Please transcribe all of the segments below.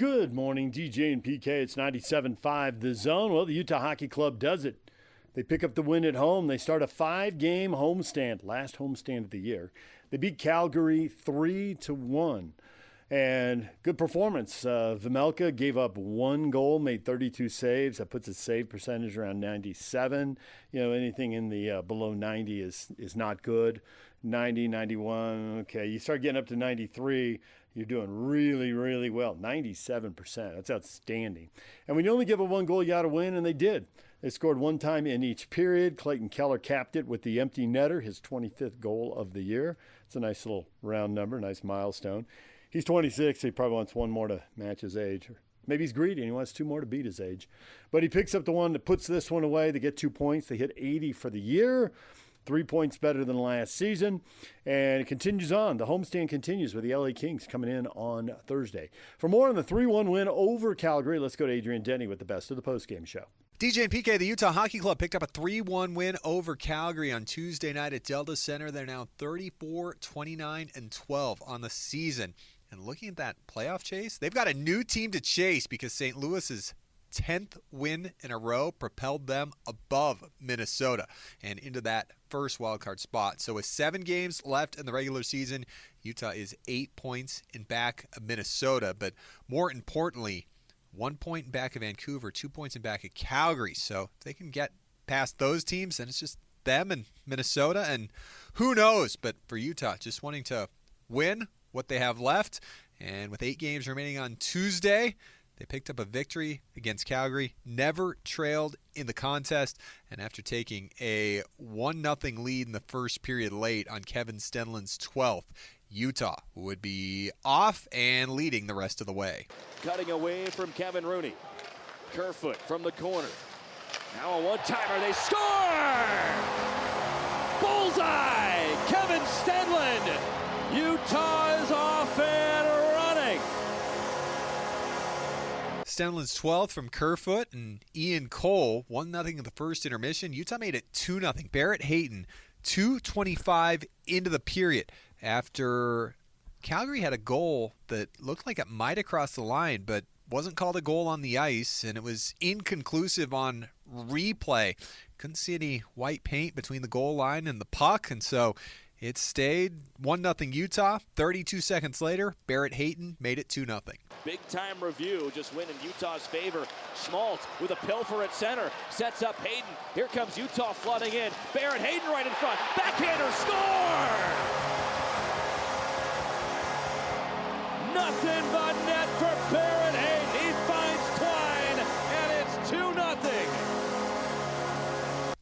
Good morning, DJ and PK. It's 97.5 The Zone. Well, the Utah Hockey Club does it. They pick up the win at home. They start a 5-game homestand, last homestand of the year. They beat Calgary 3-1. And good performance. Vejmelka gave up 1 goal, made 32 saves. That puts his save percentage around 97. Anything in the below 90 is not good. 90, 91, okay. You start getting up to 93, you're doing really, really well. 97%, that's outstanding. And when you only give a 1 goal, you got to win, and they did. They scored 1 time in each period. Clayton Keller capped it with the empty netter, his 25th goal of the year. It's a nice little round number, nice milestone. He's 26, so he probably wants 1 more to match his age. Or maybe he's greedy and he wants 2 more to beat his age. But he picks up the one that puts this one away. They get 2 points. They hit 80 for the year. 3 points better than last season. And it continues on. The homestand continues with the LA Kings coming in on Thursday. For more on the 3-1 win over Calgary, let's go to Adrian Denny with the best of the postgame show. DJ and PK, the Utah Hockey Club picked up a 3-1 win over Calgary on Tuesday night at Delta Center. They're now 34-29-12 on the season. And looking at that playoff chase, they've got a new team to chase because St. Louis's 10th win in a row propelled them above Minnesota and into that first wildcard spot. So with 7 games left in the regular season, Utah is 8 points in back of Minnesota. But more importantly, 1 point in back of Vancouver, 2 points in back of Calgary. So if they can get past those teams, then it's just them and Minnesota. And who knows? But for Utah, just wanting to win what they have left. And with 8 games remaining on Tuesday, they picked up a victory against Calgary, never trailed in the contest, and after taking a 1-0 lead in the first period late on Kevin Stenlund's 12th, Utah would be off and leading the rest of the way. Cutting away from Kevin Rooney. Kerfoot from the corner. Now a one-timer, they score! Bullseye! Kevin Stenlund! Utah is off and running! Stenlund's 12th from Kerfoot and Ian Cole, 1-0 in the first intermission. Utah made it 2-0. Barrett Hayton, 2:25 into the period after Calgary had a goal that looked like it might have crossed the line, but wasn't called a goal on the ice, and it was inconclusive on replay. Couldn't see any white paint between the goal line and the puck, and so it stayed 1-0 Utah. 32 seconds later, Barrett Hayton made it 2-0. Big-time review just went in Utah's favor. Schmaltz with a pilfer at center. Sets up Hayton. Here comes Utah flooding in. Barrett Hayton right in front. Backhander, score! Nothing but net for Barrett Hayton. He finds Twine, and it's 2-0.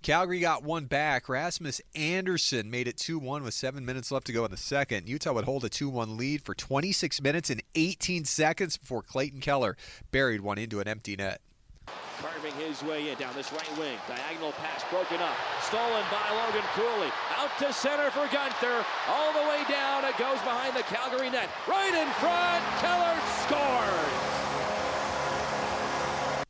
Calgary got one back. Rasmus Anderson made it 2-1 with 7 minutes left to go in the second. Utah would hold a 2-1 lead for 26 minutes and 18 seconds before Clayton Keller buried one into an empty net. Carving his way in down this right wing. Diagonal pass broken up. Stolen by Logan Cooley. Out to center for Gunther. All the way down. It goes behind the Calgary net. Right in front. Keller scores.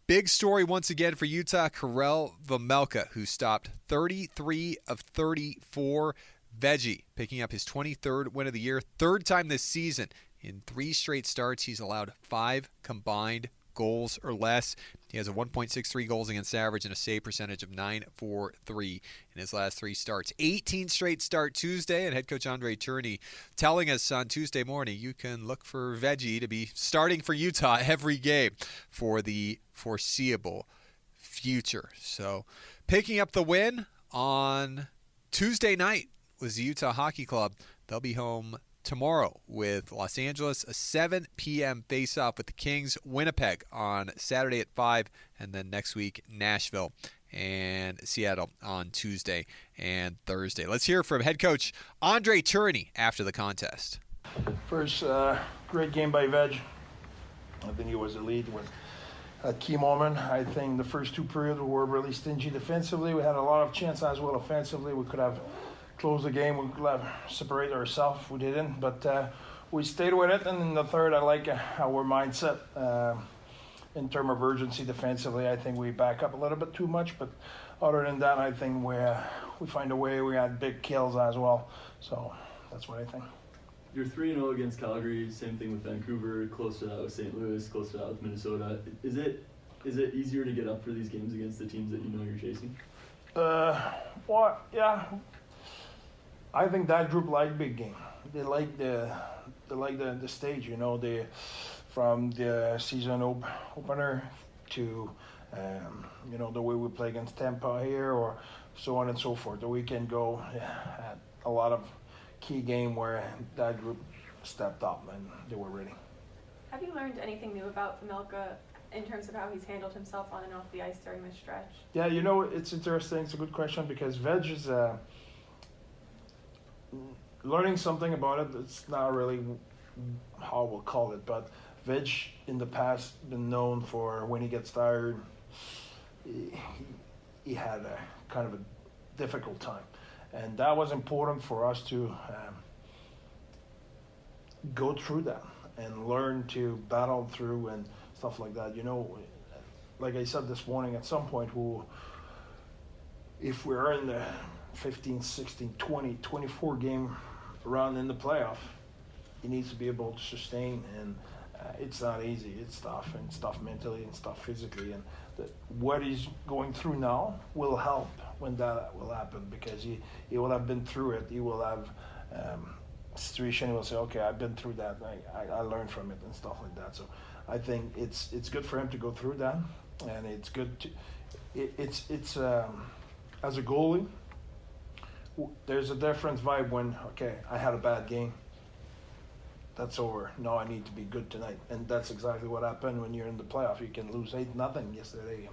Big story once again for Utah. Karel Vejmelka, who stopped 33 of 34. Veggie picking up his 23rd win of the year. 3rd time this season. In 3 straight starts, he's allowed 5 combined goals or less. He has a 1.63 goals against average and a save percentage of .943 in his last 3 starts. 18 straight start Tuesday, and head coach Andre Tourney telling us on Tuesday morning you can look for Veggie to be starting for Utah every game for the foreseeable future. So picking up the win on Tuesday night was the Utah Hockey Club. They'll be home tomorrow with Los Angeles, a 7 p.m. face-off with the Kings. Winnipeg on Saturday at 5, and then next week Nashville and Seattle on Tuesday and Thursday. Let's hear from head coach Andre Tourney after the contest. First, great game by Veg. I think it was a lead with a key moment. I think the first 2 periods were really stingy defensively. We had a lot of chances as well offensively. We could have closed the game. We could have separated ourselves. We didn't, but we stayed with it. And in the third, I like our mindset in terms of urgency defensively. I think we back up a little bit too much, but other than that, I think we find a way. We had big kills as well, so that's what I think. You're 3-0 against Calgary. Same thing with Vancouver. Close to that with St. Louis. Close to that with Minnesota. Is it easier to get up for these games against the teams that you know you're chasing? Well, yeah. I think that group like big game. They like the stage. You know, from the season opener to the way we play against Tampa here, or so on and so forth. We can go at a lot of key game where that group stepped up and they were ready. Have you learned anything new about Vejmelka in terms of how he's handled himself on and off the ice during this stretch? Yeah, it's interesting. It's a good question because Veg is learning something about it. It's not really how we'll call it, but Veg in the past been known for when he gets tired, he had a kind of a difficult time. And that was important for us to go through that and learn to battle through and stuff like that. Like I said this morning, at some point, if we're in the 15, 16, 20, 24 game run in the playoff, he needs to be able to sustain. And it's not easy. It's tough, and it's tough mentally and tough physically. And what he's going through now will help when that will happen, because he will have been through it. He will have situation. He will say, okay, I've been through that. I learned from it and stuff like that. So I think it's good for him to go through that, and it's good to it's as a goalie, there's a different vibe when, okay, I had a bad game. That's over. No, I need to be good tonight. And that's exactly what happened when you're in the playoff. You can lose 8-0 yesterday.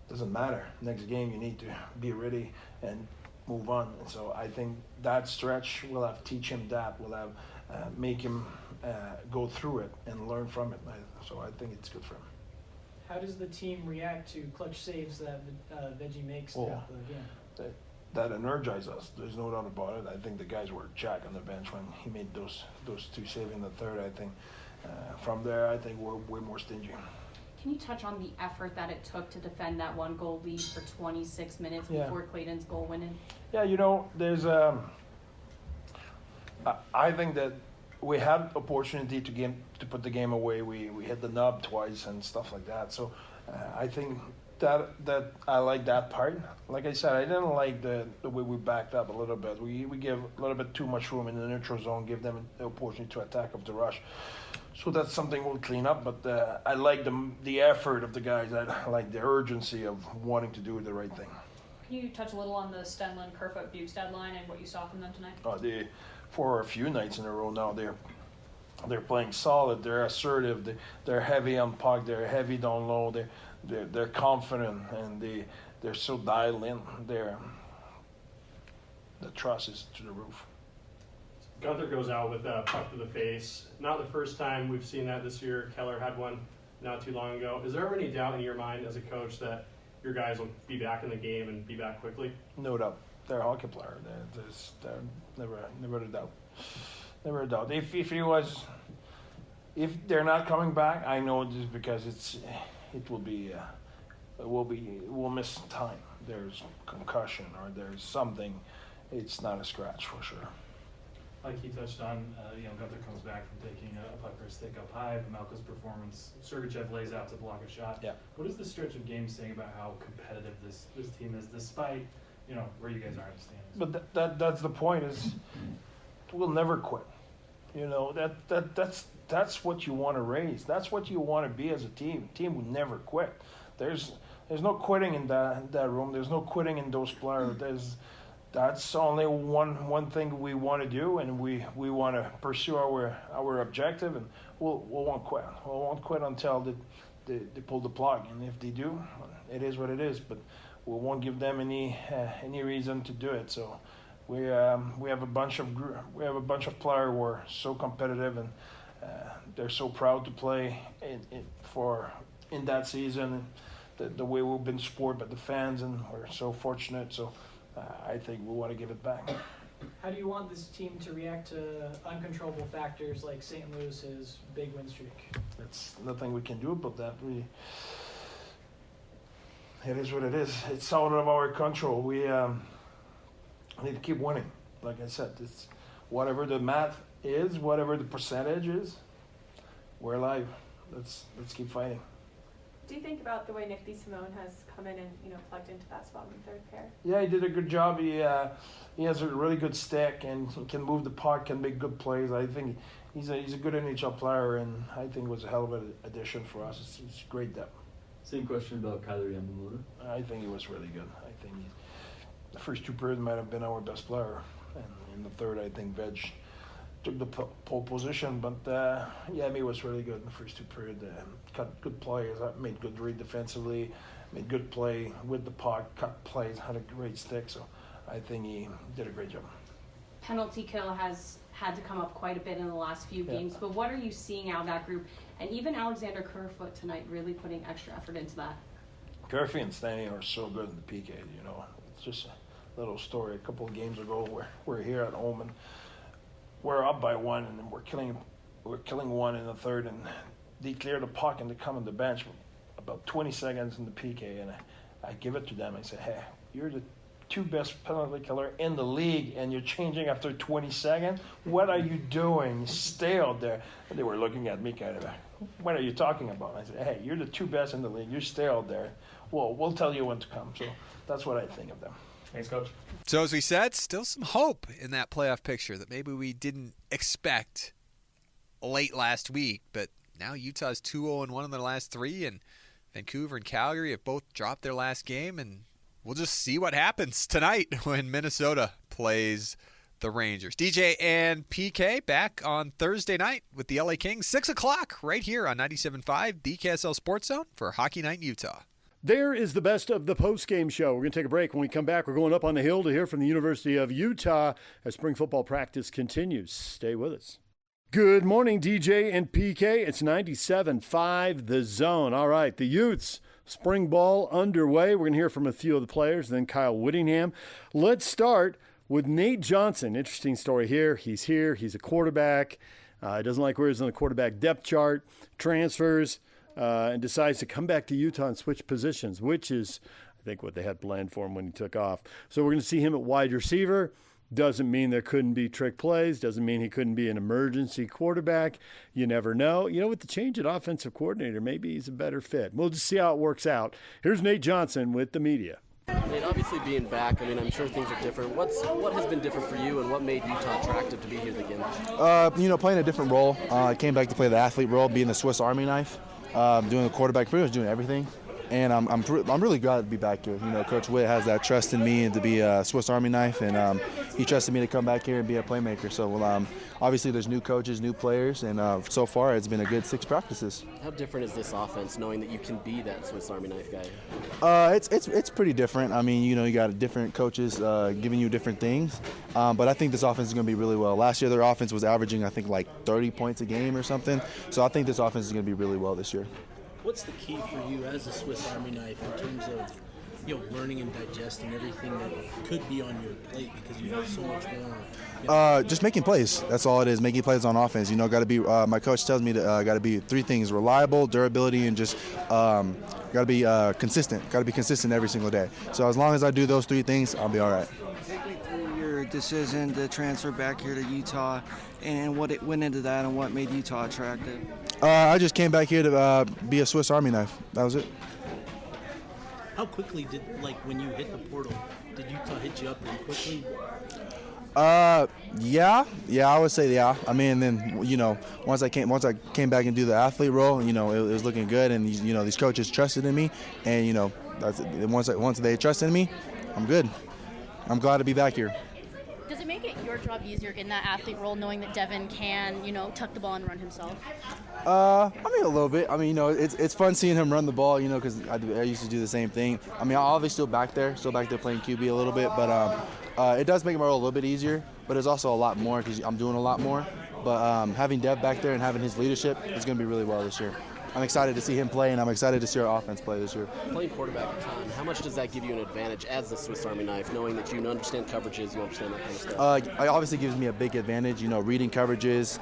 Doesn't matter. Next game, you need to be ready and move on. And so I think that stretch will have teach him that. Will have make him go through it and learn from it. So I think it's good for him. How does the team react to clutch saves that Veggie makes throughout the game? That energizes us. There's no doubt about it. I think the guys were jacked on the bench when he made those two saves in the third. I think from there, I think we're way more stingy. Can you touch on the effort that it took to defend that 1-goal lead for 26 minutes before Clayton's goal went in? Yeah, there's I think that we had opportunity to put the game away. We hit the nub twice and stuff like that. So I think that I like that part. Like I said, I didn't like the way we backed up a little bit. We give a little bit too much room in the neutral zone, give them the opportunity to attack off the rush. So that's something we'll clean up. But I like the effort of the guys. I like the urgency of wanting to do the right thing. Can you touch a little on the Stenlund, Kerfoot, Bukestad line and what you saw from them tonight? For a few nights in a row now, they're playing solid. They're assertive. They're heavy on puck. They're heavy down low. They're confident, and they're so dialed in. The trust is to the roof. Gunther goes out with a puck to the face. Not the first time we've seen that this year. Keller had one not too long ago. Is there ever any doubt in your mind as a coach that your guys will be back in the game and be back quickly? No doubt. They're a hockey player. They're never a doubt. Never a doubt. If they're not coming back, I know just because we'll miss time. There's concussion or there's something. It's not a scratch for sure. Like he touched on, Gunther comes back from taking a puck or a stick up high. Vejmelka's performance, Sergachev lays out to block a shot. Yeah. What is the stretch of games saying about how competitive this team is, despite where you guys are in the standings? But that's the point. Is we'll never quit. That's what you want to raise. That's what you want to be as a team. Team will never quit. There's no quitting in that room. There's no quitting in those players. That's only one thing we want to do, and we want to pursue our objective, and we'll won't quit. We won't quit until they pull the plug, and if they do, it is what it is. But we won't give them any reason to do it. So we have a bunch of players who are so competitive, and they're so proud to play in that season. The way we've been supported by the fans, and we're so fortunate. So I think we want to give it back. How do you want this team to react to uncontrollable factors like St. Louis's big win streak? It's nothing we can do about that. It is what it is. It's out of our control. We need to keep winning. Like I said, it's whatever the math is, whatever the percentage is, we're alive. Let's keep fighting. Do you think about the way Nick DeSimone has come in and plugged into that spot in the third pair? Yeah, he did a good job. He has a really good stick and he can move the puck, can make good plays. I think he's a good NHL player, and I think it was a hell of an addition for us. It's great depth. Same question about Kyler Yamamoto. I think he was really good. I think the first two periods might have been our best player, and in the third, I think Veg took the pole position. But he was really good in the first two periods. Cut good plays, made good read defensively, made good play with the puck, cut plays, had a great stick. So I think he did a great job. Penalty kill has had to come up quite a bit in the last few games, but what are you seeing out of that group? And even Alexander Kerfoot tonight really putting extra effort into that. Kerfoot and Stanley are so good in the PK, It's just a little story. A couple of games ago, we're here at home and we're up by one, and then we're killing one in the third, and they clear the puck and they come on the bench about 20 seconds in the PK, and I give it to them. I say, hey, you're the two best penalty killer in the league, and you're changing after 20 seconds? What are you doing? Stay out there. And they were looking at me kind of, what are you talking about? I said, hey, you're the two best in the league. You stay out there. Well, we'll tell you when to come. So that's what I think of them. Thanks, Coach. So as we said, still some hope in that playoff picture that maybe we didn't expect late last week. But now Utah's 2-0-1 in their last three, and Vancouver and Calgary have both dropped their last game, and we'll just see what happens tonight when Minnesota plays the Rangers. DJ and PK back on Thursday night with the LA Kings, 6 o'clock right here on 97.5, the KSL Sports Zone for Hockey Night in Utah. There is the best of the post-game show. We're going to take a break. When we come back, we're going up on the hill to hear from the University of Utah as spring football practice continues. Stay with us. Good morning, DJ and PK. It's 97.5 The Zone. All right, the Utes. Spring ball underway. We're going to hear from a few of the players, then Kyle Whittingham. Let's start with Nate Johnson. Interesting story here. He's here. He's a quarterback. He doesn't like where he's on the quarterback depth chart, transfers, and decides to come back to Utah and switch positions, which is, I think, what they had planned for him when he took off. So we're going to see him at wide receiver. Doesn't mean there couldn't be trick plays. Doesn't mean he couldn't be an emergency quarterback. You never know. With the change at offensive coordinator, maybe he's a better fit. We'll just see how it works out. Here's Nate Johnson with the media. Obviously being back, I'm sure things are different. What has been different for you, and what made Utah attractive to be here again? Playing a different role. I came back to play the athlete role, being the Swiss Army knife, doing the quarterback, pretty much doing everything. And I'm really glad to be back here. Coach Witt has that trust in me and to be a Swiss Army knife, and he trusted me to come back here and be a playmaker. So, obviously there's new coaches, new players, and so far it's been a good 6 practices. How different is this offense, knowing that you can be that Swiss Army knife guy? It's pretty different. You got different coaches giving you different things, but I think this offense is going to be really well. Last year their offense was averaging, I think, like 30 points a game or something. So I think this offense is going to be really well this year. What's the key for you as a Swiss Army knife in terms of learning and digesting everything that could be on your plate, because you have so much more? Just making plays. That's all it is. Making plays on offense. Got to be. My coach tells me to got to be 3 things: reliable, durability, and just got to be consistent. Got to be consistent every single day. So as long as I do those 3 things, I'll be all right. Take me through your decision to transfer back here to Utah, and what it went into that, and what made Utah attractive. I just came back here to be a Swiss Army knife. That was it. How quickly when you hit the portal, did Utah hit you up pretty quickly? Yeah, I would say yeah. Then once I came back and do the athlete role, it was looking good, and these coaches trusted in me, and once they trusted in me, I'm good. I'm glad to be back here. Does it make it your job easier in that athlete role, knowing that Devin can, tuck the ball and run himself? A little bit. It's fun seeing him run the ball, because I used to do the same thing. I'm obviously still back there playing QB a little bit, but it does make my role a little bit easier, but it's also a lot more because I'm doing a lot more. But having Dev back there and having his leadership is going to be really well this year. I'm excited to see him play, and I'm excited to see our offense play this year. Playing quarterback a ton, how much does that give you an advantage as the Swiss Army knife, knowing that you understand coverages, you understand that kind of stuff? It obviously gives me a big advantage, reading coverages,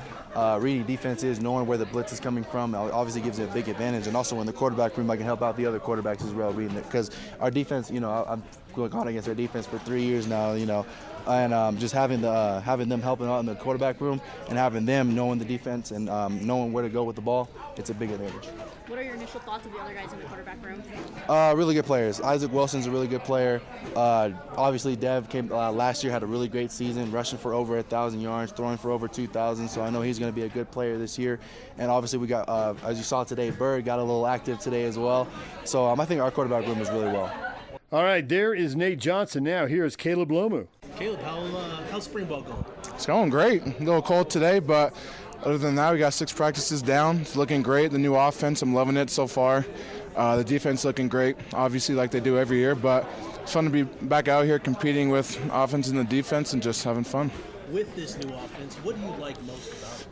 reading defenses, knowing where the blitz is coming from. It obviously gives me a big advantage. And also in the quarterback room, I can help out the other quarterbacks as well, reading it. Because our defense, I'm gone against our defense for 3 years now, you know. And just having them helping out in the quarterback room and having them knowing the defense and knowing where to go with the ball, it's a big advantage. What are your initial thoughts of the other guys in the quarterback room? Really good players. Isaac Wilson's a really good player. Obviously, Dev came last year, had a really great season, rushing for over 1,000 yards, throwing for over 2,000. So I know he's going to be a good player this year. And obviously, we got, as you saw today, Bird got a little active today as well. So I think our quarterback room is really well. All right, there is Nate Johnson. Now here is Caleb Lomu. Caleb, how's spring ball going? It's going great. A little cold today, but other than that, we got 6 practices down. It's looking great. The new offense, I'm loving it so far. The defense looking great, obviously like they do every year, but it's fun to be back out here competing with offense and the defense and just having fun. With this new offense, what do you like most about it?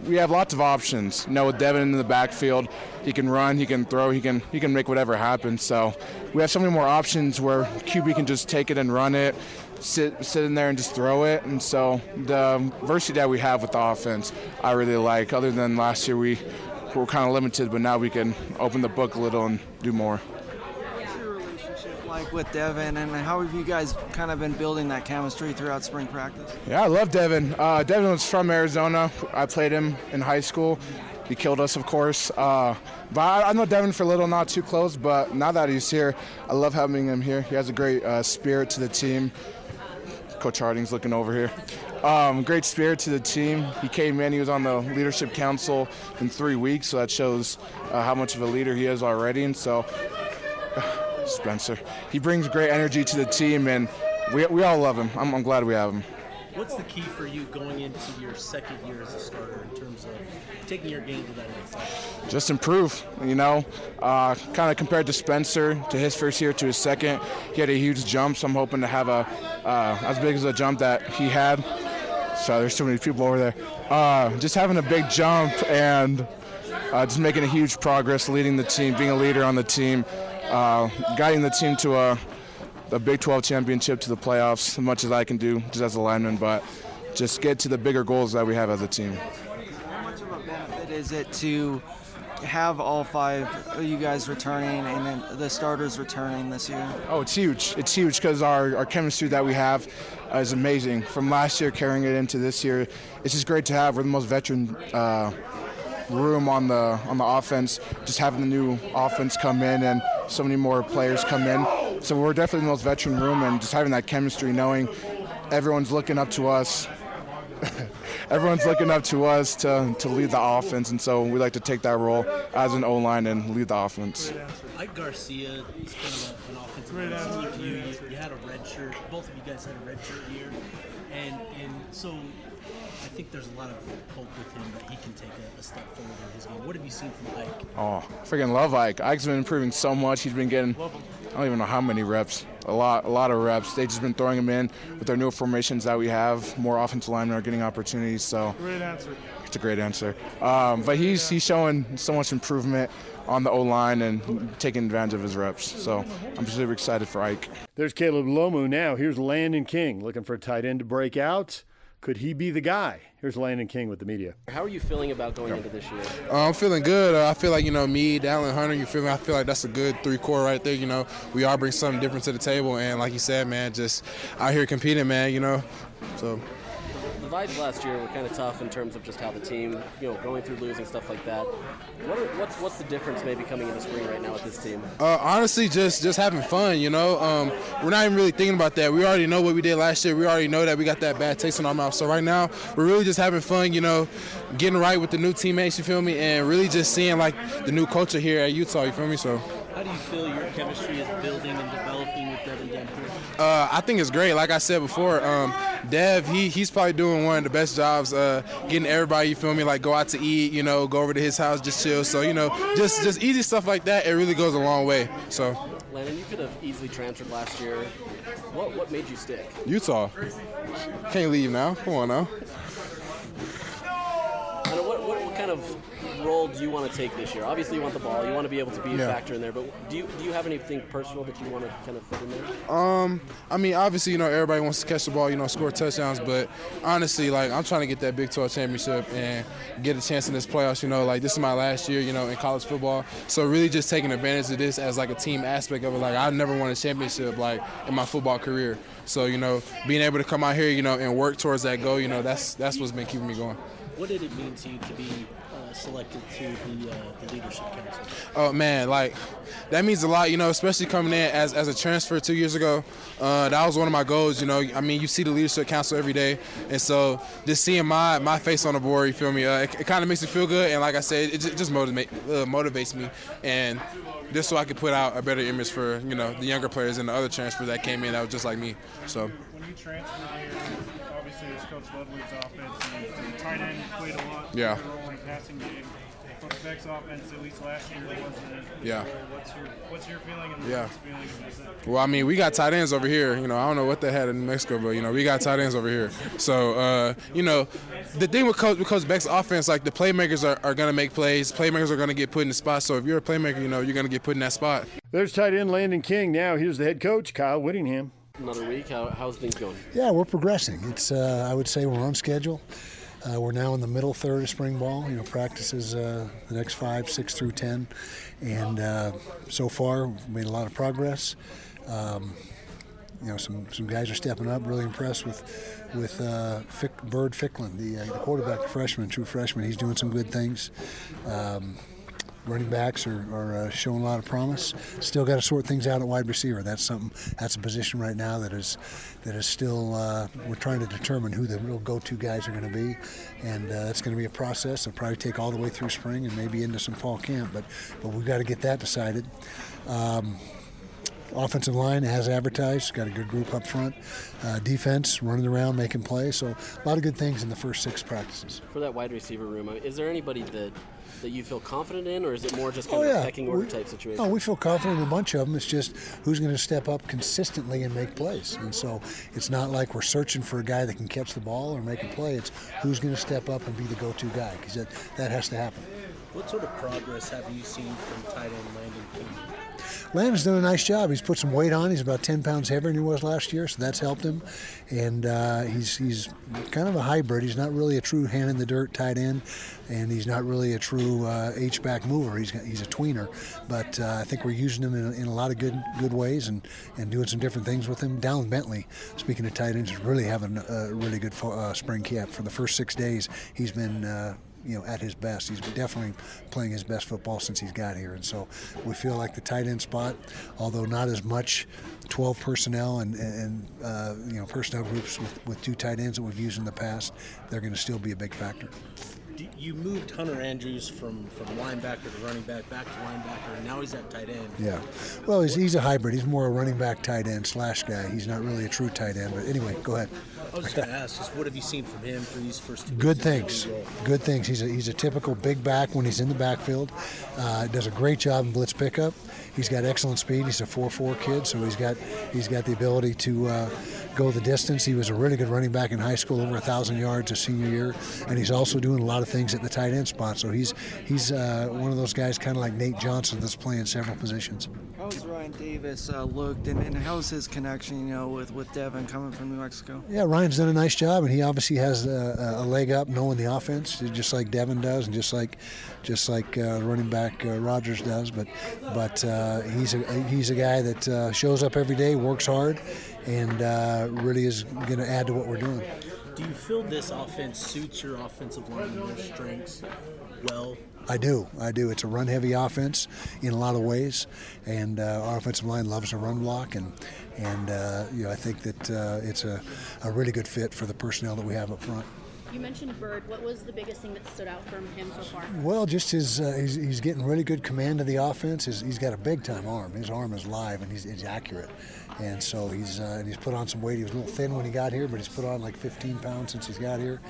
We have lots of options. You know, with Devin in the backfield, he can run, he can throw, he can make whatever happen. So we have so many more options where QB can just take it and run it, sit in there and just throw it. And so the diversity that we have with the offense, I really like. Other than last year, we were kind of limited, but now we can open the book a little and do more. What's your relationship like with Devin, and how have you guys kind of been building that chemistry throughout spring practice? Yeah, I love Devin. Devin was from Arizona. I played him in high school. He killed us, of course. But I know Devin for a little, not too close, but now that he's here, I love having him here. He has a great spirit to the team. Coach Harding's looking over here. Great spirit to the team. He came in, he was on the leadership council in 3 weeks, so that shows how much of a leader he is already. And so, Spencer, he brings great energy to the team, and we all love him. I'm glad we have him. What's the key for you going into your second year as a starter in terms of taking your game to that next level? Just improve, you know. Kind of compared to Spencer, to his first year to his second, he had a huge jump, so I'm hoping to have as big as a jump that he had. So there's too many people over there. Just having a big jump and just making a huge progress, leading the team, being a leader on the team, guiding the team to a Big 12 championship, to the playoffs, as much as I can do just as a lineman, but just get to the bigger goals that we have as a team. How much of a benefit is it to have all 5 of you guys returning and then the starters returning this year? Oh, it's huge. It's huge because our chemistry that we have is amazing. From last year carrying it into this year, it's just great to have. We're the most veteran room on the offense, just having the new offense come in and so many more players come in. So we're definitely the most veteran room, and just having that chemistry, knowing everyone's looking up to us. Everyone's looking up to us to lead the offense, and so we like to take that role as an O-line and lead the offense. Ike Garcia is kind of an offensive line similar to you. You had a red shirt. Both of you guys had a red shirt year, and so I think there's a lot of hope with him that he can take a step forward in his game. What have you seen from Ike? Oh, I freaking love Ike. Ike's been improving so much. He's been getting, I don't even know how many reps. A lot of reps. They've just been throwing him in with our new formations that we have. More offensive linemen are getting opportunities. So great answer. It's a great answer. But he's showing so much improvement on the O-line and taking advantage of his reps. So I'm super excited for Ike. There's Caleb Lomu now. Here's Landon King looking for a tight end to break out. Could he be the guy? Here's Landon King with the media. How are you feeling about going into this year? I'm feeling good. I feel like, me, Dallin, Hunter, I feel like that's a good 3-core right there. We all bring something different to the table. And like you said, man, just out here competing, man, so. The vibes last year were kind of tough in terms of just how the team, going through losing, stuff like that. What's the difference maybe coming into spring right now with this team? Honestly, just having fun, We're not even really thinking about that. We already know what we did last year. We already know that we got that bad taste in our mouth. So right now, we're really just having fun, getting right with the new teammates, you feel me, and really just seeing, the new culture here at Utah, you feel me? So. How do you feel your chemistry is building and developing with Devin Dent here? I think it's great. Like I said before, Dev, he's probably doing one of the best jobs getting everybody, you feel me, go out to eat, go over to his house, just chill. So, just easy stuff like that, it really goes a long way. So. Landon, you could have easily transferred last year. What made you stick? Utah. Can't leave now. Come on now. What kind of role do you want to take this year? Obviously, you want the ball. You want to be able to be a factor in there. But do you have anything personal that you want to kind of fit in there? I mean, obviously, everybody wants to catch the ball, score touchdowns. But honestly, I'm trying to get that Big 12 championship and get a chance in this playoffs. This is my last year, in college football. So really just taking advantage of this as, a team aspect of it. I never won a championship, in my football career. So, being able to come out here, and work towards that goal, that's what's been keeping me going. What did it mean to you to be selected to the leadership council? Oh man, that means a lot, especially coming in as a transfer 2 years ago. That was one of my goals, you see the leadership council every day, and so just seeing my face on the board, you feel me, it kind of makes me feel good, and like I said, it just motivates me, and just so I could put out a better image for, the younger players and the other transfers that came in that was just like me. So when you transferred here, obviously it's Coach Ludwig's offense, and the tight end played a lot yeah. role in the passing game. Coach Beck's offense, at least last year, wasn't it? Yeah. What's your feeling and the feeling of that? Well, we got tight ends over here. I don't know what they had in New Mexico, but we got tight ends over here. So the thing with Coach Beck's offense, the playmakers are going to make plays. Playmakers are going to get put in the spot. So if you're a playmaker, you're going to get put in that spot. There's tight end Landon King. Now here's the head coach, Kyle Whittingham. Another week. How's things going? Yeah, we're progressing. It's I would say we're on schedule. We're now in the middle third of spring ball. Practices the next 5, 6 through 10, and so far we've made a lot of progress. Some guys are stepping up. Really impressed with Bird Ficklin, the quarterback, the freshman, true freshman. He's doing some good things. Running backs are showing a lot of promise. Still got to sort things out at wide receiver. That's a position right now that is still we're trying to determine who the real go-to guys are going to be, and it's going to be a process. It'll probably take all the way through spring and maybe into some fall camp, but we've got to get that decided. Offensive line has advertised, got a good group up front. Defense running around making plays, so a lot of good things in the first 6 practices. For that wide receiver room, is there anybody that you feel confident in, or is it more just kind of a pecking order type situation? No, we feel confident in a bunch of them. It's just who's going to step up consistently and make plays. And so it's not like we're searching for a guy that can catch the ball or make a play. It's who's going to step up and be the go-to guy, because that has to happen. What sort of progress have you seen from tight end Landon King? Landon's done a nice job. He's put some weight on. He's about 10 pounds heavier than he was last year, so that's helped him. And he's kind of a hybrid. He's not really a true hand-in-the-dirt tight end, and he's not really a true H-back mover. He's a tweener. But I think we're using him in a lot of good ways and doing some different things with him. Dallin Bentley, speaking of tight ends, is really having a really good spring camp. For the first 6 days, he's been at his best. He's definitely playing his best football since he's got here. And so we feel like the tight end spot, although not as much 12 personnel and personnel groups with 2 tight ends that we've used in the past, they're going to still be a big factor. You moved Hunter Andrews from linebacker to running back to linebacker, and now he's at tight end. Yeah. Well, he's a hybrid. He's more a running back tight end slash guy. He's not really a true tight end. But anyway, go ahead. I was just going to ask, what have you seen from him for these first 2 weeks? Good things. Good things. He's a typical big back when he's in the backfield. Does a great job in blitz pickup. He's got excellent speed. He's a 4.4 kid, so he's got the ability to go the distance. He was a really good running back in high school, over 1,000 yards his senior year, and he's also doing a lot of things at the tight end spot. So he's one of those guys, kind of like Nate Johnson, that's playing several positions. How's Ryan Davis looked, and how's his connection, with Devin coming from New Mexico? Yeah, Ryan's done a nice job, and he obviously has a leg up knowing the offense, just like Devin does, and just like running back Rogers does. But he's a guy that shows up every day, works hard, and really is going to add to what we're doing. Do you feel this offense suits your offensive line and your strengths well? I do. It's a run-heavy offense in a lot of ways, and our offensive line loves to run block, and I think that it's a really good fit for the personnel that we have up front. You mentioned Bird. What was the biggest thing that stood out from him so far? Well, just he's getting really good command of the offense. He's got a big-time arm. His arm is live, and he's accurate. And so he's put on some weight. He was a little thin when he got here, but he's put on like 15 pounds since he's got here.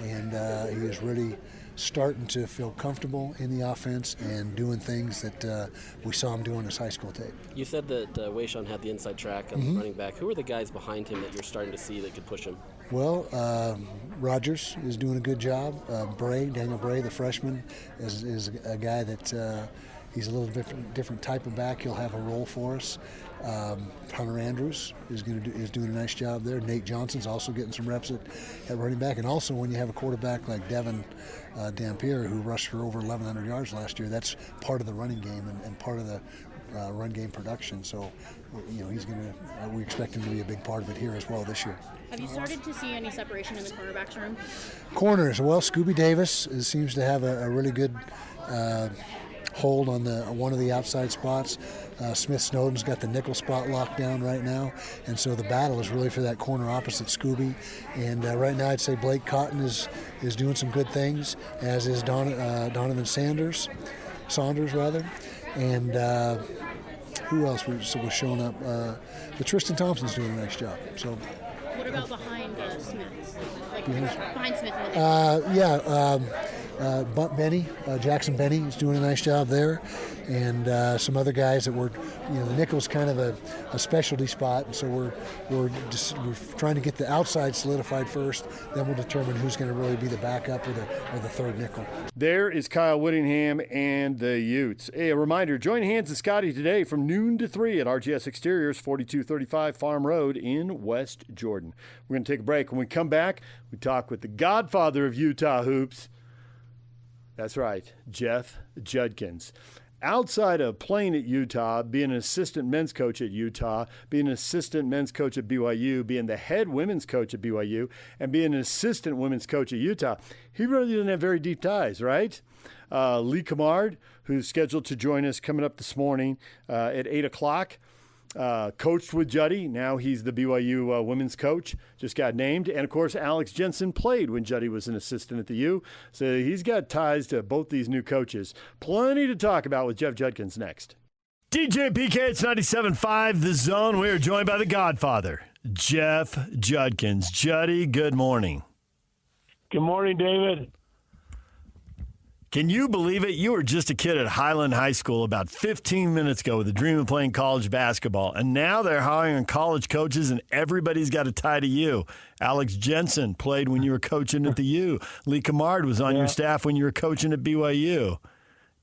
And he is really starting to feel comfortable in the offense and doing things that we saw him doing his high school tape. You said that Wayshawn had the inside track on the running back. Who are the guys behind him that you're starting to see that could push him? Well, Rogers is doing a good job. Daniel Bray, the freshman, is a guy that he's a little different type of back. He'll have a role for us. Hunter Andrews is doing a nice job there. Nate Johnson's also getting some reps at running back. And also when you have a quarterback like Devin Dampier, who rushed for over 1,100 yards last year, that's part of the running game and part of the run game production. So, we expect him to be a big part of it here as well this year. Have you started to see any separation in the cornerbacks room? Corners, well, Scooby Davis seems to have a really good hold on one of the outside spots. Smith Snowden's got the nickel spot locked down right now, and so the battle is really for that corner opposite Scooby. And right now I'd say Blake Cotton is doing some good things, as is Donovan Saunders, and who else was showing up? But Tristan Thompson's doing a nice job. So. What about behind Smith? Behind Smith? Benny, Jackson Benny is doing a nice job there, and some other guys that were, the nickel's kind of a specialty spot, and so we're trying to get the outside solidified first. Then we'll determine who's going to really be the backup or the third nickel. There is Kyle Whittingham and the Utes. Hey, a reminder: join Hans and Scotty today from noon to 3 at RGS Exteriors, 4235 Farm Road in West Jordan. We're going to take a break. When we come back, we talk with the godfather of Utah hoops. That's right, Jeff Judkins. Outside of playing at Utah, being an assistant men's coach at Utah, being an assistant men's coach at BYU, being the head women's coach at BYU, and being an assistant women's coach at Utah, he really didn't have very deep ties, right? Lee Cummard, who's scheduled to join us coming up this morning at 8 o'clock, coached with Juddy. Now he's the BYU women's coach, just got named. And, of course, Alex Jensen played when Juddy was an assistant at the U. So he's got ties to both these new coaches. Plenty to talk about with Jeff Judkins next. DJ PK, it's 97.5 The Zone. We are joined by the godfather, Jeff Judkins. Juddy, good morning. Good morning, David. Can you believe it? You were just a kid at Highland High School about 15 minutes ago with a dream of playing college basketball, and now they're hiring college coaches, and everybody's got a tie to you. Alex Jensen played when you were coaching at the U. Lee Cummard was on your staff when you were coaching at BYU.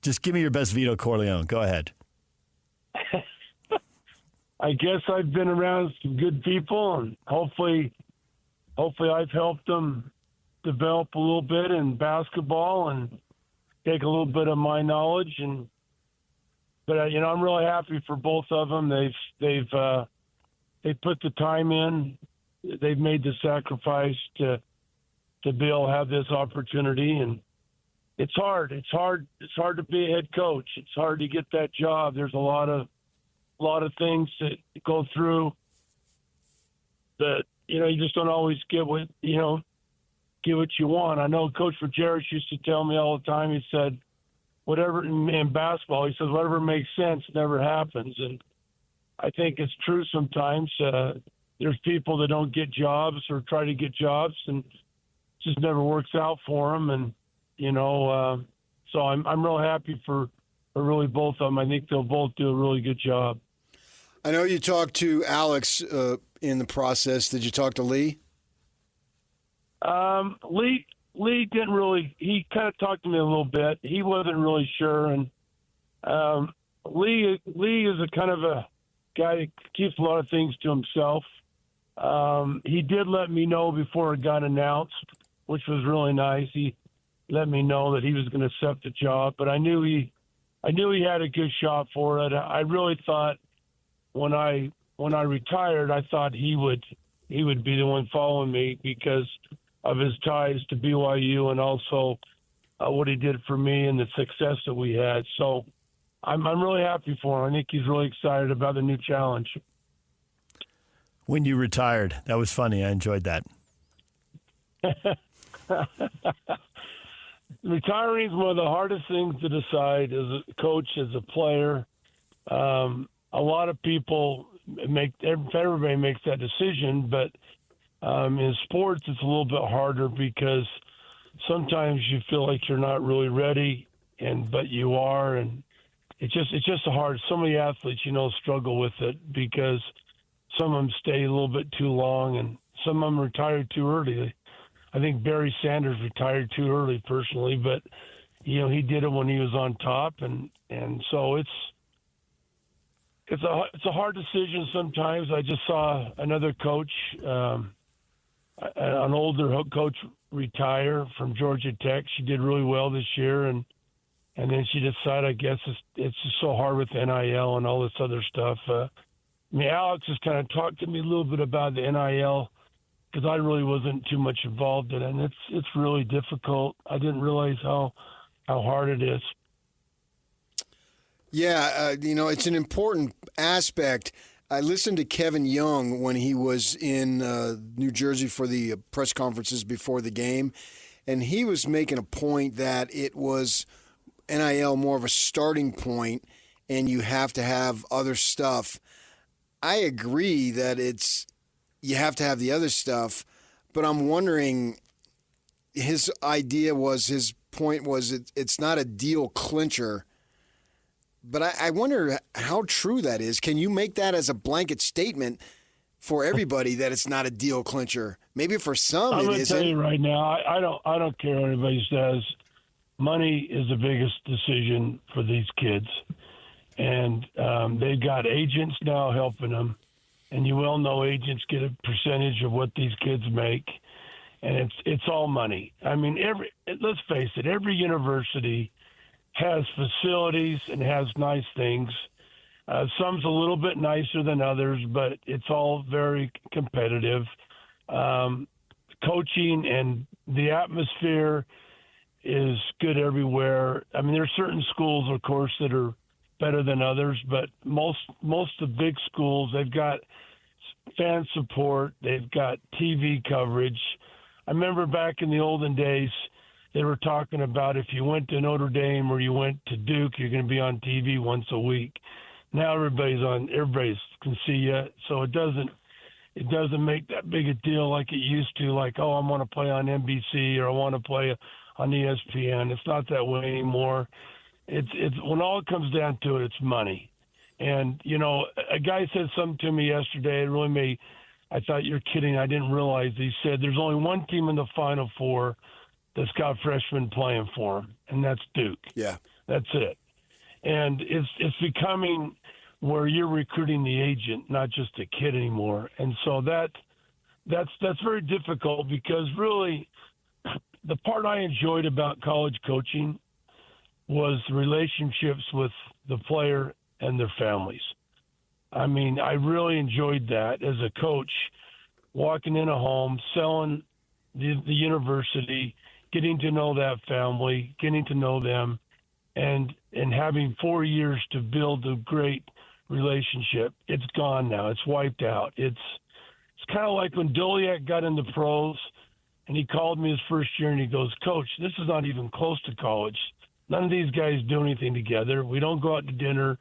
Just give me your best Vito Corleone. Go ahead. I guess I've been around some good people, and hopefully I've helped them develop a little bit in basketball and take a little bit of my knowledge, but I'm really happy for both of them. They've put the time in. They've made the sacrifice to be able to have this opportunity, and it's hard. It's hard to be a head coach. It's hard to get that job. There's a lot of things that go through that you just don't always get what you want. I know Coach Vergeris used to tell me all the time, he said, whatever in basketball, he says, whatever makes sense never happens. And I think it's true sometimes. There's people that don't get jobs or try to get jobs and it just never works out for them. And, so I'm real happy for really both of them. I think they'll both do a really good job. I know you talked to Alex in the process. Did you talk to Lee? Lee didn't really. He kind of talked to me a little bit. He wasn't really sure, and Lee is a kind of a guy that keeps a lot of things to himself. He did let me know before it got announced, which was really nice. He let me know that he was going to accept the job, but I knew he had a good shot for it. I really thought when I retired, I thought he would be the one following me because of his ties to BYU and also what he did for me and the success that we had. So I'm really happy for him. I think he's really excited about the new challenge. When you retired, that was funny. I enjoyed that. Retiring is one of the hardest things to decide as a coach, as a player. A lot of people everybody makes that decision, but in sports, it's a little bit harder because sometimes you feel like you're not really ready, but you are, and it's just hard. So many athletes, struggle with it because some of them stay a little bit too long, and some of them retired too early. I think Barry Sanders retired too early personally, but he did it when he was on top, and so it's a hard decision sometimes. I just saw another coach, an older coach, retire from Georgia Tech. She did really well this year, and then she decided, I guess it's just so hard with NIL and all this other stuff. Alex has kind of talked to me a little bit about the NIL because I really wasn't too much involved in it, and it's really difficult. I didn't realize how hard it is. Yeah, it's an important aspect. I listened to Kevin Young when he was in New Jersey for the press conferences before the game, and he was making a point that it was NIL more of a starting point, and you have to have other stuff. I agree that you have to have the other stuff, but I'm wondering, his point was it's not a deal clincher. But I wonder how true that is. Can you make that as a blanket statement for everybody that it's not a deal clincher? Maybe for some I'm it going to isn't. tell you right now, I don't care what anybody says. Money is the biggest decision for these kids. And they've got agents now helping them. And you well know agents get a percentage of what these kids make. And it's all money. I mean, let's face it, every university has facilities and has nice things. Some's a little bit nicer than others, but it's all very competitive. Coaching and the atmosphere is good everywhere. I mean, there are certain schools, of course, that are better than others, but most of the big schools, they've got fan support, they've got TV coverage. I remember back in the olden days, they were talking about if you went to Notre Dame or you went to Duke, you're going to be on TV once a week. Now everybody can see you, so it doesn't make that big a deal like it used to. Like, I want to play on NBC or I want to play on ESPN. It's not that way anymore. It's when all it comes down to it, it's money. And a guy said something to me yesterday. It really I thought you're kidding. I didn't realize. He said there's only one team in the Final Four that's got freshmen playing for them, and that's Duke. Yeah. That's it. And it's becoming where you're recruiting the agent, not just a kid anymore. And so that's very difficult because really the part I enjoyed about college coaching was relationships with the player and their families. I mean, I really enjoyed that as a coach, walking in a home, selling the university, getting to know that family, getting to know them, and having 4 years to build a great relationship. It's gone now. It's wiped out. It's kind of like when Doliak got in the pros, and he called me his first year, and he goes, "Coach, this is not even close to college. None of these guys do anything together. We don't go out to dinner.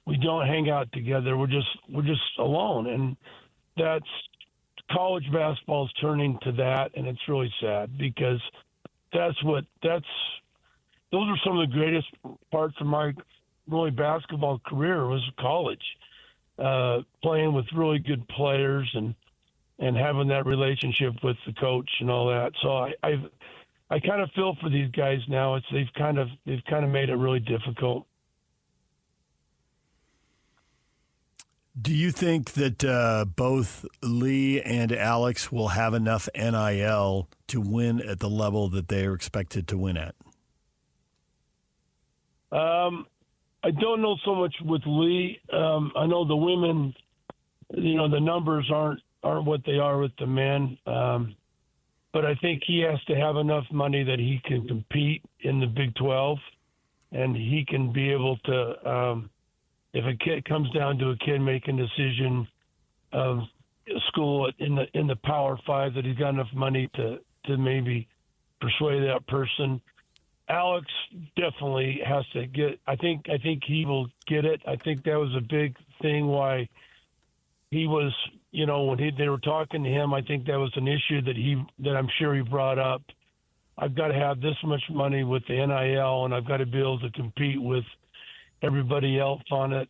We don't hang out together. We're just alone." And that's college basketball is turning to that, and it's really sad because those are some of the greatest parts of my really basketball career was college, playing with really good players and having that relationship with the coach and all that. So I kind of feel for these guys now. They've kind of made it really difficult. Do you think that both Lee and Alex will have enough NIL to win at the level that they are expected to win at? I don't know so much with Lee. I know the women, the numbers aren't what they are with the men. But I think he has to have enough money that he can compete in the Big 12, and he can be able to. If a kid comes down to a kid making a decision of school in the Power 5, that he's got enough money to maybe persuade that person. Alex definitely has to get. I think he will get it. I think that was a big thing why he was. When they were talking to him, I think that was an issue that I'm sure he brought up. I've got to have this much money with the NIL, and I've got to be able to compete with everybody else on it.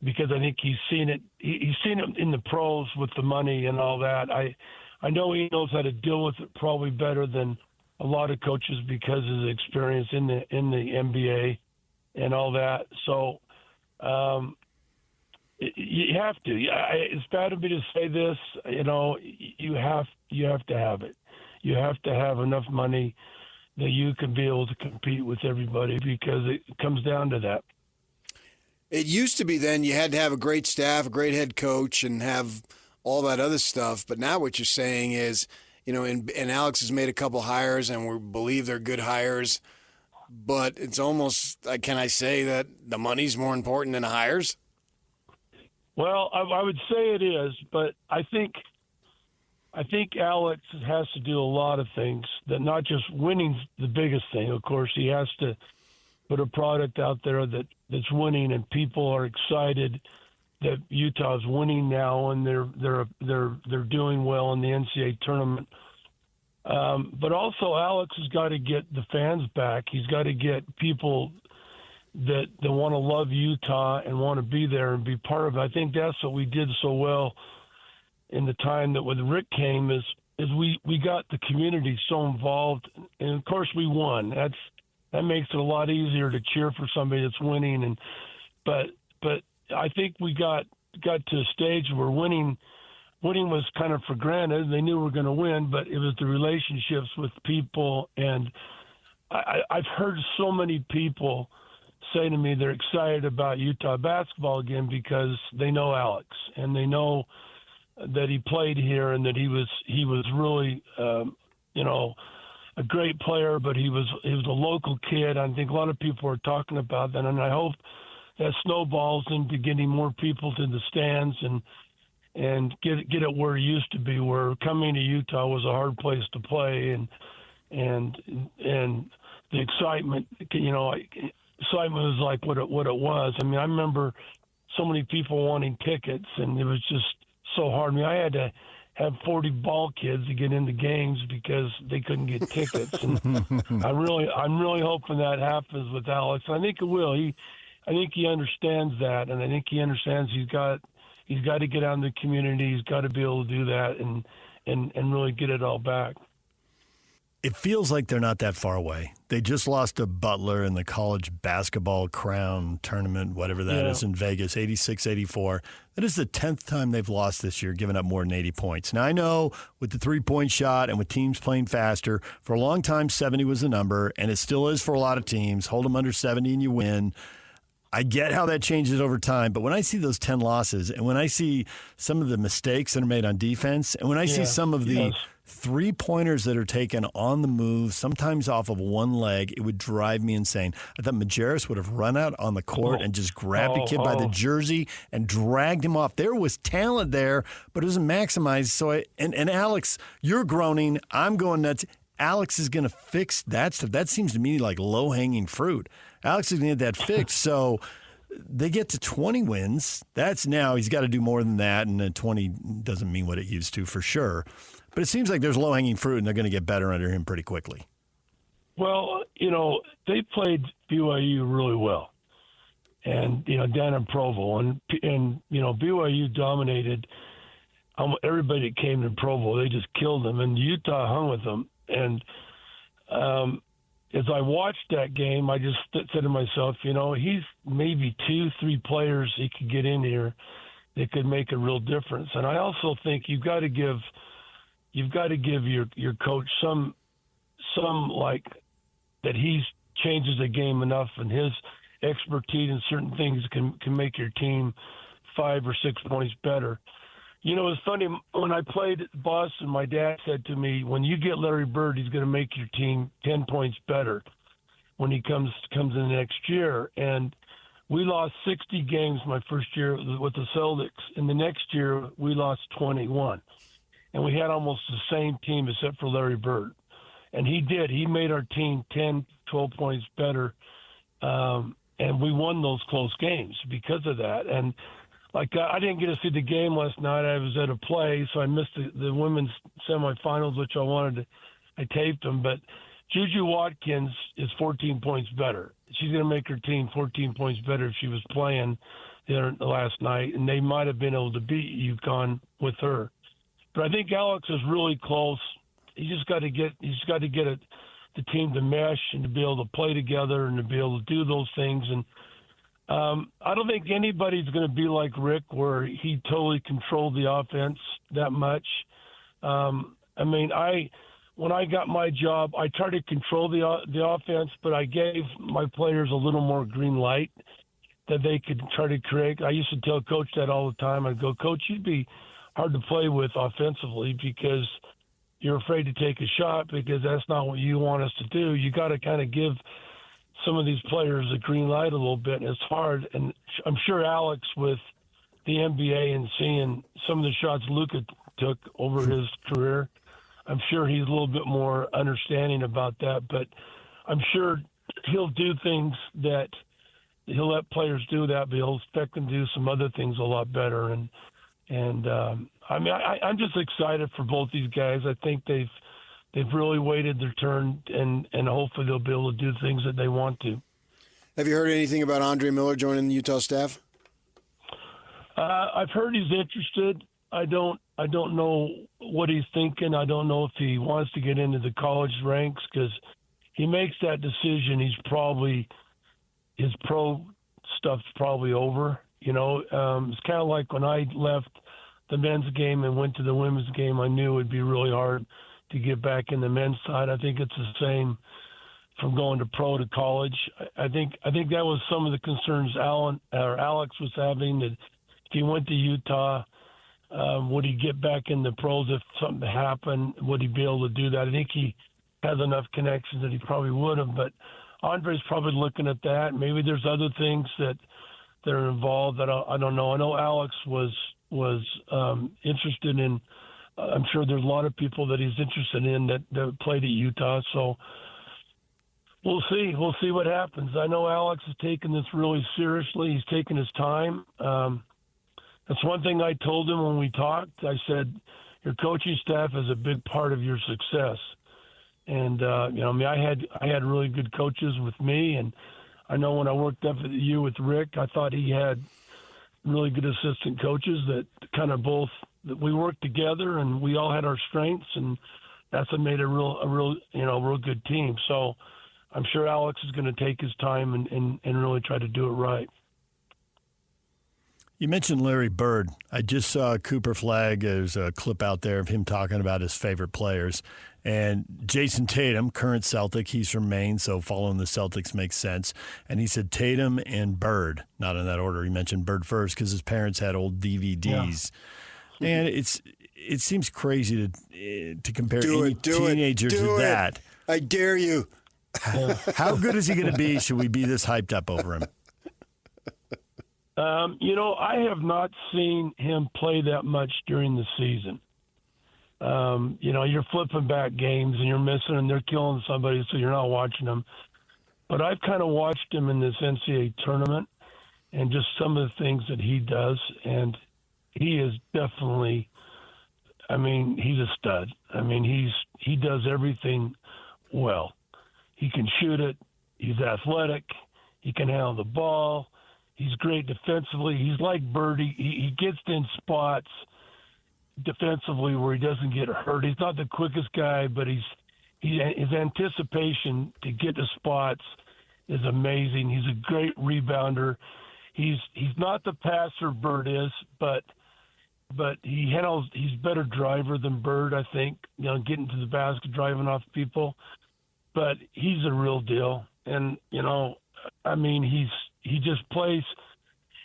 because I think he's seen it. He's seen it in the pros with the money and all that. I know he knows how to deal with it probably better than a lot of coaches because of his experience in the NBA and all that. So you have to. It's bad of me to say this. You have to have it. You have to have enough money that you can be able to compete with everybody, because it comes down to that. It used to be then you had to have a great staff, a great head coach, and have all that other stuff. But now what you're saying is, and Alex has made a couple hires, and we believe they're good hires. But it's almost, can I say that the money's more important than the hires? Well, I would say it is, but I think Alex has to do a lot of things. That not just winning's the biggest thing. Of course, he has to put a product out there that's winning, and people are excited that Utah's winning now, and they're doing well in the NCAA tournament. But also, Alex has got to get the fans back. He's got to get people that want to love Utah and want to be there and be part of it. I think that's what we did so well in the time that when Rick came is we got the community so involved, and of course we won. That makes it a lot easier to cheer for somebody that's winning. But I think we got to a stage where winning was kind of for granted. They knew we were going to win, but it was the relationships with people. And I've heard so many people say to me they're excited about Utah basketball again because they know Alex, and they know that he played here, and that he was really a great player, but he was a local kid. I think a lot of people are talking about that, and I hope that snowballs into getting more people to the stands and get it where it used to be, where coming to Utah was a hard place to play, and the excitement, excitement was like what it was. I mean, I remember so many people wanting tickets, and it was just so hard. I mean, I had to have 40 ball kids to get into games because they couldn't get tickets. And I'm really hoping that happens with Alex. I think it will. I think he understands that, and I think he understands he's got to get out in the community. He's got to be able to do that and really get it all back. It feels like they're not that far away. They just lost to Butler in the college basketball crown tournament, whatever that is, in Vegas, 86-84. That is the 10th time they've lost this year, giving up more than 80 points. Now, I know with the three-point shot and with teams playing faster, for a long time 70 was the number, and it still is for a lot of teams. Hold them under 70 and you win. I get how that changes over time, but when I see those 10 losses, and when I see some of the mistakes that are made on defense, and when I see some of the three-pointers that are taken on the move, sometimes off of one leg, it would drive me insane. I thought Majerus would have run out on the court and just grabbed a kid by the jersey and dragged him off. There was talent there, but it wasn't maximized. So and Alex, you're groaning. I'm going nuts. Alex is going to fix that stuff. That seems to me like low-hanging fruit. Alex is going to get that fixed. So they get to 20 wins. That's now. He's got to do more than that, and 20 doesn't mean what it used to for sure. But it seems like there's low-hanging fruit, and they're going to get better under him pretty quickly. Well, they played BYU really well, and down in Provo, and BYU dominated everybody that came to Provo. They just killed them, and Utah hung with them. And as I watched that game, I just said to myself, he's maybe 2-3 players he could get in here that could make a real difference. And I also think you've got to give your coach some like that he changes the game enough, and his expertise in certain things can make your team 5 or 6 points better. It's funny, when I played at Boston, my dad said to me, when you get Larry Bird, he's going to make your team 10 points better when he comes in the next year. And we lost 60 games my first year with the Celtics, and the next year we lost 21. And we had almost the same team except for Larry Bird. And he did. He made our team 10, 12 points better. And we won those close games because of that. And I didn't get to see the game last night. I was at a play, so I missed the women's semifinals, which I taped them. But Juju Watkins is 14 points better. she's going to make her team 14 points better if she was playing there last night, and they might have been able to beat UConn with her. But I think Alex is really close. He's got to get the team to mesh and to be able to play together and to be able to do those things. And I don't think anybody's going to be like Rick, where he totally controlled the offense that much. When I got my job, I tried to control the offense, but I gave my players a little more green light that they could try to create. I used to tell Coach that all the time. I'd go, Coach, you'd be hard to play with offensively because you're afraid to take a shot because that's not what you want us to do. You got to kind of give some of these players a green light a little bit, and it's hard. And I'm sure Alex, with the NBA and seeing some of the shots Luka took over his career, I'm sure he's a little bit more understanding about that. But I'm sure he'll do things that he'll let players do that, but he'll expect them to do some other things a lot better. And I'm just excited for both these guys. I think they've really waited their turn, and hopefully they'll be able to do things that they want to. Have you heard anything about Andre Miller joining the Utah staff? I've heard he's interested. I don't know what he's thinking. I don't know if he wants to get into the college ranks, because he makes that decision. His pro stuff's probably over. It's kind of like when I left the men's game and went to the women's game. I knew it would be really hard to get back in the men's side. I think it's the same from going to pro to college. I think that was some of the concerns Alex was having, that if he went to Utah, would he get back in the pros if something happened? Would he be able to do that? I think he has enough connections that he probably would have, but Andre's probably looking at that. Maybe there's other things that are involved that I don't know. I know Alex was interested in. I'm sure there's a lot of people that he's interested in that played at Utah. So we'll see. We'll see what happens. I know Alex is taking this really seriously. He's taking his time. That's one thing I told him when we talked. I said, your coaching staff is a big part of your success. And, I had really good coaches with me. And I know when I worked up at the U with Rick, I thought he had really good assistant coaches that kind of that we worked together, and we all had our strengths, and that's what made a real good team. So I'm sure Alex is going to take his time and really try to do it right. You mentioned Larry Bird. I just saw Cooper Flagg. There's a clip out there of him talking about his favorite players. And Jason Tatum, current Celtic, he's from Maine, so following the Celtics makes sense. And he said Tatum and Bird, not in that order. He mentioned Bird first because his parents had old DVDs. Yeah. And it seems crazy to compare any teenager to that. I dare you. How good is he going to be? Should we be this hyped up over him? I have not seen him play that much during the season. You're flipping back games and you're missing, and they're killing somebody, so you're not watching them. But I've kind of watched him in this NCAA tournament and just some of the things that he does, and he is definitely, he's a stud. He does everything well. He can shoot it. He's athletic. He can handle the ball. He's great defensively. He's like Birdie. He gets in spots defensively where he doesn't get hurt. He's not the quickest guy, but his anticipation to get to spots is amazing. He's a great rebounder. He's not the passer Bird is, but he's better driver than Bird, I think, getting to the basket, driving off people. But he's a real deal. And, he just plays.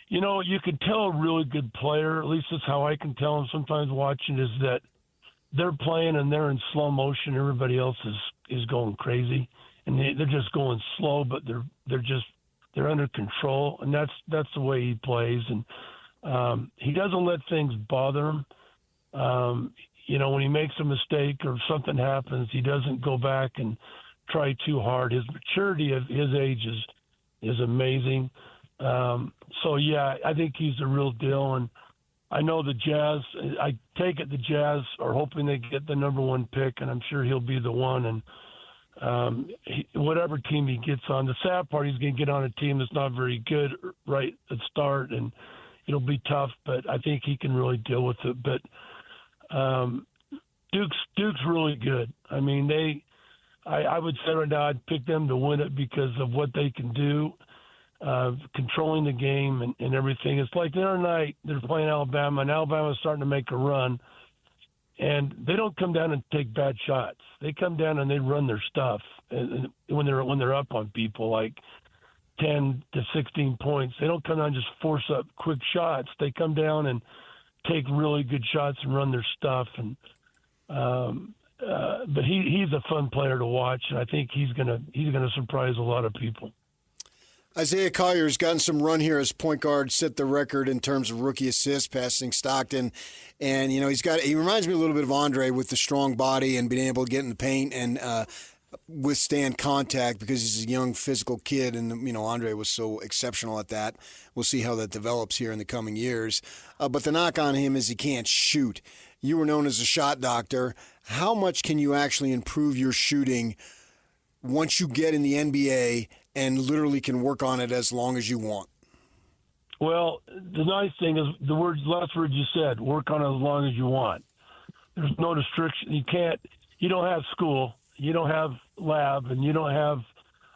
You can tell a really good player, at least that's how I can tell him sometimes watching, is that they're playing and they're in slow motion. Everybody else is going crazy, and they're just going slow, but they're under control, and that's the way he plays. And he doesn't let things bother him. When he makes a mistake or something happens, he doesn't go back and try too hard. His maturity at his age is amazing. I think he's a real deal. And I know the Jazz, I take it the Jazz are hoping they get the number one pick, and I'm sure he'll be the one. And whatever team he gets on. The sad part, he's going to get on a team that's not very good right at the start, and it'll be tough, but I think he can really deal with it. But Duke's really good. I mean, I would say right now I'd pick them to win it because of what they can do, controlling the game and everything. It's like the other night they're playing Alabama, and Alabama's starting to make a run, and they don't come down and take bad shots. They come down and they run their stuff, and when they're up on people like 10 to 16 points, they don't come down and just force up quick shots. They come down and take really good shots and run their stuff. And but he's a fun player to watch, and I think he's gonna surprise a lot of people. Isaiah Collier's gotten some run here as point guard, set the record in terms of rookie assists, passing Stockton. And, he reminds me a little bit of Andre with the strong body and being able to get in the paint and withstand contact because he's a young physical kid. And, Andre was so exceptional at that. We'll see how that develops here in the coming years. But the knock on him is he can't shoot. You were known as a shot doctor. How much can you actually improve your shooting once you get in the NBA and literally can work on it as long as you want? Well, the nice thing is the last word you said, work on it as long as you want. There's no restriction. You don't have school, you don't have lab, and you don't have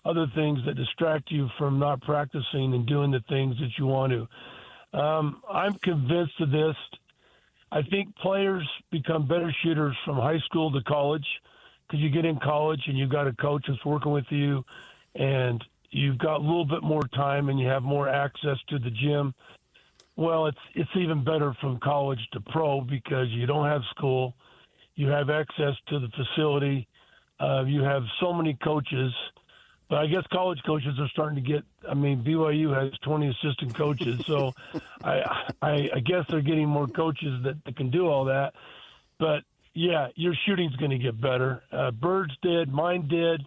other things that distract you from not practicing and doing the things that you want to. I'm convinced of this. I think players become better shooters from high school to college because you get in college and you've got a coach that's working with you, and you've got a little bit more time and you have more access to the gym. Well, it's even better from college to pro because you don't have school. You have access to the facility. You have so many coaches. But I guess college coaches are starting to get – BYU has 20 assistant coaches. So I guess they're getting more coaches that can do all that. But, yeah, your shooting's going to get better. Bird's did. Mine did.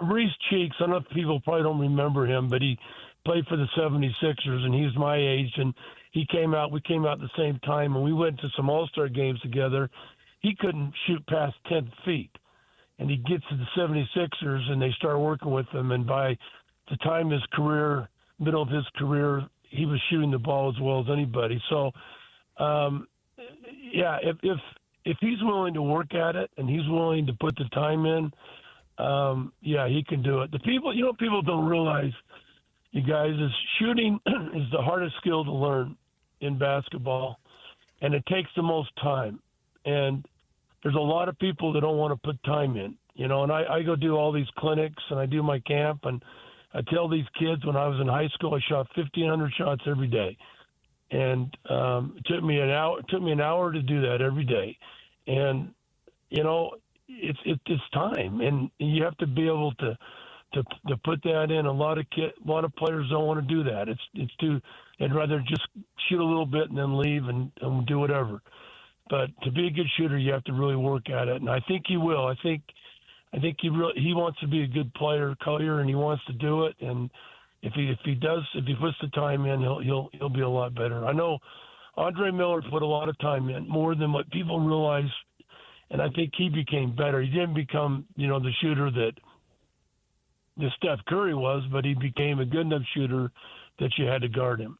Reese Cheeks, I know people probably don't remember him, but he played for the 76ers, and he's my age, and we came out at the same time, and we went to some All-Star games together. He couldn't shoot past 10 feet, and he gets to the 76ers, and they start working with him, and by the time middle of his career, he was shooting the ball as well as anybody. So, if he's willing to work at it and he's willing to put the time in, he can do it. The people don't realize, you guys, is shooting is the hardest skill to learn in basketball, and it takes the most time. And there's a lot of people that don't want to put time in, and I go do all these clinics and I do my camp, and I tell these kids when I was in high school, I shot 1,500 shots every day. And it took me an hour to do that every day. And, it's time, and you have to be able to put that in. A lot of players don't want to do that. They'd rather just shoot a little bit and then leave and do whatever. But to be a good shooter, you have to really work at it, and I think he will. I think he wants to be a good player, Collier, and he wants to do it. And if he puts the time in, he'll be a lot better. I know Andre Miller put a lot of time in, more than what people realize. And I think he became better. He didn't become, the shooter that Steph Curry was, but he became a good enough shooter that you had to guard him.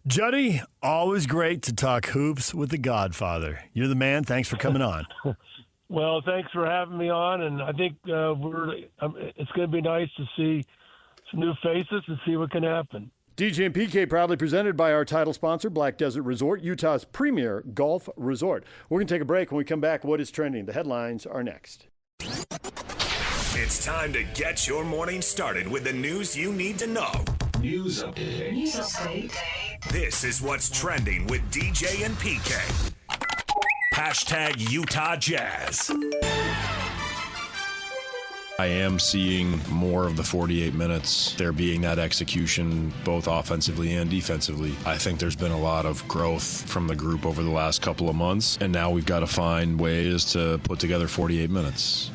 Juddy, always great to talk hoops with the Godfather. You're the man. Thanks for coming on. Well, thanks for having me on, and I think it's going to be nice to see some new faces and see what can happen. DJ and PK proudly presented by our title sponsor, Black Desert Resort, Utah's premier golf resort. We're going to take a break. When we come back, what is trending? The headlines are next. It's time to get your morning started with the news you need to know. News update. This is what's trending with DJ and PK. Hashtag Utah Jazz. I am seeing more of the 48 minutes, there being that execution both offensively and defensively. I think there's been a lot of growth from the group over the last couple of months, and now we've got to find ways to put together 48 minutes.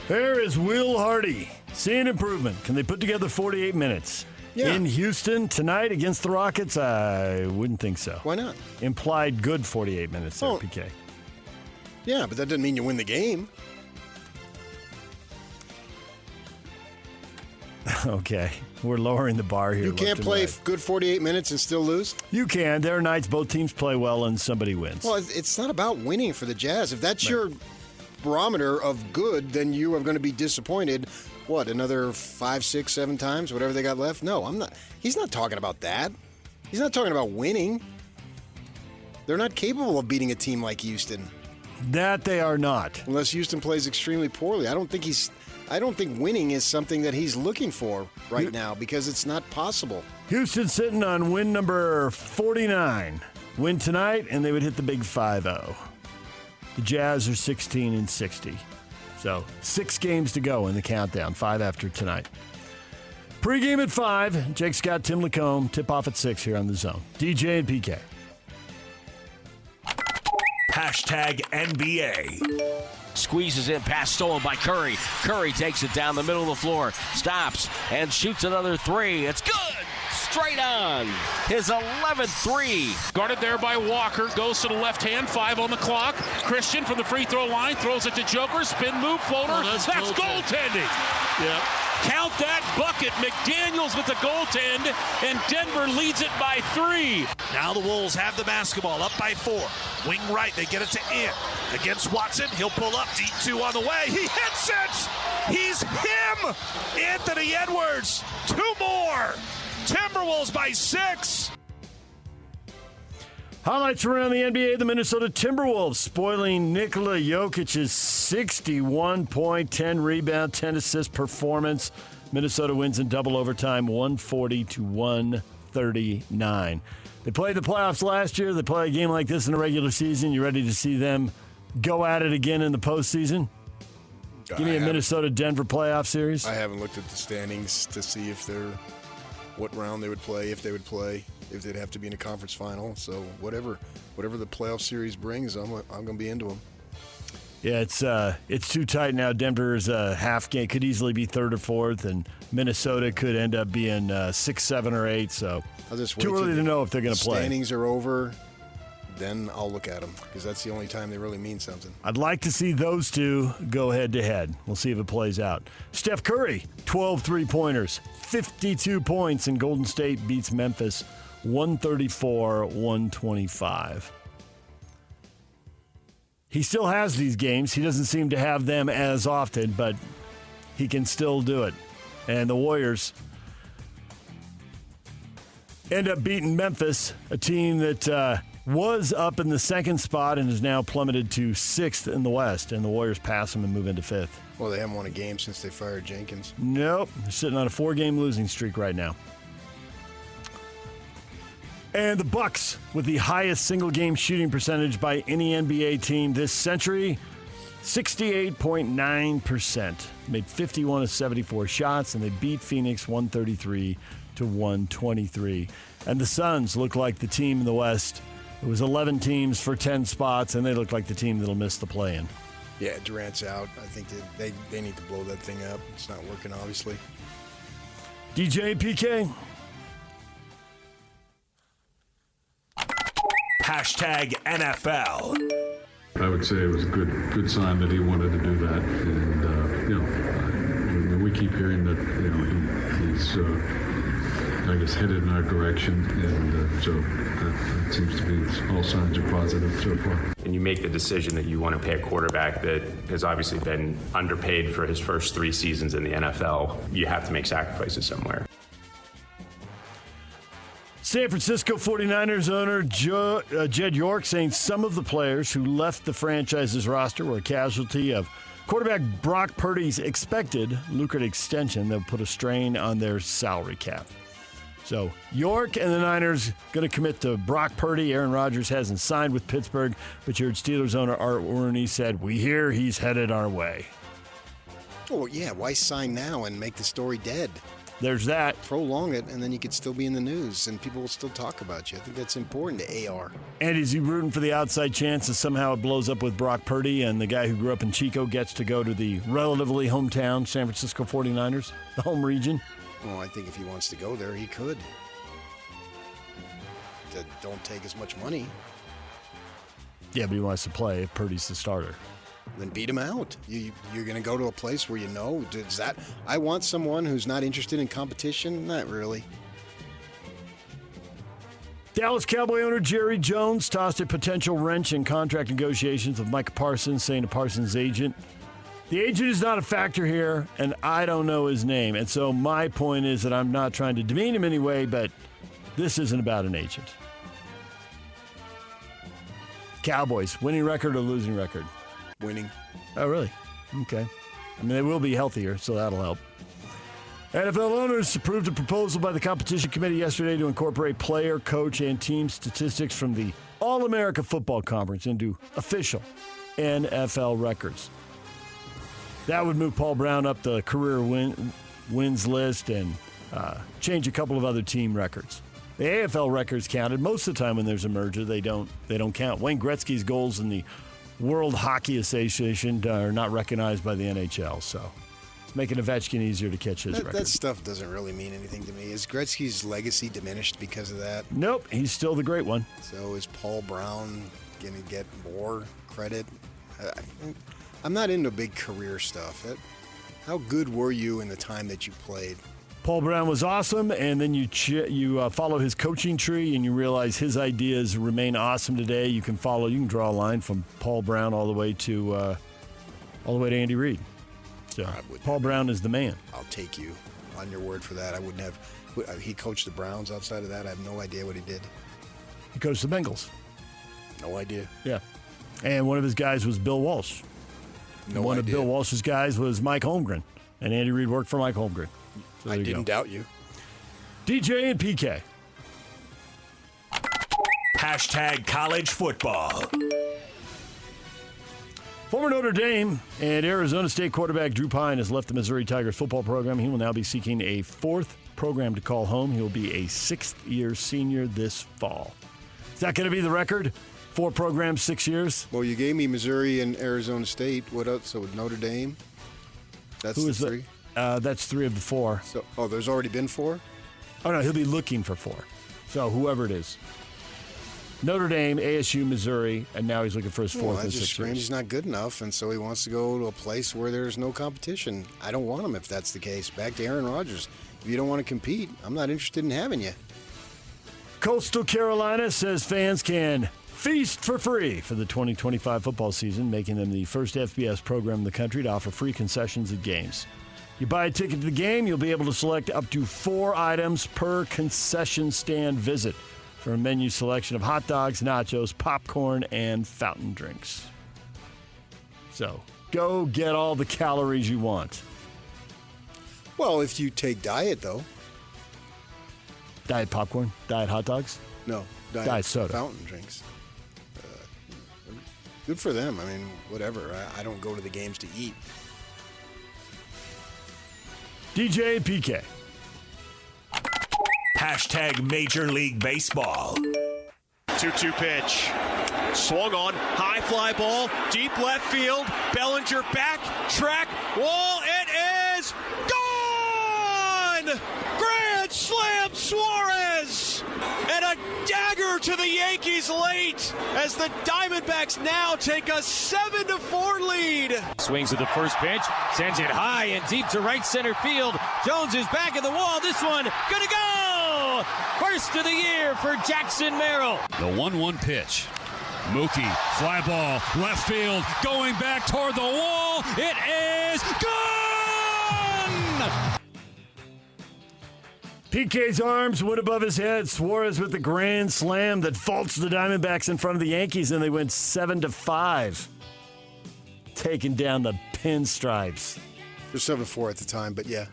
There is Will Hardy. Seeing improvement. Can they put together 48 minutes? In Houston tonight against the Rockets? I wouldn't think so. Why not? Implied good 48 minutes there, PK. Yeah, but that doesn't mean you win the game. Okay. We're lowering the bar here. You can't play good 48 minutes and still lose? You can. There are nights both teams play well and somebody wins. Well, it's not about winning for the Jazz. If that's your barometer of good, then you are going to be disappointed. What, another 5, 6, 7 times, whatever they got left? No, I'm not. He's not talking about that. He's not talking about winning. They're not capable of beating a team like Houston. That they are not. Unless Houston plays extremely poorly. I don't think winning is something that he's looking for right now because it's not possible. Houston sitting on win number 49. Win tonight, and they would hit the big 5-0. The Jazz are 16-60. So 6 games to go in the countdown, 5 after tonight. Pre-game at 5. Jake Scott, Tim LaComb. Tip-off at 6 here on The Zone. DJ and PK. #NBA. Squeezes in, pass stolen by Curry. Curry takes it down the middle of the floor, stops, and shoots another 3. It's good! Straight on. His 11th 3. Guarded there by Walker. Goes to the left hand. 5 on the clock. Christian from the free throw line. Throws it to Joker. Spin move. Floater. That's goaltending. Yep. Count that bucket. McDaniels with the goaltend. And Denver leads it by 3. Now the Wolves have the basketball up by 4. Wing right. They get it to Ant. Against Watson. He'll pull up. Deep 2 on the way. He hits it. He's him. Anthony Edwards. 2 more. Timberwolves by 6. Highlights around the NBA. The Minnesota Timberwolves spoiling Nikola Jokic's 61-point, 10-rebound, 10-assist performance. Minnesota wins in double overtime, 140-139. They played the playoffs last year. They play a game like this in the regular season. You ready to see them go at it again in the postseason? Give me a Minnesota-Denver playoff series. I haven't looked at the standings to see if what round they would play, if they would play, if they'd have to be in a conference final. So whatever the playoff series brings, I'm going to be into them. Yeah, it's too tight now. Denver is a half game, could easily be 3rd or 4th, and Minnesota could end up being 6, 7, or 8. So too early to know if they're going to play. Standings are over, then I'll look at them because that's the only time they really mean something. I'd like to see those two go head-to-head. We'll see if it plays out. Steph Curry, 12 3-pointers, 52 points, and Golden State beats Memphis 134-125. He still has these games. He doesn't seem to have them as often, but he can still do it. And the Warriors end up beating Memphis, a team that was up in the 2nd spot and has now plummeted to 6th in the West, and the Warriors pass them and move into 5th. Well, they haven't won a game since they fired Jenkins. Nope. They're sitting on a 4-game losing streak right now. And the Bucks with the highest single-game shooting percentage by any NBA team this century, 68.9%. Made 51 of 74 shots, and they beat Phoenix 133-123. And the Suns look like the team in the West. It was 11 teams for 10 spots, and they look like the team that'll miss the play-in. Yeah, Durant's out. I think that they need to blow that thing up. It's not working, obviously. DJ PK. #NFL. I would say it was a good sign that he wanted to do that, and we keep hearing that he's I guess headed in our direction, and so it seems to be all signs are positive so far. And you make the decision that you want to pay a quarterback that has obviously been underpaid for his first 3 seasons in the NFL. You have to make sacrifices somewhere. San Francisco 49ers owner Jed York saying some of the players who left the franchise's roster were a casualty of quarterback Brock Purdy's expected lucrative extension that will put a strain on their salary cap. So York and the Niners going to commit to Brock Purdy. Aaron Rodgers hasn't signed with Pittsburgh, but you heard Steelers owner Art Rooney said, "We hear he's headed our way." Oh, yeah, why sign now and make the story dead? There's that. Prolong it, and then you could still be in the news, and people will still talk about you. I think that's important to AR. And is he rooting for the outside chance that somehow it blows up with Brock Purdy and the guy who grew up in Chico gets to go to the relatively hometown San Francisco 49ers, the home region? Well, I think if he wants to go there, he could. That don't take as much money. Yeah, but he wants to play if Purdy's the starter. Then beat him out. You're going to go to a place where does that? I want someone who's not interested in competition? Not really. Dallas Cowboy owner Jerry Jones tossed a potential wrench in contract negotiations with Micah Parsons, saying to Parsons' agent, the agent is not a factor here, and I don't know his name. And so my point is that I'm not trying to demean him anyway, but this isn't about an agent. Cowboys, winning record or losing record? Winning. Oh, really? Okay. I mean, they will be healthier, so that'll help. NFL owners approved a proposal by the competition committee yesterday to incorporate player, coach, and team statistics from the All-America Football Conference into official NFL records. That would move Paul Brown up the career wins list and change a couple of other team records. The AFL records counted. Most of the time when there's a merger, they don't count. Wayne Gretzky's goals in the World Hockey Association are not recognized by the NHL, so it's making Ovechkin easier to catch his record. That stuff doesn't really mean anything to me. Is Gretzky's legacy diminished because of that? Nope, he's still the great one. So is Paul Brown going to get more credit? I'm not into big career stuff. How good were you in the time that you played? Paul Brown was awesome, and then you follow his coaching tree, and you realize his ideas remain awesome today. You can draw a line from Paul Brown all the way to Andy Reid. So Paul Brown is the man. I'll take you on your word for that. I wouldn't have. He coached the Browns. Outside of that, I have no idea what he did. He coached the Bengals. No idea. Yeah, and one of his guys was Bill Walsh. No one idea. of Bill Walsh's guys was Mike Holmgren, and Andy Reid worked for Mike Holmgren. So I didn't doubt you. DJ and PK. Hashtag college football. Former Notre Dame and Arizona State quarterback Drew Pine has left the Missouri Tigers football program. He will now be seeking a fourth program to call home. He will be a sixth-year senior this fall. Is that going to be the record? 4 programs, 6 years? Well, you gave me Missouri and Arizona State. What else? So Notre Dame? That's Who the is 3? That's 3 of the 4. So, there's already been 4? Oh, no, he'll be looking for 4. So whoever it is. Notre Dame, ASU, Missouri, and now he's looking for his 4th Well, in that 6 just screams years. he's not good enough, and so he wants to go to a place where there's no competition. I don't want him if that's the case. Back to Aaron Rodgers. If you don't want to compete, I'm not interested in having you. Coastal Carolina says fans can feast for free for the 2025 football season, making them the first FBS program in the country to offer free concessions at games. You buy a ticket to the game, you'll be able to select up to 4 items per concession stand visit for a menu selection of hot dogs, nachos, popcorn, and fountain drinks. So go get all the calories you want. Well, if you take diet, though. Diet popcorn? Diet hot dogs? No. Diet soda. Fountain drinks. Good for them. I mean, whatever. I don't go to the games to eat. DJ PK. Hashtag Major League Baseball. 2-2 pitch. Swung on. High fly ball. Deep left field. Bellinger back. Track. Wall. It is gone! Grand slam Suarez! And a dagger to the Yankees late as the Diamondbacks now take a 7-4 lead. Swings at the first pitch. Sends it high and deep to right center field. Jones is back at the wall. This one gonna go! First of the year for Jackson Merrill. The 1-1 pitch. Mookie, fly ball, left field, going back toward the wall. It is gone! PK's arms went above his head. Suarez with the grand slam that vaults the Diamondbacks in front of the Yankees, and they went 7-5. Taking down the pinstripes. It was 7-4 at the time, but yeah.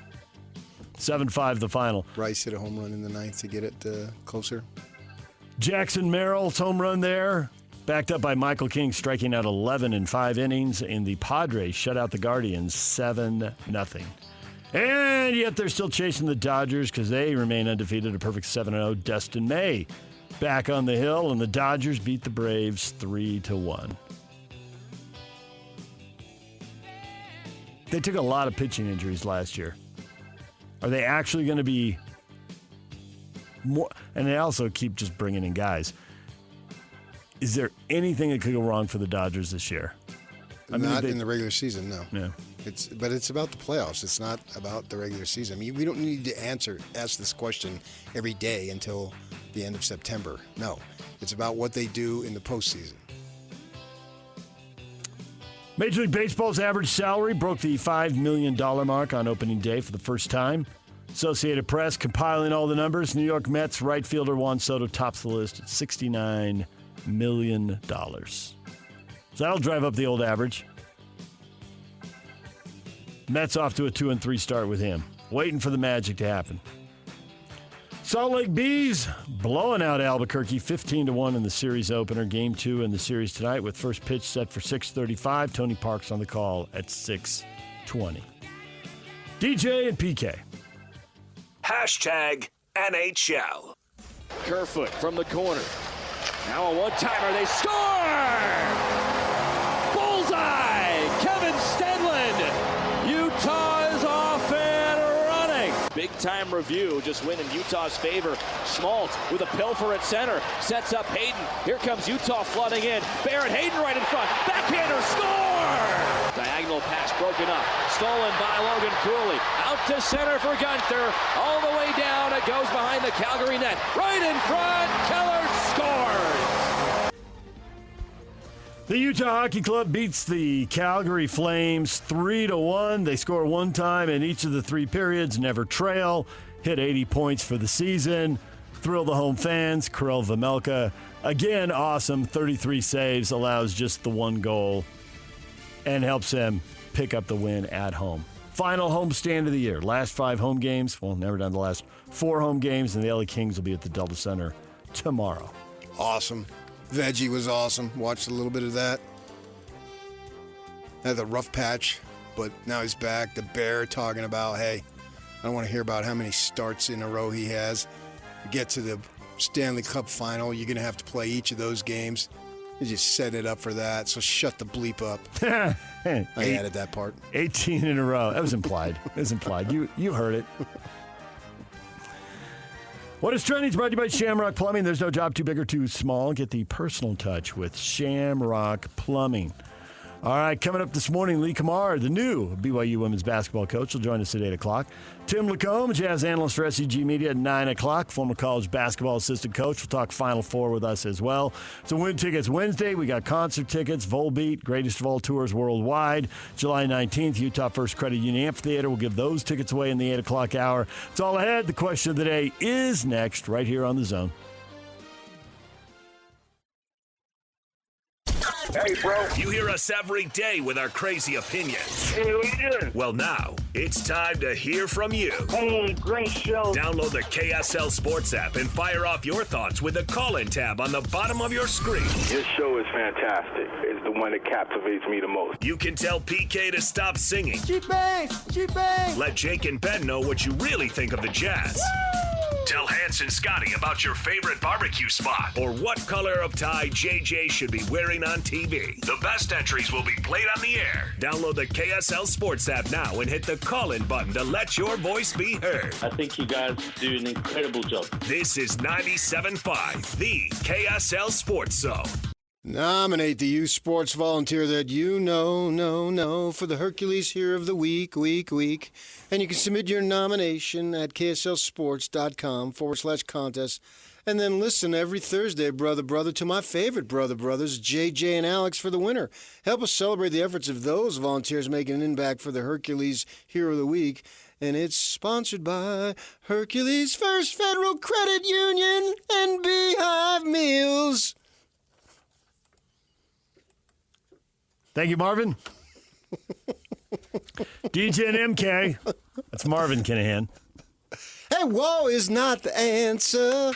7-5 the final. Rice hit a home run in the 9th to get it closer. Jackson Merrill's home run there, backed up by Michael King striking out 11 in 5 innings, and the Padres shut out the Guardians 7-0. And yet they're still chasing the Dodgers because they remain undefeated, a perfect 7-0. Destin May back on the hill, and the Dodgers beat the Braves 3-1. They took a lot of pitching injuries last year. Are they actually going to be more? And they also keep just bringing in guys. Is there anything that could go wrong for the Dodgers this year? Not in the regular season, no. Yeah. But it's about the playoffs. It's not about the regular season. I mean, we don't need to ask this question every day until the end of September. No. It's about what they do in the postseason. Major League Baseball's average salary broke the $5 million mark on opening day for the first time. Associated Press compiling all the numbers. New York Mets right fielder Juan Soto tops the list at $69 million. So that'll drive up the old average. Mets off to a 2-3 start with him. Waiting for the magic to happen. Salt Lake Bees blowing out Albuquerque 15-1 in the series opener. Game 2 in the series tonight with first pitch set for 6:35. Tony Park's on the call at 6:20. DJ and PK. Hashtag NHL. Kerfoot from the corner. Now a one-timer. They score! Bullseye! Kevin Stenlund. Utah is off and running. Big-time review just win in Utah's favor. Schmaltz with a pilfer at center. Sets up Hayden. Here comes Utah flooding in. Barrett Hayden right in front. Backhander, score! Diagonal pass broken up. Stolen by Logan Cooley. Out to center for Gunther. All the way down. It goes behind the Calgary net. Right in front. Keller scores. The Utah Hockey Club beats the Calgary Flames 3-1. They score one time in each of the 3 periods, never trail, hit 80 points for the season, thrill the home fans. Karel Vejmelka, again, awesome, 33 saves, allows just the 1 goal, and helps them pick up the win at home. Final home stand of the year. Last 5 home games, well, never done the last 4 home games, and the LA Kings will be at the Delta Center tomorrow. Awesome. Veggie was awesome. Watched a little bit of that. Had the rough patch, but now he's back. The Bear talking about, hey, I don't want to hear about how many starts in a row he has. You get to the Stanley Cup final, you're going to have to play each of those games. You just set it up for that, so shut the bleep up. I added that part. 18 in a row. That was implied. It was implied. You heard it. What is trending is brought to you by Shamrock Plumbing. There's no job too big or too small. Get the personal touch with Shamrock Plumbing. All right, coming up this morning, Lee Cummard, the new BYU women's basketball coach, will join us at 8 o'clock. Tim LaComb, Jazz analyst for SEG Media at 9 o'clock. Former college basketball assistant coach, will talk Final Four with us as well. So win tickets Wednesday. We got concert tickets, Volbeat, Greatest of All Tours Worldwide. July 19th, Utah First Credit Union Amphitheater. We'll give those tickets away in the 8 o'clock hour. It's all ahead. The question of the day is next, right here on The Zone. Hey, bro. You hear us every day with our crazy opinions. Hey, what are you doing? Well, now it's time to hear from you. Hey, great show. Download the KSL Sports app and fire off your thoughts with the call-in tab on the bottom of your screen. Your show is fantastic. It's the one that captivates me the most. You can tell PK to stop singing. G-Bang! G-Bang! Let Jake and Ben know what you really think of the Jazz. Woo! Tell Hans and Scotty about your favorite barbecue spot or what color of tie JJ should be wearing on TV. The best entries will be played on the air. Download the KSL Sports app now and hit the call-in button to let your voice be heard. I think you guys do an incredible job. This is 97.5, the KSL Sports Zone. Nominate the youth sports volunteer that you know for the Hercules Hero of the Week. And you can submit your nomination at kslsports.com/contest. And then listen every Thursday, brother, to my favorite brothers, JJ and Alex, for the winner. Help us celebrate the efforts of those volunteers making an impact for the Hercules Hero of the Week. And it's sponsored by Hercules First Federal Credit Union and Beehive Meals. Thank you, Marvin. DJ and MK. That's Marvin Kinahan. Hey, whoa is not the answer.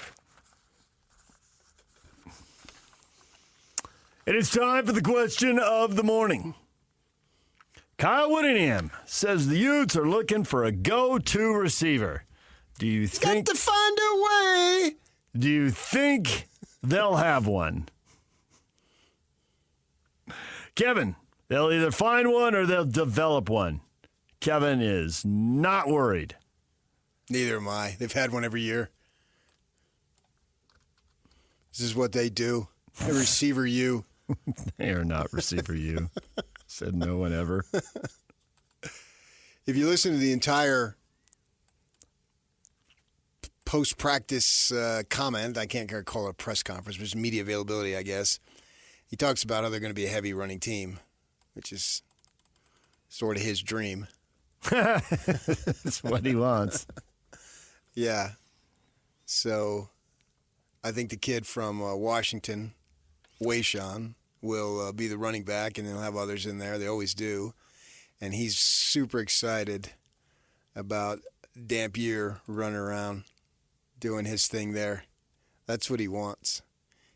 It is time for the question of the morning. Kyle Whittingham says the Utes are looking for a go-to receiver. Do you think... Got to find a way. Do you think they'll have one? Kevin, they'll either find one or they'll develop one. Kevin is not worried. Neither am I. They've had one every year. This is what they do. They receiver you. They are not receiver you. Said no one ever. If you listen to the entire post-practice comment, I can't call it a press conference, but it's media availability, I guess. He talks about how they're going to be a heavy running team, which is sort of his dream. That's what he wants. Yeah. So I think the kid from Washington, Wayshawn, will be the running back, and they'll have others in there. They always do. And he's super excited about Dampier running around doing his thing there. That's what he wants.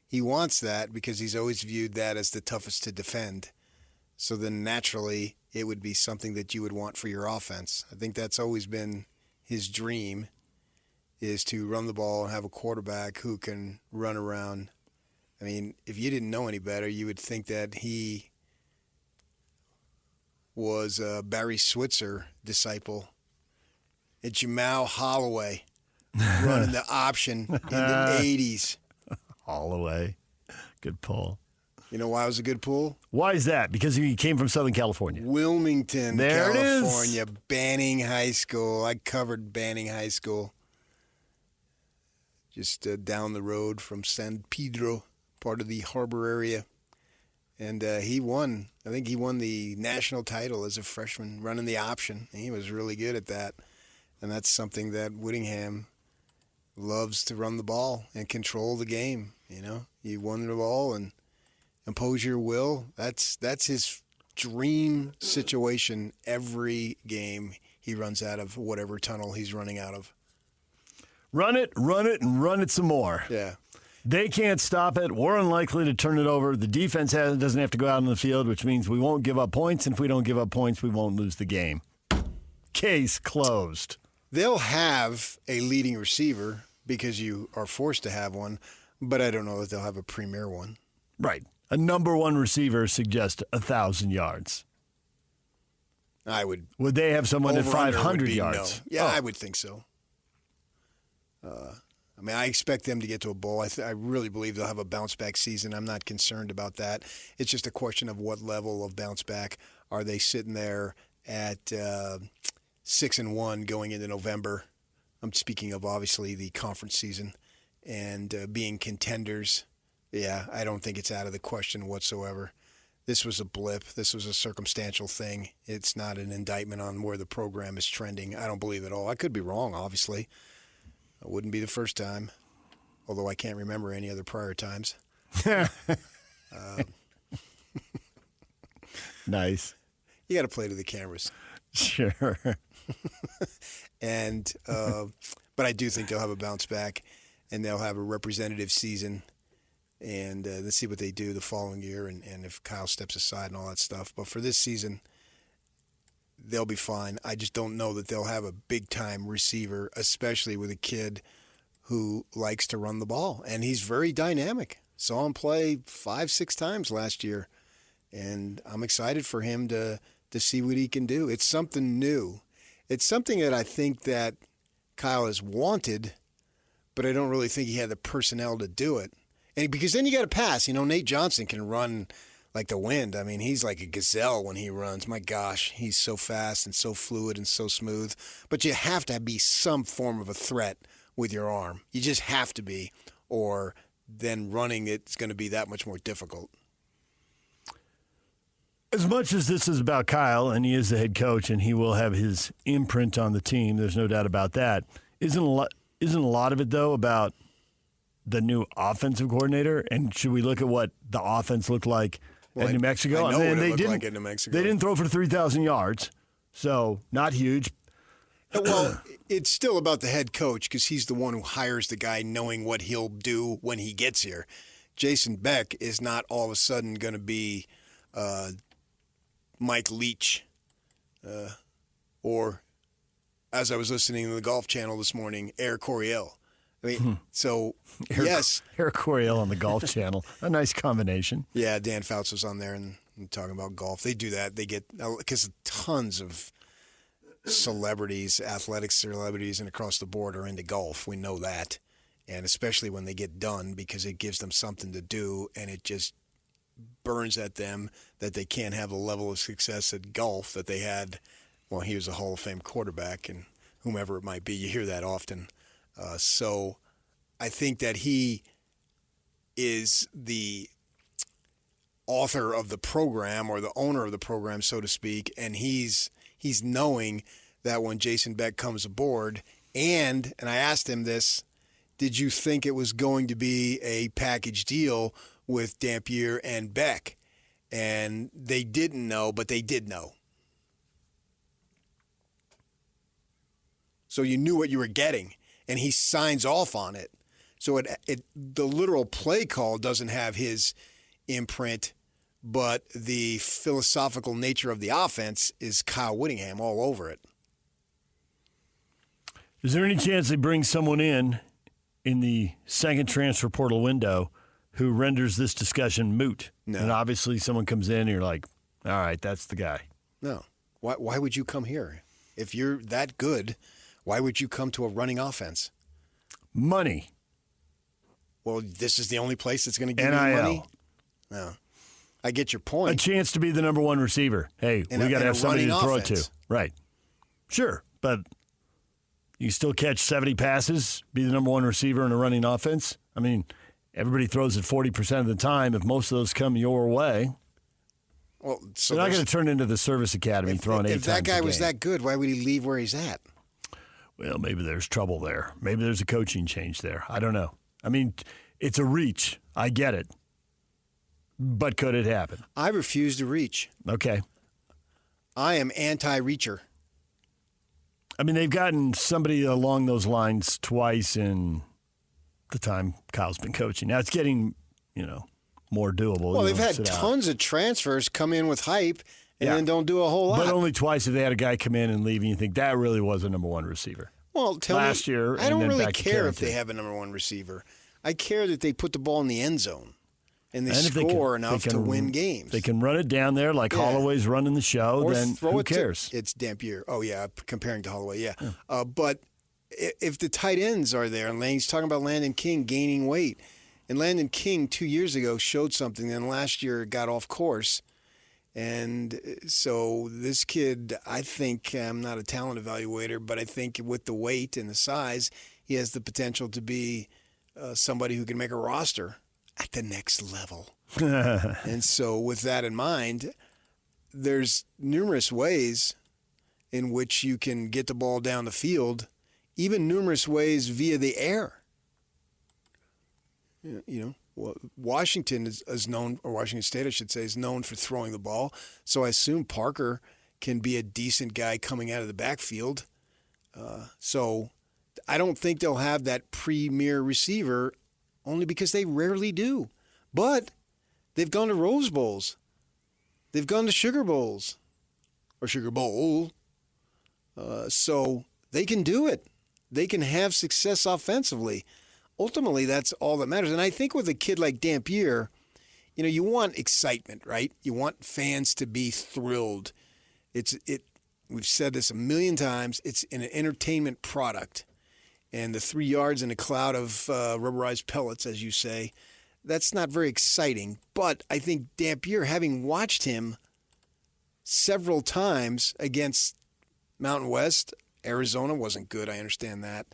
He wants that because he's always viewed that as the toughest to defend. So then naturally it would be something that you would want for your offense. I think that's always been his dream, is to run the ball and have a quarterback who can run around. I mean, if you didn't know any better, you would think that he was a Barry Switzer disciple. It's Jamal Holloway running the option in the 80s. Holloway. Good pull. You know why it was a good pull? Why is that? Because he came from Southern California. Wilmington, there California. It is. Banning High School. I covered Banning High School. Just down the road from San Pedro, part of the harbor area. And he won. I think he won the national title as a freshman, running the option. And he was really good at that. And that's something that Whittingham loves, to run the ball and control the game. You know, you won the ball and impose your will. That's his dream situation every game he runs out of whatever tunnel he's running out of. Run it, and run it some more. Yeah. They can't stop it. We're unlikely to turn it over. The defense doesn't have to go out on the field, which means we won't give up points. And if we don't give up points, we won't lose the game. Case closed. They'll have a leading receiver because you are forced to have one, but I don't know that they'll have a premier one. Right. A number one receiver suggests 1,000 yards. I would. Would they have someone at 500 yards? No. Yeah, I would think so. I mean, I expect them to get to a bowl. I really believe they'll have a bounce-back season. I'm not concerned about that. It's just a question of what level of bounce-back. Are they sitting there at 6-1 going into November? I'm speaking of, obviously, the conference season and being contenders. Yeah, I don't think it's out of the question whatsoever. This was a blip. This was a circumstantial thing. It's not an indictment on where the program is trending. I don't believe it at all. I could be wrong, obviously. It wouldn't be the first time, although I can't remember any other prior times. Nice. You got to play to the cameras. Sure. And but I do think they'll have a bounce back, and they'll have a representative season, and let's see what they do the following year, and if Kyle steps aside and all that stuff. But for this season, they'll be fine. I just don't know that they'll have a big-time receiver, especially with a kid who likes to run the ball. And he's very dynamic. Saw him play 5-6 times last year. And I'm excited for him to see what he can do. It's something new. It's something that I think that Kyle has wanted, but I don't really think he had the personnel to do it. And because then you got to pass. You know, Nate Johnson can run like the wind. I mean, he's like a gazelle when he runs. My gosh, he's so fast and so fluid and so smooth. But you have to be some form of a threat with your arm. You just have to be, or then running it's going to be that much more difficult. As much as this is about Kyle, and he is the head coach, and he will have his imprint on the team, there's no doubt about that. Isn't a lot of it, though, about the new offensive coordinator? And should we look at what the offense looked like at New Mexico? I know what it looked like at New Mexico. They didn't throw for 3,000 yards, so not huge. Well, it's still about the head coach because he's the one who hires the guy knowing what he'll do when he gets here. Jason Beck is not all of a sudden going to be Mike Leach or, as I was listening to the Golf Channel this morning, Eric Coryell. I mean, so, yes. Eric Coryell on the Golf Channel. A nice combination. Yeah, Dan Fouts was on there and talking about golf. They do that. They get, because tons of celebrities, athletic celebrities, and across the board are into golf. We know that. And especially when they get done, because it gives them something to do, and it just burns at them that they can't have the level of success at golf that they had. Well, he was a Hall of Fame quarterback, and whomever it might be, you hear that often. So I think that he is the author of the program, or the owner of the program, so to speak, and he's knowing that when Jason Beck comes aboard, and I asked him this, did you think it was going to be a package deal with Dampier and Beck? And they didn't know, but they did know. So you knew what you were getting, and he signs off on it. So the literal play call doesn't have his imprint, but the philosophical nature of the offense is Kyle Whittingham all over it. Is there any chance they bring someone in the second transfer portal window who renders this discussion moot? No. And obviously someone comes in and you're like, all right, that's the guy. No. Why would you come here? If you're that good, why would you come to a running offense? Money. Well, this is the only place that's going to give NIL. you money? No. I get your point. A chance to be the number one receiver. Hey, we got to have somebody to throw it to. Right. Sure, but you still catch 70 passes, be the number one receiver in a running offense? I mean, everybody throws it 40% of the time. If most of those come your way, well, so they're not going to turn into the service academy throwing 8 times a game. If that guy was that good, why would he leave where he's at? Well, maybe there's trouble there. Maybe there's a coaching change there. I don't know. I mean, it's a reach. I get it. But could it happen? I refuse to reach. Okay. I am anti-reacher. I mean, they've gotten somebody along those lines twice in the time Kyle's been coaching. Now it's getting, more doable. Well, they've had tons of transfers come in with hype and then don't do a whole lot. But only twice have they had a guy come in and leave, and you think that really was a number one receiver. Well, last year, I don't and then really back to care if Carrington. they have a number one receiver. I care that they put the ball in the end zone and they And if score enough to win games. They can run it down there like Holloway's running the show, or then throw who it cares? It's Dampier. Oh, yeah, comparing to Holloway, yeah. But if the tight ends are there, and he's talking about Landon King gaining weight, and Landon King 2 years ago showed something, then last year got off course. And so this kid, I think, I'm not a talent evaluator, but I think with the weight and the size, he has the potential to be somebody who can make a roster at the next level. And so with that in mind, there's numerous ways in which you can get the ball down the field, even numerous ways via the air. Washington is known, or Washington State, I should say, is known for throwing the ball. So I assume Parker can be a decent guy coming out of the backfield. So I don't think they'll have that premier receiver, only because they rarely do. But they've gone to Rose Bowls. They've gone to Sugar Bowls, or Sugar Bowl. So they can do it. They can have success offensively. Ultimately, that's all that matters. And I think with a kid like Dampier, you want excitement, right? You want fans to be thrilled. We've said this a million times. It's an entertainment product. And the 3 yards in a cloud of rubberized pellets, as you say, that's not very exciting. But I think Dampier, having watched him several times against Mountain West, Arizona wasn't good, I understand that.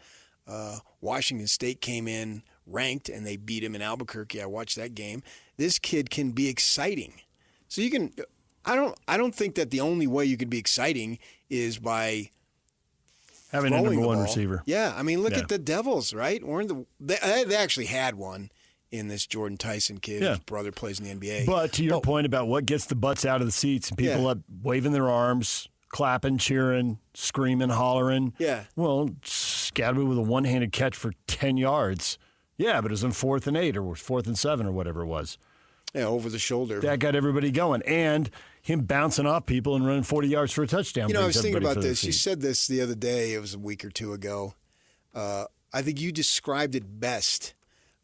Washington State came in ranked, and they beat him in Albuquerque. I watched that game. This kid can be exciting. So you can. I don't think that the only way you can be exciting is by having a number one receiver. Yeah, I mean, look at the Devils, right? They actually had one in this Jordan Tyson kid. His brother plays in the NBA. But to your point about what gets the butts out of the seats and people up waving their arms, clapping, cheering, screaming, hollering. Yeah. Well, Scadby with a one-handed catch for 10 yards. Yeah, but it was on 4th and 8 or 4th and 7 or whatever it was. Yeah, over the shoulder. That got everybody going. And him bouncing off people and running 40 yards for a touchdown. I was thinking about this. You said this the other day. It was a week or two ago. I think you described it best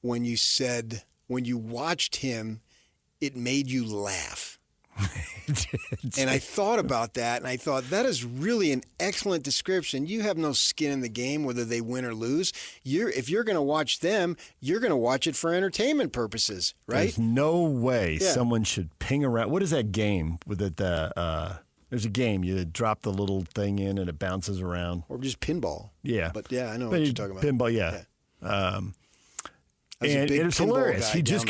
when you said when you watched him, it made you laugh. And I thought about that, and I thought that is really an excellent description. You have no skin in the game whether they win or lose. If you're going to watch them, you're going to watch it for entertainment purposes, right? There's no way someone should ping around. What is that game with it? There's a game. You drop the little thing in and it bounces around. Or just pinball. Yeah. But, I know what you're talking about. Pinball, yeah. And it was hilarious. He just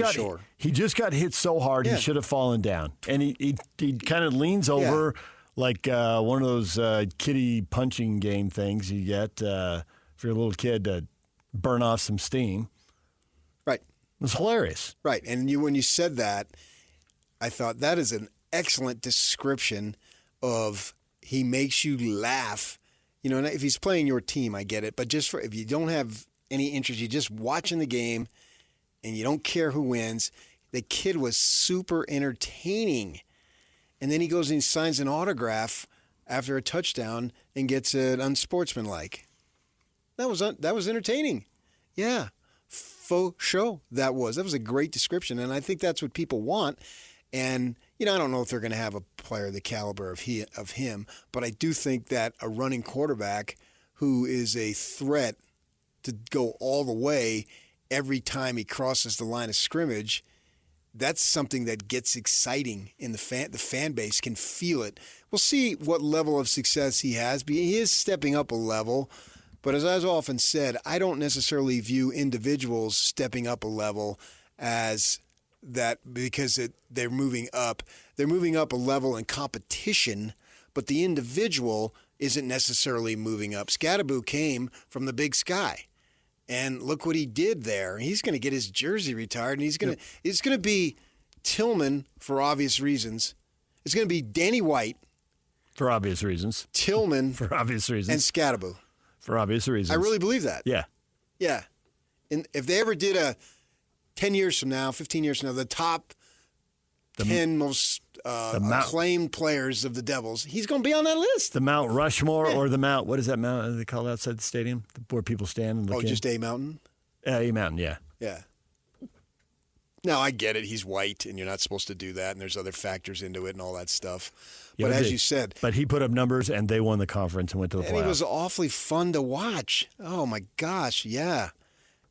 got hit so hard he should have fallen down. And he kind of leans over like one of those kiddie punching game things you get for your little kid to burn off some steam. Right. It was hilarious. Right. And when you said that, I thought that is an excellent description of he makes you laugh. You know, and if he's playing your team, I get it. But just if you don't have any interest, you're just watching the game and you don't care who wins. The kid was super entertaining. And then he goes and he signs an autograph after a touchdown and gets it unsportsmanlike. That was entertaining. Yeah. Faux show that was. That was a great description, and I think that's what people want. And, I don't know if they're going to have a player the caliber of him, but I do think that a running quarterback who is a threat to go all the way every time he crosses the line of scrimmage, that's something that gets exciting in the fan base can feel it. We'll see what level of success he has. He is stepping up a level, but as I've often said, I don't necessarily view individuals stepping up a level as that because they're moving up. They're moving up a level in competition, but the individual isn't necessarily moving up. Scadaboo came from the Big Sky. And look what he did there. He's going to get his jersey retired, and it's going to be Tillman for obvious reasons. It's going to be Danny White for obvious reasons. Tillman for obvious reasons. And Scadaboo for obvious reasons. I really believe that. Yeah. Yeah. And if they ever did a 10 years from now, 15 years from now, the top 10 most acclaimed players of the Devils, he's going to be on that list. The Mount Rushmore or the Mount, what is that mountain they call it outside the stadium? Where people stand and look just A Mountain? A Mountain, yeah. Yeah. Now, I get it. He's white, and you're not supposed to do that, and there's other factors into it and all that stuff. But as you said. But he put up numbers, and they won the conference and went to the playoffs. And he was awfully fun to watch. Oh, my gosh, yeah.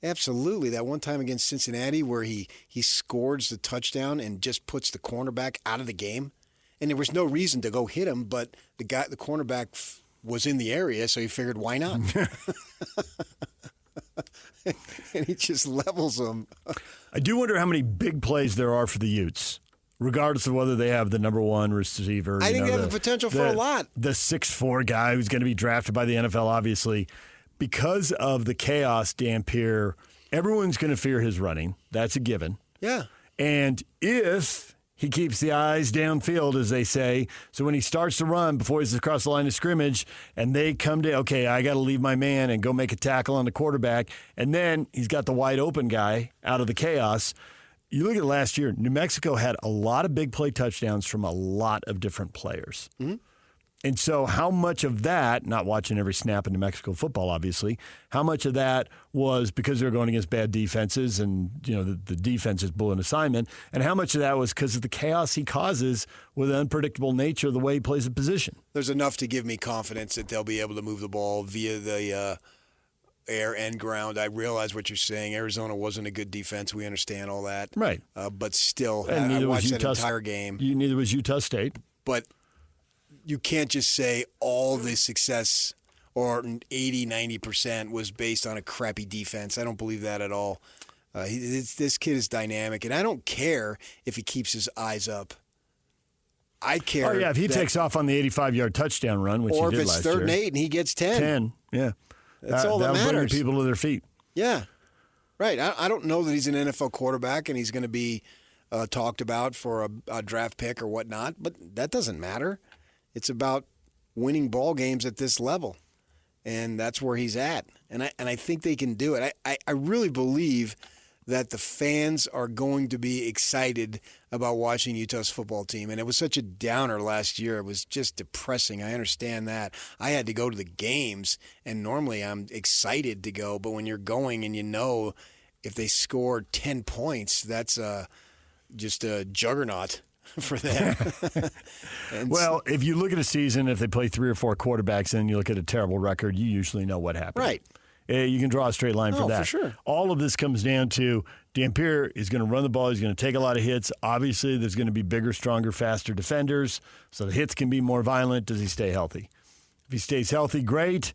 Absolutely. That one time against Cincinnati where he scores the touchdown and just puts the cornerback out of the game. And there was no reason to go hit him, but the cornerback was in the area, so he figured, why not? And he just levels them. I do wonder how many big plays there are for the Utes, regardless of whether they have the number one receiver. I think they have the potential for a lot. The 6'4" guy who's going to be drafted by the NFL, obviously. Because of the chaos, Dampier, everyone's going to fear his running. That's a given. Yeah. And if he keeps the eyes downfield, as they say, so when he starts to run before he's across the line of scrimmage and they come to, okay, I got to leave my man and go make a tackle on the quarterback, and then he's got the wide open guy out of the chaos. You look at last year, New Mexico had a lot of big play touchdowns from a lot of different players. Mm-hmm. And so how much of that, not watching every snap in New Mexico football, obviously, how much of that was because they're going against bad defenses and, the defense is bullying assignment, and how much of that was because of the chaos he causes with the unpredictable nature of the way he plays a position? There's enough to give me confidence that they'll be able to move the ball via the air and ground. I realize what you're saying. Arizona wasn't a good defense. We understand all that. Right. But still, and I watched that entire game. Neither was Utah State. But you can't just say all the success or 80, 90% was based on a crappy defense. I don't believe that at all. This kid is dynamic, and I don't care if he keeps his eyes up. I care. Oh, yeah, if he takes off on the 85-yard touchdown run, which he did last year. Or if it's 3rd and 8 and he gets 10. 10, yeah. That's all that matters. That'll bring people to their feet. Yeah. Right. I don't know that he's an NFL quarterback and he's going to be talked about for a draft pick or whatnot, but that doesn't matter. It's about winning ball games at this level, and that's where he's at. And I think they can do it. I really believe that the fans are going to be excited about watching Utah's football team. And it was such a downer last year. It was just depressing. I understand that. I had to go to the games, and normally I'm excited to go. But when you're going and if they score 10 points, that's just a juggernaut. for them. Well, if you look at a season, if they play 3 or 4 quarterbacks and you look at a terrible record, you usually know what happened. Right. You can draw a straight line for that. For sure. All of this comes down to Dampier is going to run the ball. He's going to take a lot of hits. Obviously, there's going to be bigger, stronger, faster defenders, so the hits can be more violent. Does he stay healthy? If he stays healthy, great.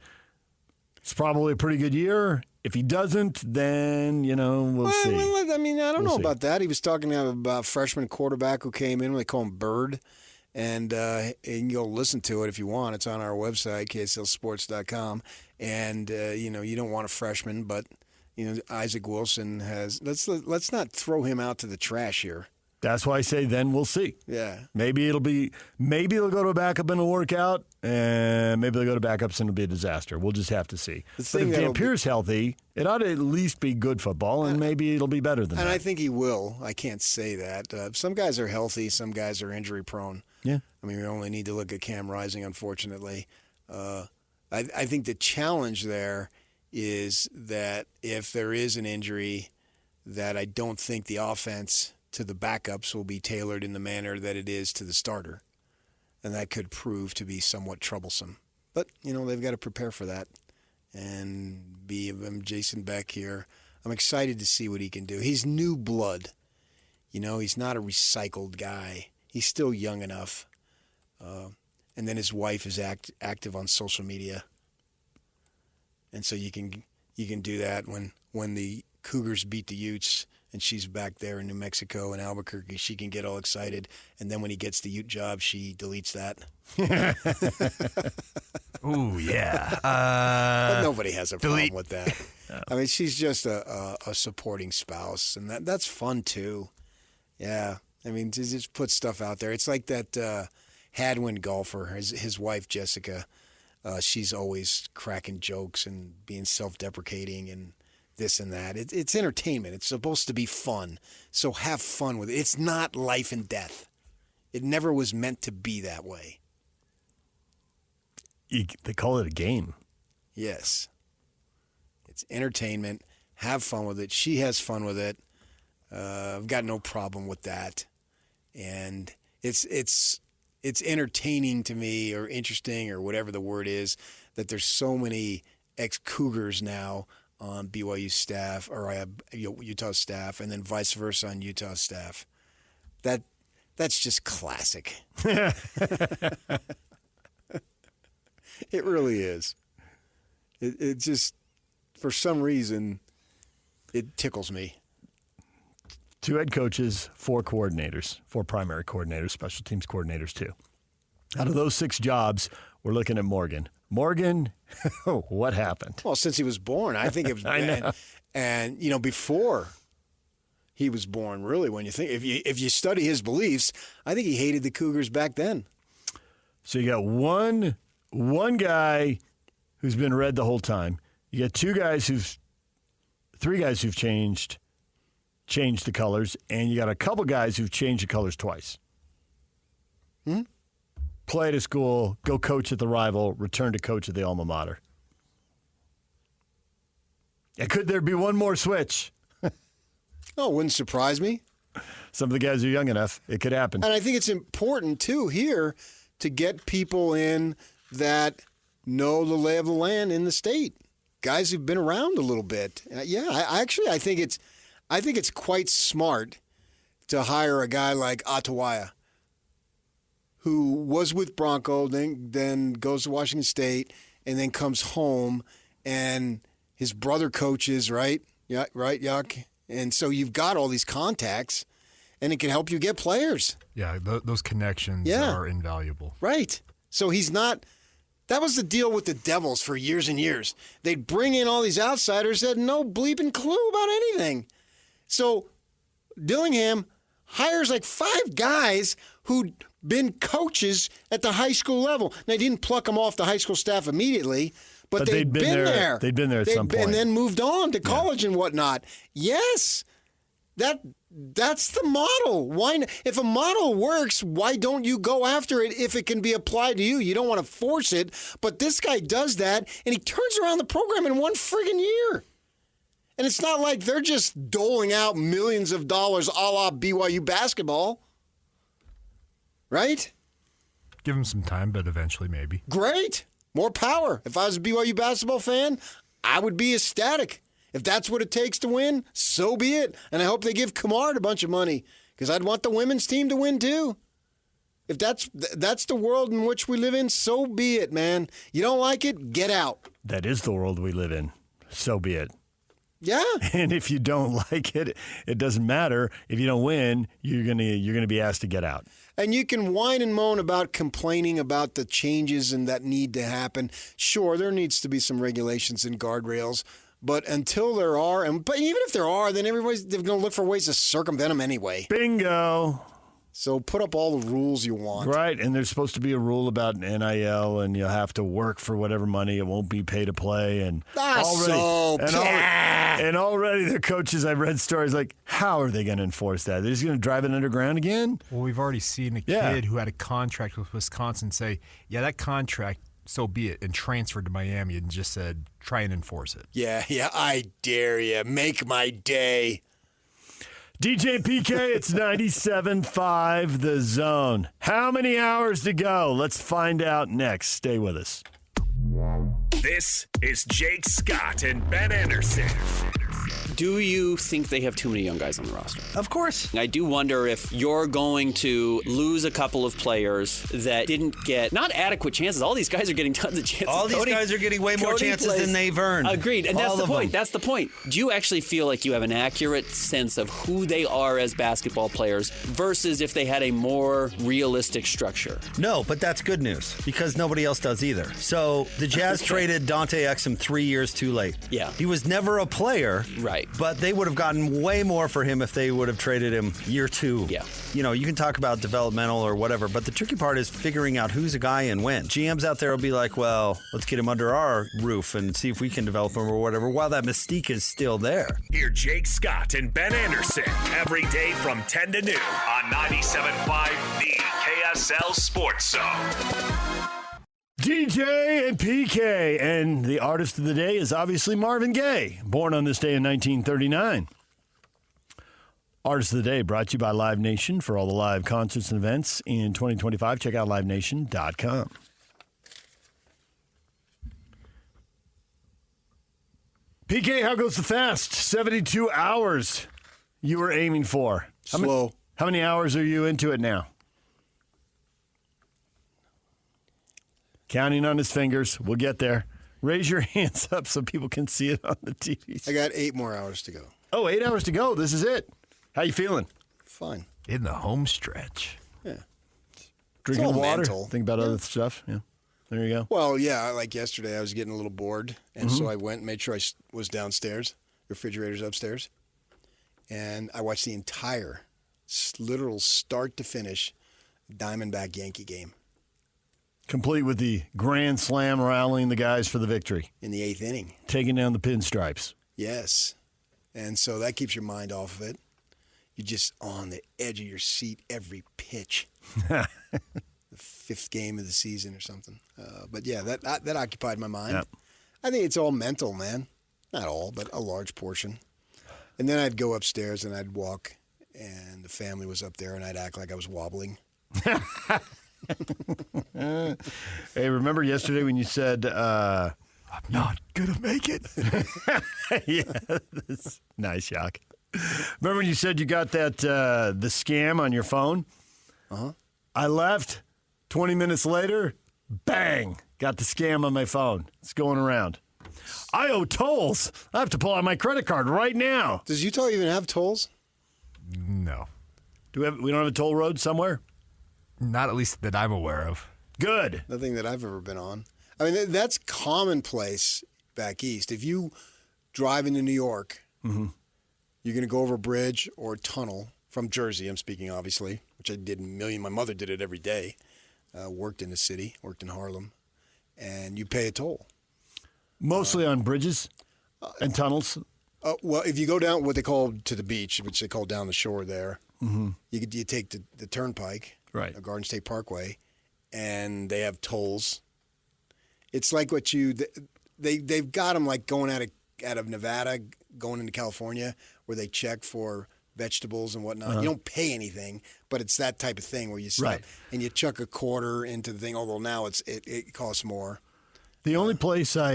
It's probably a pretty good year. If he doesn't, then, we'll see. Well, I mean, I don't know about that. He was talking about a freshman quarterback who came in. They call him Bird. And you'll listen to it if you want. It's on our website, kslsports.com. And, you don't want a freshman, but, Isaac Wilson has – let's not throw him out to the trash here. That's why I say then we'll see. Yeah. Maybe they'll go to a backup and it'll work out, and maybe they'll go to backups and it'll be a disaster. We'll just have to see. But if Dampier's healthy, it ought to at least be good football, and maybe it'll be better than that. And I think he will. I can't say that. Some guys are healthy. Some guys are injury-prone. Yeah. I mean, we only need to look at Cam Rising, unfortunately. I think the challenge there is that if there is an injury, that I don't think the offense to the backups will be tailored in the manner that it is to the starter. And that could prove to be somewhat troublesome. But, they've got to prepare for that. And Jason Beck here. I'm excited to see what he can do. He's new blood. He's not a recycled guy. He's still young enough. And then his wife is active on social media. And so you can do that when the Cougars beat the Utes and she's back there in New Mexico and Albuquerque. She can get all excited. And then when he gets the Ute job, she deletes that. Ooh, yeah. But nobody has a problem with that. No. I mean, she's just a supporting spouse, and that's fun too. Yeah. I mean, to just put stuff out there. It's like that Hadwin golfer, his wife, Jessica. She's always cracking jokes and being self-deprecating and this and that. It's entertainment. It's supposed to be fun. So have fun with it. It's not life and death. It never was meant to be that way. They call it a game. Yes. It's entertainment. Have fun with it. She has fun with it. I've got no problem with that. And it's entertaining to me, or interesting, or whatever the word is, that there's so many ex-Cougars now on BYU staff, or Utah staff, and then vice versa on Utah staff. That's just classic. It really is. It just, for some reason, it tickles me. 2 head coaches, 4 coordinators, 4 primary coordinators, special teams coordinators too. Out of those 6 jobs, we're looking at Morgan. Morgan, what happened? Well, since he was born, I think it was. I know. And before he was born, really, when you think, if you study his beliefs, I think he hated the Cougars back then. So you got one guy who's been red the whole time. You got 3 guys who've changed the colors, and you got a couple guys who've changed the colors twice. Play at a school, go coach at the rival, return to coach at the alma mater. And could there be one more switch? Oh, wouldn't surprise me. Some of the guys are young enough. It could happen. And I think it's important, too, here to get people in that know the lay of the land in the state. Guys who've been around a little bit. I think it's quite smart to hire a guy like Atawaya, who was with Bronco, then goes to Washington State, and then comes home, and his brother coaches, right? Yeah, right, Yuck. And so you've got all these contacts, and it can help you get players. Yeah, those connections are invaluable. Right. So he's not – that was the deal with the Devils for years and years. They'd bring in all these outsiders that had no bleeping clue about anything. So Dillingham hires like 5 guys who'd been coaches at the high school level. Now, he didn't pluck them off the high school staff immediately, but they'd been there. They'd been there at some point. And then moved on to college and whatnot. Yes, that's the model. Why? If a model works, why don't you go after it if it can be applied to you? You don't want to force it, but this guy does that, and he turns around the program in 1 friggin' year. And it's not like they're just doling out millions of dollars a la BYU basketball. right? Give him some time, but eventually maybe. Great. More power. If I was a BYU basketball fan, I would be ecstatic. If that's what it takes to win, so be it. And I hope they give Cummard a bunch of money because I'd want the women's team to win too. If that's the world in which we live in, so be it, man. You don't like it, get out. That is the world we live in. So be it. Yeah. And if you don't like it, it doesn't matter. If you don't win, you're gonna be asked to get out. And you can whine and moan about complaining about the changes and that need to happen. Sure, there needs to be some regulations and guardrails. But until there are, but even if there are, then everybody's going to look for ways to circumvent them anyway. Bingo. So put up all the rules you want. Right, and there's supposed to be a rule about NIL, and you'll have to work for whatever money. It won't be pay to play. And already the coaches, I've read stories like, how are they going to enforce that? They're just going to drive it underground again? Well, we've already seen a kid who had a contract with Wisconsin say, yeah, that contract, so be it, and transferred to Miami and just said, try and enforce it. Yeah, I dare you. Make my day. DJ PK, it's 97.5 The Zone. How many hours to go? Let's find out next. Stay with us. This is Jake Scott and Ben Anderson. Do you think they have too many young guys on the roster? Of course. I do wonder if you're going to lose a couple of players that didn't get, not adequate chances. All these guys are getting tons of chances. All these guys are getting way more chances than they've earned. Agreed. And that's the point. That's the point. Do you actually feel like you have an accurate sense of who they are as basketball players versus if they had a more realistic structure? No, but that's good news because nobody else does either. So the Jazz traded Dante Exum 3 years too late. Yeah. He was never a player. Right. But they would have gotten way more for him if they would have traded him year 2. Yeah. You know, you can talk about developmental or whatever, but the tricky part is figuring out who's a guy and when. GMs out there will be like, well, let's get him under our roof and see if we can develop him or whatever, while that mystique is still there. Hear Jake Scott and Ben Anderson every day from 10 to noon on 97.5 The KSL Sports Zone. DJ and PK, and the artist of the day is obviously Marvin Gaye, born on this day in 1939. Artist of the Day brought to you by Live Nation. For all the live concerts and events in 2025, check out livenation.com. PK, how goes the fast? 72 hours you were aiming for. Slow. How many hours are you into it now? Counting on his fingers. We'll get there. Raise your hands up so people can see it on the TV. I got 8 more hours to go. Oh, 8 hours to go. This is it. How you feeling? Fine. In the home stretch. Yeah. Drinking all water? mental. Think about other stuff? Yeah. There you go. Well, yeah, like yesterday I was getting a little bored, and so I went and made sure I was downstairs. The refrigerator's upstairs. And I watched the entire, literal start to finish, Diamondback Yankee game. Complete with the grand slam rallying the guys for the victory. In the 8th inning. Taking down the pinstripes. Yes. And so that keeps your mind off of it. You're just on the edge of your seat every pitch. The 5th game of the season or something. But yeah, that occupied my mind. Yep. I think it's all mental, man. Not all, but a large portion. And then I'd go upstairs and I'd walk, and the family was up there, and I'd act like I was wobbling. Hey, remember yesterday when you said, I'm not going to make it? Yeah, that's nice, Jacques. Remember when you said you got that the scam on your phone? Uh-huh. I left. 20 minutes later, bang, got the scam on my phone. It's going around. I owe tolls. I have to pull out my credit card right now. Does Utah even have tolls? No. We don't have a toll road somewhere? Not at least that I'm aware of. Good. Nothing that I've ever been on. I mean, that's commonplace back east. If you drive into New York, you're going to go over a bridge or a tunnel from Jersey, I'm speaking obviously, which I did my mother did it every day. Worked in the city, worked in Harlem, and you pay a toll. Mostly on bridges and tunnels? Well, if you go down what they call to the beach, which they call down the shore there, you take the turnpike, right, Garden State Parkway, and they have tolls. It's like what they've got them like going out of Nevada, going into California, where they check for vegetables and whatnot. You don't pay anything, but it's that type of thing where you stop and you chuck a quarter into the thing, although now it costs more. The only place I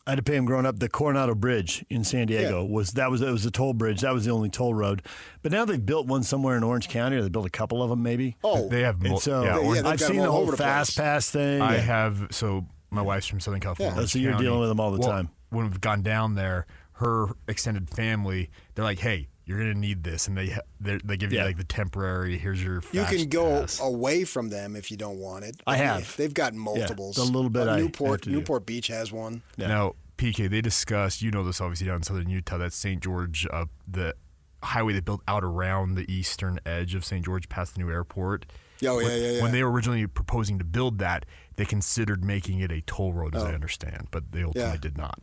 had to pay him growing up, the Coronado Bridge in San Diego, was a toll bridge. That was the only toll road. But now they've built one somewhere in Orange County, or they built a couple of them maybe. Oh. They have I've seen the whole Fast Pass thing. I have, so my wife's from Southern California. So you're dealing with them all the time. When we've gone down there, her extended family, they're like, hey, you're going to need this. And they give you like the temporary, here's your fast You can go pass. away from them if you don't want it. I have. They've got multiples. A little bit Newport Beach has one. Yeah. Now, PK, they discussed, you know this obviously down in southern Utah, that St. George, the highway they built out around the eastern edge of St. George past the new airport. When they were originally proposing to build that, they considered making it a toll road, as I understand, but they ultimately did not.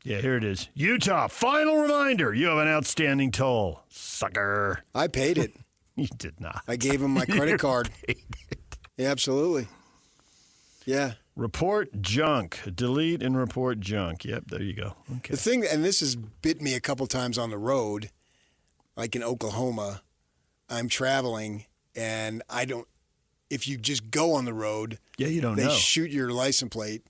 Yeah, here it is. Utah, final reminder. You have an outstanding toll, sucker. I paid it. You did not. I gave him my credit card. Yeah, absolutely. Yeah. Report junk. Delete and report junk. Yep, there you go. Okay. The thing, and this has bit me a couple times on the road, like in Oklahoma, I'm traveling, and if you just go on the road, you don't know. They shoot your license plate,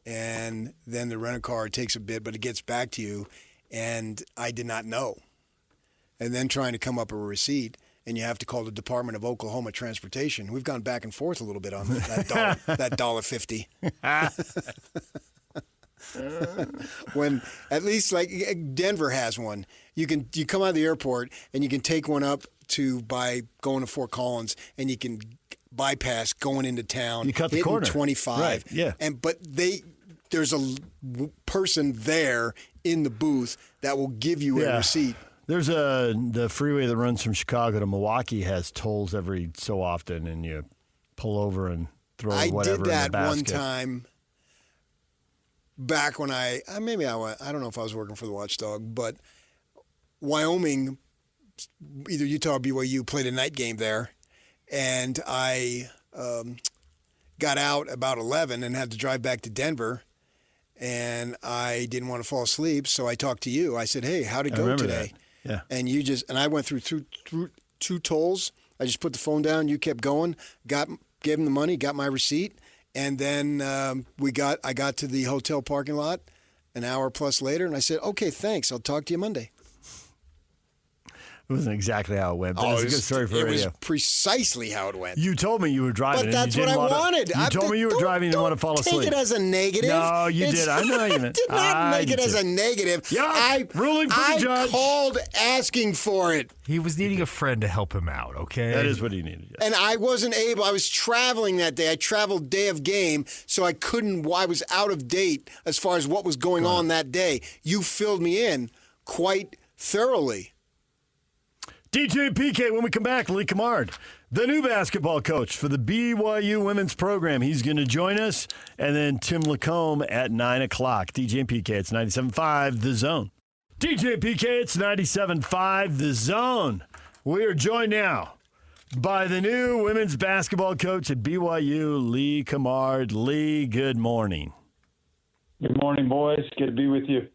and then the rent-a-car takes a bit, but it gets back to you, and I did not know. And then trying to come up with a receipt, and you have to call the Department of Oklahoma Transportation. We've gone back and forth a little bit on that $1.50. When at least like Denver has one, you come out of the airport and you can take one up by going to Fort Collins, and you can bypass going into town. You cut the corner. 25. Right, yeah. But there's a person there in the booth that will give you a receipt. There's the freeway that runs from Chicago to Milwaukee has tolls every so often, and you pull over and throw whatever in the basket. I did that one time back when I don't know if I was working for the Watchdog, but Wyoming, either Utah or BYU, played a night game there, and I got out about 11 and had to drive back to Denver. And I didn't want to fall asleep, so I talked to you. I said, "Hey, how'd it go today?" That. Yeah. And I went through two tolls. I just put the phone down. You kept going. Gave him the money. Got my receipt, and then I got to the hotel parking lot an hour plus later, and I said, "Okay, thanks. I'll talk to you Monday." It wasn't exactly how it went, but it's a good story for radio. It was precisely how it went. You told me you were driving. But that's what I wanted. You told me you were driving and you didn't want to fall asleep. Take it as a negative. No, you did. I know you meant. Did not make it as a negative. Yeah, ruling for the judge. I called asking for it. He was needing a friend to help him out, okay? That is what he needed. Yes. And I wasn't able. I was traveling that day. I traveled day of game, so I was out of date as far as what was going on that day. You filled me in quite thoroughly. DJ and PK, when we come back, LaComb, the new basketball coach for the BYU women's program. He's going to join us. And then Tim LaComb at 9 o'clock. DJ and PK, it's 97.5 The Zone. DJ and PK, it's 97.5 The Zone. We are joined now by the new women's basketball coach at BYU, LaComb. Lee, good morning. Good morning, boys. Good to be with you.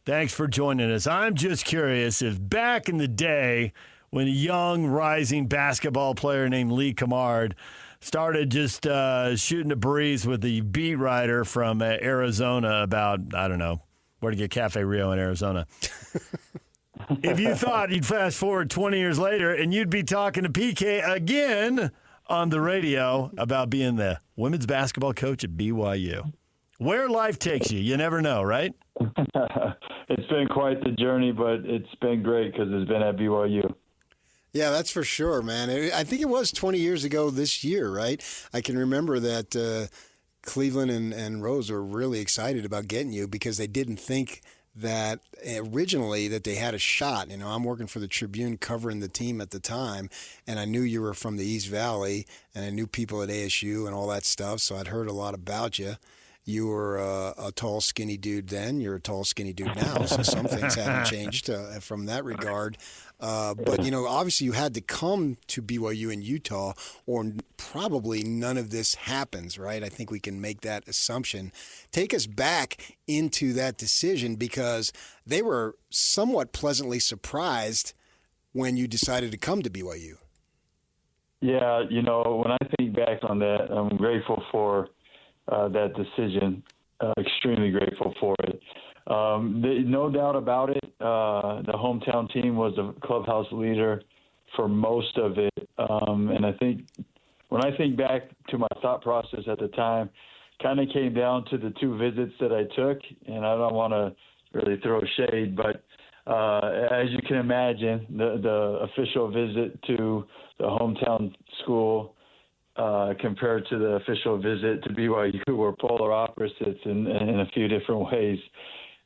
Thanks for joining us. I'm just curious if back in the day when a young, rising basketball player named LaComb started just shooting a breeze with the beat writer from Arizona about, I don't know, where to get Cafe Rio in Arizona. If you thought you'd fast forward 20 years later and you'd be talking to PK again on the radio about being the women's basketball coach at BYU. Where life takes you, you never know, right? It's been quite the journey, but it's been great because it's been at BYU. Yeah, that's for sure, man. I think it was 20 years ago this year, right? I can remember that Cleveland and Rose were really excited about getting you because they didn't think that originally that they had a shot. You know, I'm working for the Tribune covering the team at the time, and I knew you were from the East Valley, and I knew people at ASU and all that stuff, so I'd heard a lot about you. You were a tall, skinny dude then. You're a tall, skinny dude now, so some things haven't changed from that regard. But, you know, obviously you had to come to BYU in Utah or probably none of this happens, right? I think we can make that assumption. Take us back into that decision because they were somewhat pleasantly surprised when you decided to come to BYU? Yeah, when I think back on that, I'm grateful for that decision, extremely grateful for it. No doubt about it, the hometown team was a clubhouse leader for most of it. And I think when I think back to my thought process at the time, kind of came down to the 2 visits that I took, and I don't want to really throw shade, but as you can imagine, the official visit to the hometown school compared to the official visit to BYU were polar opposites in a few different ways.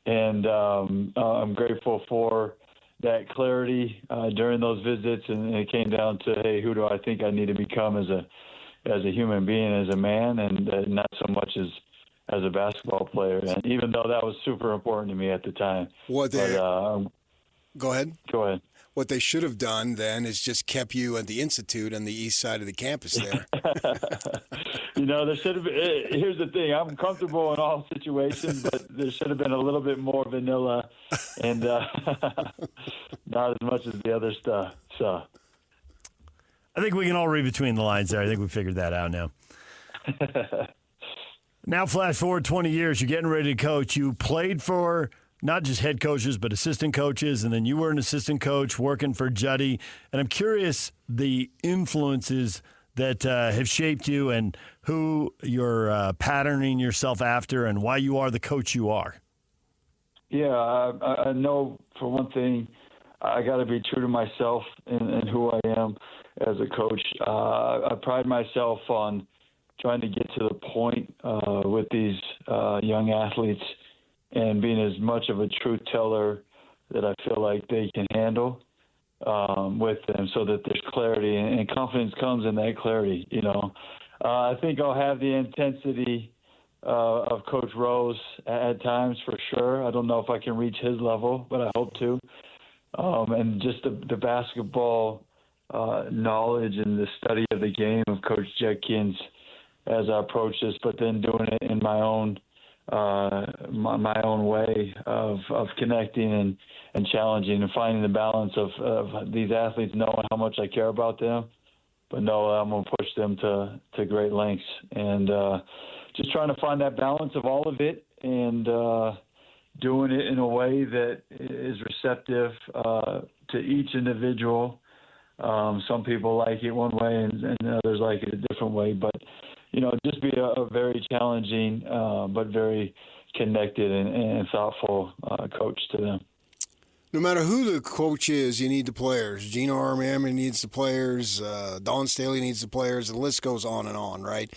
And I'm grateful for that clarity during those visits, and it came down to, hey, who do I think I need to become as a human being, as a man, and not so much as a basketball player. And even though that was super important to me at the time. Go ahead. Go ahead. What they should have done then is just kept you at the Institute on the east side of the campus there. There should have been, here's the thing, I'm comfortable in all situations, but there should have been a little bit more vanilla and not as much as the other stuff. So I think we can all read between the lines there. I think we figured that out now. Now flash forward 20 years, you're getting ready to coach. You played for not just head coaches, but assistant coaches, and then you were an assistant coach working for Juddy. And I'm curious the influences that have shaped you and who you're patterning yourself after and why you are the coach you are. Yeah, I know for one thing, I got to be true to myself and who I am as a coach. I pride myself on trying to get to the point with these young athletes and being as much of a truth teller that I feel like they can handle with them, so that there's clarity and confidence comes in that clarity. I think I'll have the intensity of Coach Rose at times for sure. I don't know if I can reach his level, but I hope to. And just the basketball knowledge and the study of the game of Coach Judkins as I approach this, but then doing it in my own way of connecting and challenging and finding the balance of these athletes knowing how much I care about them, but know I'm going to push them to great lengths. And just trying to find that balance of all of it and doing it in a way that is receptive to each individual. Some people like it one way and others like it a different way, but just be a very challenging but very connected and thoughtful coach to them. No matter who the coach is, you need the players. Gino Armammy needs the players. Don Staley needs the players. The list goes on and on, right?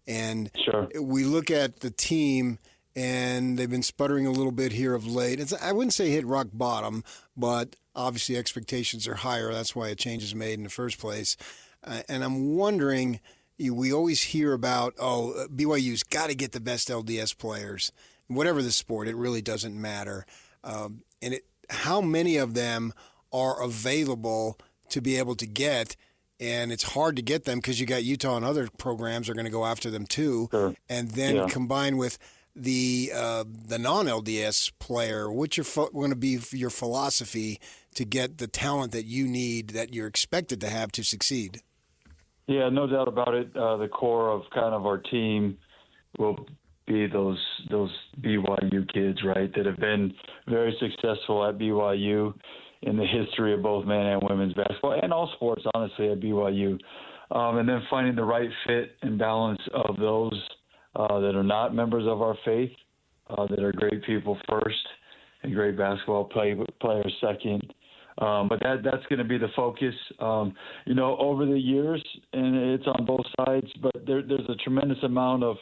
And sure. We look at the team, and they've been sputtering a little bit here of late. I wouldn't say hit rock bottom, but obviously expectations are higher. That's why a change is made in the first place. And I'm wondering, we always hear about, BYU's got to get the best LDS players. Whatever the sport, it really doesn't matter. How many of them are available to be able to get, and it's hard to get them because you got Utah and other programs are going to go after them too. Sure. And then combined with the non-LDS player, what's going to be your philosophy to get the talent that you need, that you're expected to have to succeed? Yeah, no doubt about it. The core of kind of our team will be those BYU kids, right, that have been very successful at BYU in the history of both men and women's basketball and all sports, honestly, at BYU. And then finding the right fit and balance of those that are not members of our faith, that are great people first and great basketball players second. But that's going to be the focus, over the years, and it's on both sides. But there's a tremendous amount of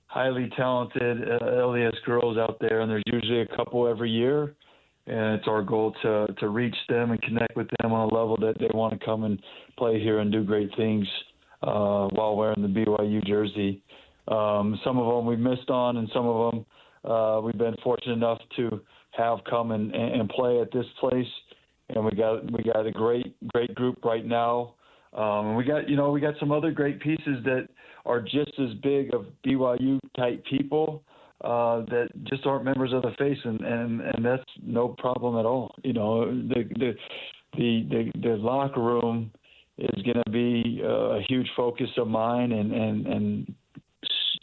highly talented LDS girls out there, and there's usually a couple every year. And it's our goal to reach them and connect with them on a level that they want to come and play here and do great things while wearing the BYU jersey. Some of them we've missed on, and some of them we've been fortunate enough to have come and play at this place. And we got a great group right now. And we got some other great pieces that are just as big of BYU type people that just aren't members of the faith, and that's no problem at all. The the locker room is going to be a huge focus of mine, and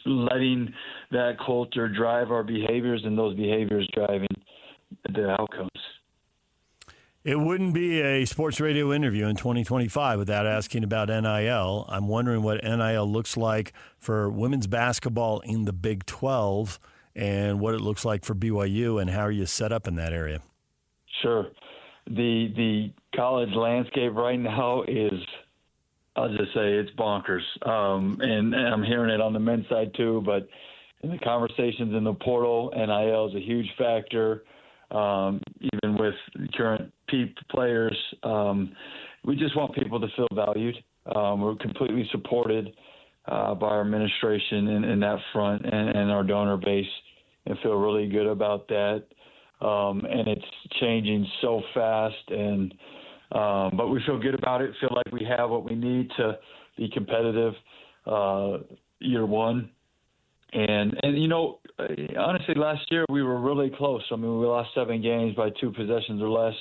letting that culture drive our behaviors, and those behaviors driving the outcomes. It wouldn't be a sports radio interview in 2025 without asking about NIL. I'm wondering what NIL looks like for women's basketball in the Big 12 and what it looks like for BYU, and how are you set up in that area? Sure. The college landscape right now is, I'll just say, it's bonkers. And I'm hearing it on the men's side too, but in the conversations in the portal, NIL is a huge factor. Even with current players, we just want people to feel valued. We're completely supported by our administration in that front and our donor base, and feel really good about that. And it's changing so fast, but we feel good about it. Feel like we have what we need to be competitive year one. And honestly, last year we were really close. I mean, we lost 7 games by 2 possessions or less,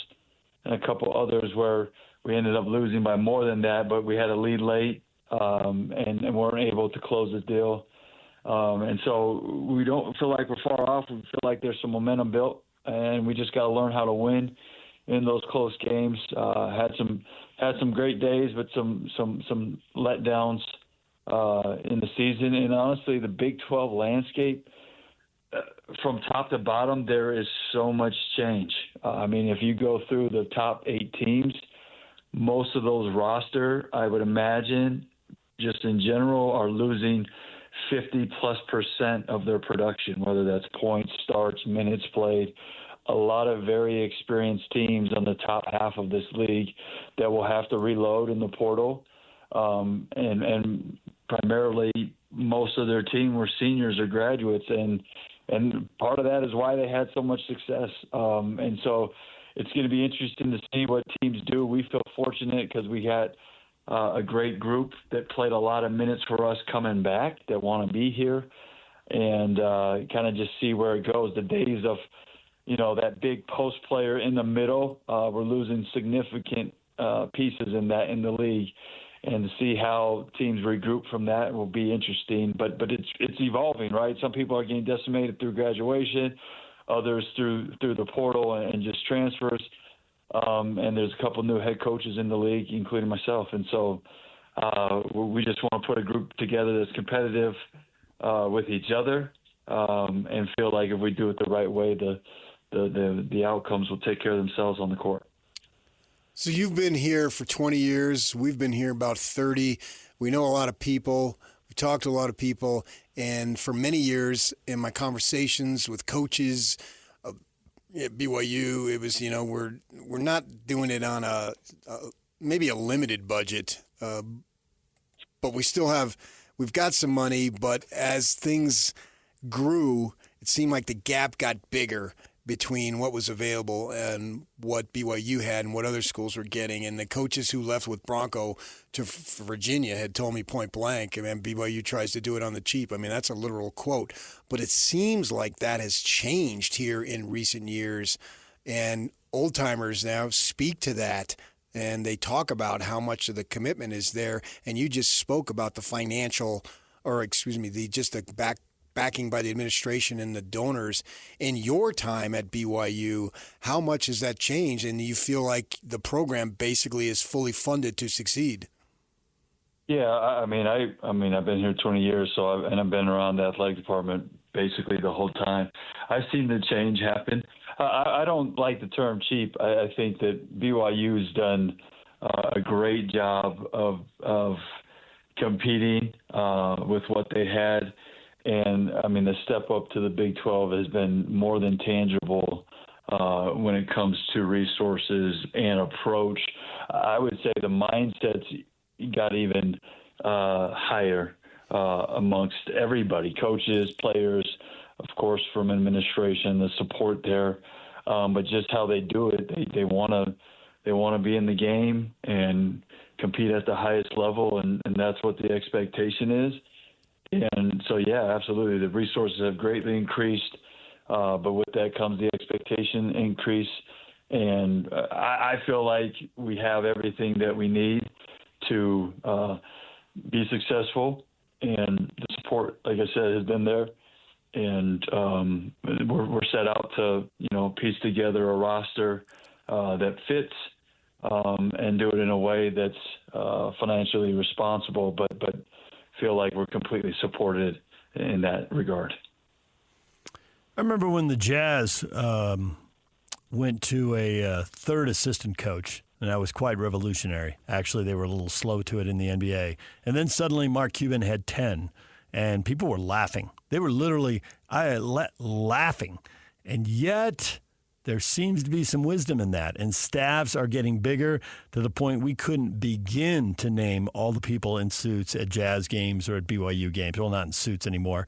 and a couple others where we ended up losing by more than that, but we had a lead late and weren't able to close the deal. And so we don't feel like we're far off. We feel like there's some momentum built, and we just got to learn how to win in those close games. Had some great days, but some letdowns in the season. And honestly, the Big 12 landscape, from top to bottom, there is so much change. I mean, if you go through the top 8 teams, most of those roster, I would imagine, just in general, are losing 50+% of their production, whether that's points, starts, minutes played. A lot of very experienced teams on the top half of this league that will have to reload in the portal. And primarily most of their team were seniors or graduates, and part of that is why they had so much success. And so it's going to be interesting to see what teams do. We feel fortunate because we got a great group that played a lot of minutes for us coming back that want to be here, and kind of just see where it goes. The days of, that big post player in the middle, we're losing significant pieces in the league. And to see how teams regroup from that will be interesting. But it's evolving, right? Some people are getting decimated through graduation, others through the portal and just transfers. And there's a couple new head coaches in the league, including myself. And so we just want to put a group together that's competitive with each other, and feel like if we do it the right way, the outcomes will take care of themselves on the court. So you've been here for 20 years. We've been here about 30. We know a lot of people. We talk to a lot of people. And for many years in my conversations with coaches at BYU, it was, we're not doing it on maybe a limited budget, but we've got some money. But as things grew, it seemed like the gap got bigger between what was available and what BYU had and what other schools were getting. And the coaches who left with Bronco to Virginia had told me point blank, BYU tries to do it on the cheap. That's a literal quote. But it seems like that has changed here in recent years. And old-timers now speak to that, and they talk about how much of the commitment is there. And you just spoke about the backing by the administration and the donors. In your time at BYU, how much has that changed? And you feel like the program basically is fully funded to succeed? Yeah, I've been here 20 years, I've been around the athletic department basically the whole time. I've seen the change happen. I don't like the term cheap. I think that BYU's done a great job of competing with what they had. And, the step up to the Big 12 has been more than tangible when it comes to resources and approach. I would say the mindset's got even higher amongst everybody, coaches, players, of course, from administration, the support there, but just how they do it. They want to be in the game and compete at the highest level, and that's what the expectation is. And so, yeah, absolutely. The resources have greatly increased, but with that comes the expectation increase. And I feel like we have everything that we need to be successful. And the support, like I said, has been there. And we're set out to, piece together a roster that fits and do it in a way that's financially responsible, but feel like we're completely supported in that regard. I remember when the Jazz went to a third assistant coach, and that was quite revolutionary. Actually, they were a little slow to it in the NBA. And then suddenly Mark Cuban had 10, and people were laughing. They were literally laughing. And yet there seems to be some wisdom in that, and staffs are getting bigger to the point we couldn't begin to name all the people in suits at Jazz games or at BYU games. Well, not in suits anymore.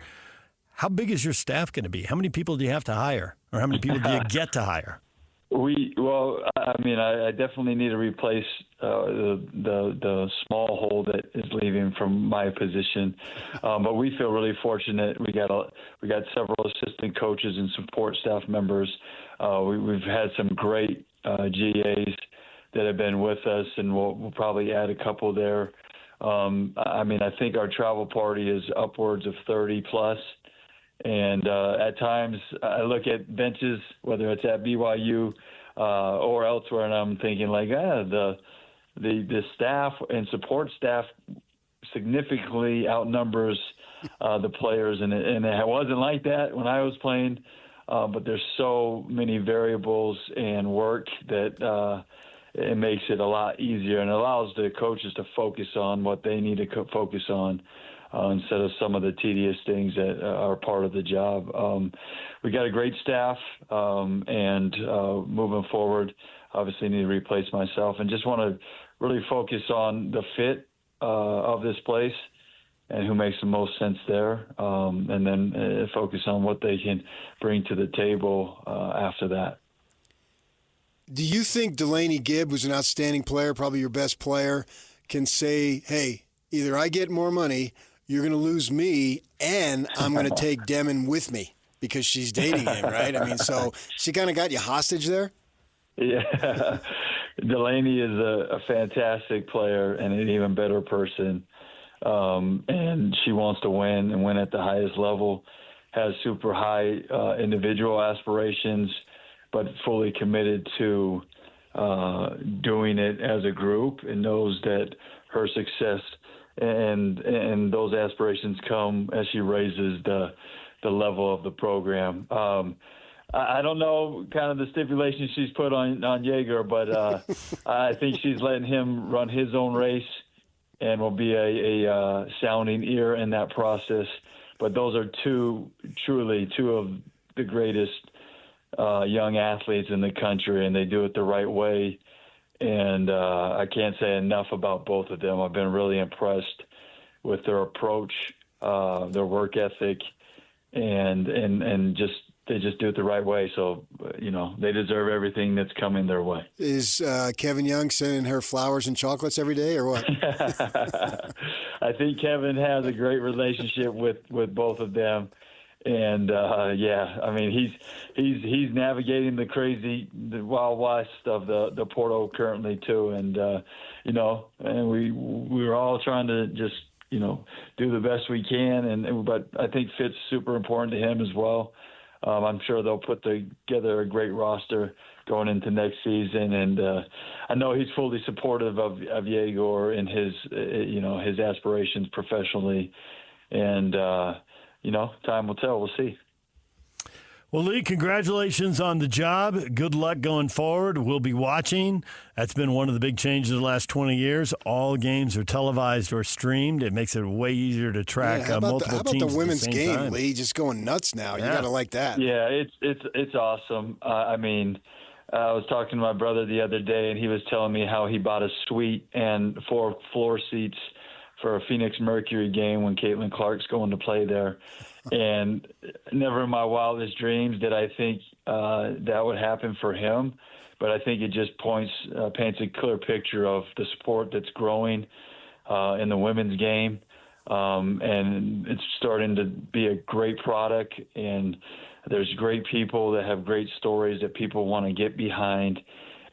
How big is your staff going to be? How many people do you have to hire, or how many people do you get to hire? I definitely need to replace the small hole that is leaving from my position, but we feel really fortunate. We got several assistant coaches and support staff members. We've had some great GAs that have been with us, and we'll probably add a couple there. I think our travel party is upwards of 30 plus. And at times I look at benches, whether it's at BYU or elsewhere, and I'm thinking like, the staff and support staff significantly outnumbers the players, and it wasn't like that when I was playing. But there's so many variables and work that it makes it a lot easier and allows the coaches to focus on what they need to focus on. Instead of some of the tedious things that are part of the job. We got a great staff, and moving forward, obviously need to replace myself, and just want to really focus on the fit of this place and who makes the most sense there, and then focus on what they can bring to the table after that. Do you think Delaney Gibb, who's an outstanding player, probably your best player, can say, hey, either I get more money, you're going to lose me, and I'm going to take Demon with me because she's dating him, right? So she kind of got you hostage there? Yeah. Delaney is a fantastic player and an even better person, and she wants to win and win at the highest level, has super high individual aspirations, but fully committed to doing it as a group, and knows that her success and those aspirations come as she raises the level of the program. I don't know kind of the stipulations she's put on Jaeger, but I think she's letting him run his own race and will be a sounding ear in that process. But those are truly two of the greatest young athletes in the country, and they do it the right way. And I can't say enough about both of them. I've been really impressed with their approach, their work ethic, and they just do it the right way. So, they deserve everything that's coming their way. Is Kevin Young sending her flowers and chocolates every day, or what? I think Kevin has a great relationship with both of them. And he's navigating the wild west of the portal currently too, and and we're all trying to just do the best we can, but I think fit's super important to him as well. I'm sure they'll put together a great roster going into next season, and I know he's fully supportive of Jaeger and his aspirations professionally, and. Time will tell. We'll see. Well, Lee, congratulations on the job. Good luck going forward. We'll be watching. That's been one of the big changes in the last 20 years. All games are televised or streamed. It makes it way easier to track multiple teams. How about the women's game, time. Lee? Just going nuts now. Yeah. You got to like that. Yeah, it's awesome. I was talking to my brother the other day, and he was telling me how he bought a suite and 4 floor seats for a Phoenix Mercury game when Caitlin Clark's going to play there. And never in my wildest dreams did I think that would happen for him. But I think it just paints a clear picture of the sport that's growing in the women's game. And it's starting to be a great product. And There's great people that have great stories that people want to get behind,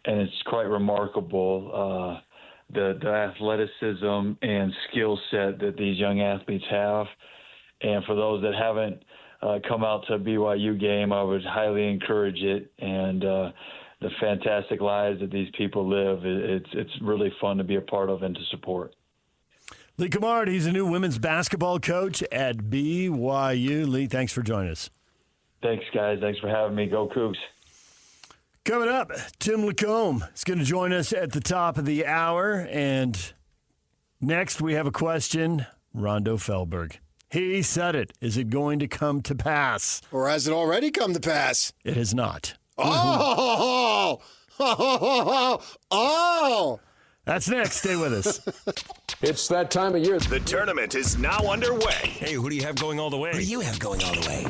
and it's quite remarkable the athleticism and skill set that these young athletes have. And for those that haven't come out to a BYU game, I would highly encourage it. And the fantastic lives that these people live, it's really fun to be a part of and to support. Lee Cummard, he's a new women's basketball coach at BYU. Lee, thanks for joining us. Thanks, guys. Thanks for having me. Go Cougs. Coming up, Tim LaComb is going to join us at the top of the hour. And next, we have a question. Rondo Fehlberg. He said it. Is it going to come to pass? Or has it already come to pass? It has not. Oh! Oh! That's next. Stay with us. It's that time of year. The tournament is now underway. Hey, who do you have going all the way? Who do you have going all the way?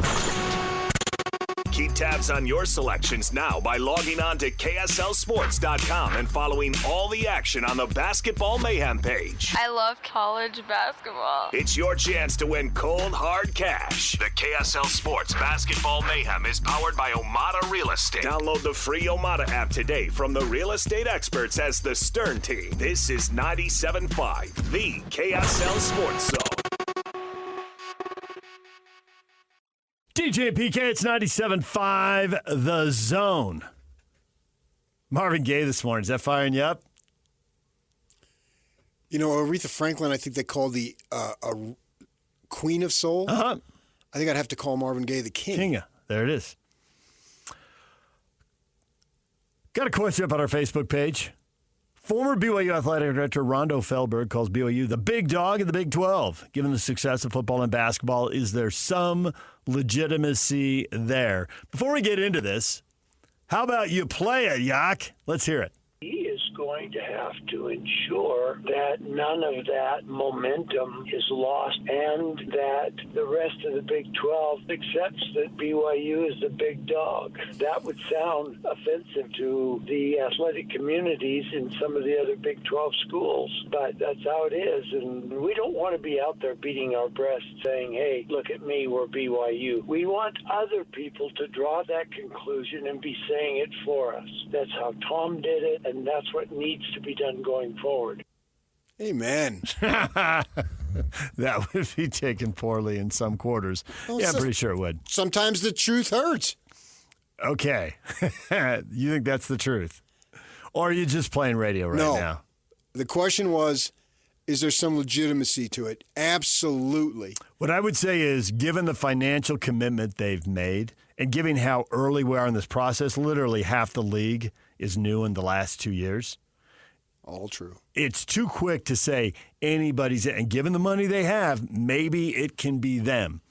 Keep tabs on your selections now by logging on to KSLSports.com and following all the action on the Basketball Mayhem page. I love college basketball. It's your chance to win cold, hard cash. The KSL Sports Basketball Mayhem is powered by Omada Real Estate. Download the free Omada app today from the real estate experts as the Stern Team. This is 97.5, the KSL Sports Zone. DJ and PK, it's 97.5, The Zone. Marvin Gaye this morning, is that firing you up? You know, Aretha Franklin, I think they call the a Queen of Soul. Uh-huh. I think I'd have to call Marvin Gaye the King. Kinga, there it is. Got a question up on our Facebook page. Former BYU Athletic Director Rondo Fehlberg calls BYU the big dog in the Big 12. Given the success of football and basketball, is there some legitimacy there? Before we get into this, how about you play it, Yak? Let's hear it. He is going to have to ensure that none of that momentum is lost and that the rest of the Big 12 accepts that BYU is the big dog. That would sound offensive to the athletic communities in some of the other Big 12 schools, but that's how it is. And we don't want to be out there beating our breasts saying, hey, look at me, we're BYU. We want other people to draw that conclusion and be saying it for us. That's how Tom did it, and that's what needs to be done going forward. Amen. That would be taken poorly in some quarters. Well, yeah, I'm pretty sure it would. Sometimes the truth hurts. Okay. You think that's the truth? Or are you just playing radio right now? The question was, is there some legitimacy to it? Absolutely. What I would say is, given the financial commitment they've made and given how early we are in this process, literally half the league is new in the last 2 years. All true. It's too quick to say anybody's, and given the money they have, maybe it can be them.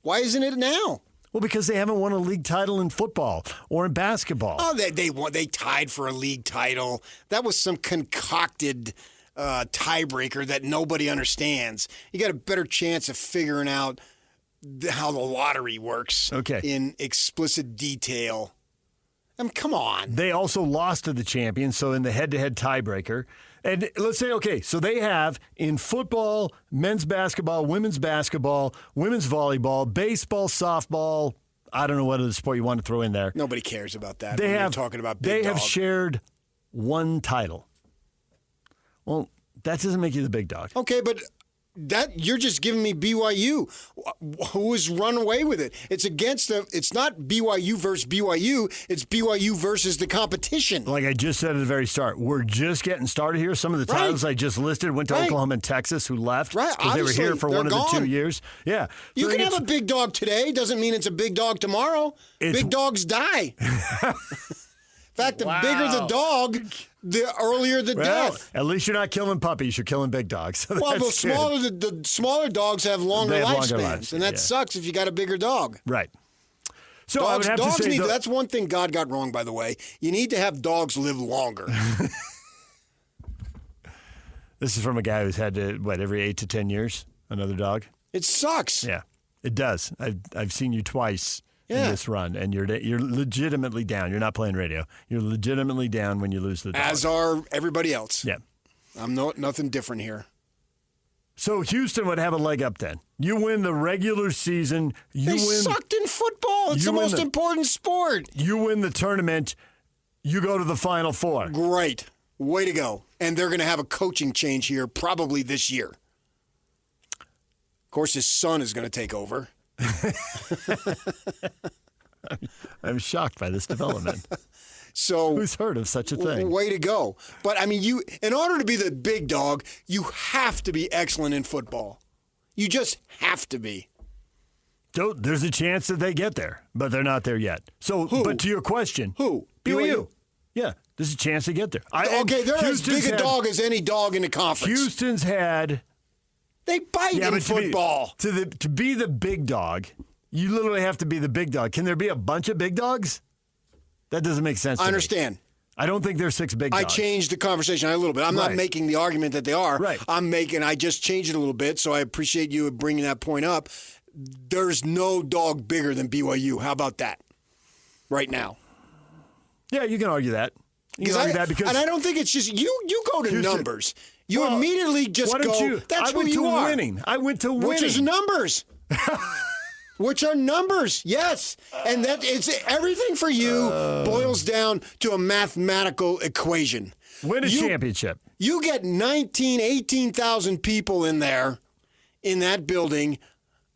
Why isn't it now? Well, because they haven't won a league title in football or in basketball. Oh, they tied for a league title. That was some concocted tiebreaker that nobody understands. You got a better chance of figuring out how the lottery works in explicit detail. I mean, come on. They also lost to the champions, so in the head-to-head tiebreaker. And let's say, okay, so they have in football, men's basketball, women's volleyball, baseball, softball. I don't know what other sport you want to throw in there. Nobody cares about that. You're talking about big dog. Have shared one title. Well, that doesn't make you the big dog. Okay, but that you're just giving me BYU, who has run away with it. It's against them. It's not BYU versus BYU. It's BYU versus the competition. Like I just said at the very start, we're just getting started here. Some of the titles I just listed went to Oklahoma and Texas, who left because they were here for one of the 2 years. Yeah, you can have a big dog today. Doesn't mean it's a big dog tomorrow. Big dogs die. In fact, the bigger the dog, the earlier the death. At least you're not killing puppies; you're killing big dogs. So well, the smaller dogs have longer lifespans, and that sucks if you got a bigger dog. Right. So dogs, I would have to say that's one thing God got wrong, by the way. You need to have dogs live longer. This is from a guy who's had to every 8 to 10 years another dog. It sucks. Yeah, it does. I've seen you twice. In this run, and you're legitimately down. You're not playing radio. You're legitimately down when you lose the dog. As are everybody else. Yeah. I'm nothing different here. So Houston would have a leg up then. You win the regular season. They sucked in football. It's the most important sport. You win the tournament. You go to the Final Four. Great. Way to go. And they're going to have a coaching change here probably this year. Of course, his son is going to take over. I'm shocked by this development. So who's heard of such a thing? Way to go. But, I mean, in order to be the big dog, you have to be excellent in football. You just have to be. So there's a chance that they get there, but they're not there yet. So, But to your question. Who? BYU. Yeah, there's a chance to get there. They're as big a dog as any dog in the conference. Houston's had... They bite in football. To be the big dog, you literally have to be the big dog. Can there be a bunch of big dogs? That doesn't make sense to I understand. me. I don't think there's 6 big dogs. I changed the conversation a little bit. I'm not making the argument that they are. Right. I just changed it a little bit, so I appreciate you bringing that point up. There's no dog bigger than BYU. How about that? Right now. Yeah, you can argue that. And I don't think it's just you go to Houston, numbers. You immediately just go. That's who you are. I went to winning. Which is numbers. Which are numbers, yes. And that it's everything for you boils down to a mathematical equation. Win a championship. You get 18,000 people in there, in that building.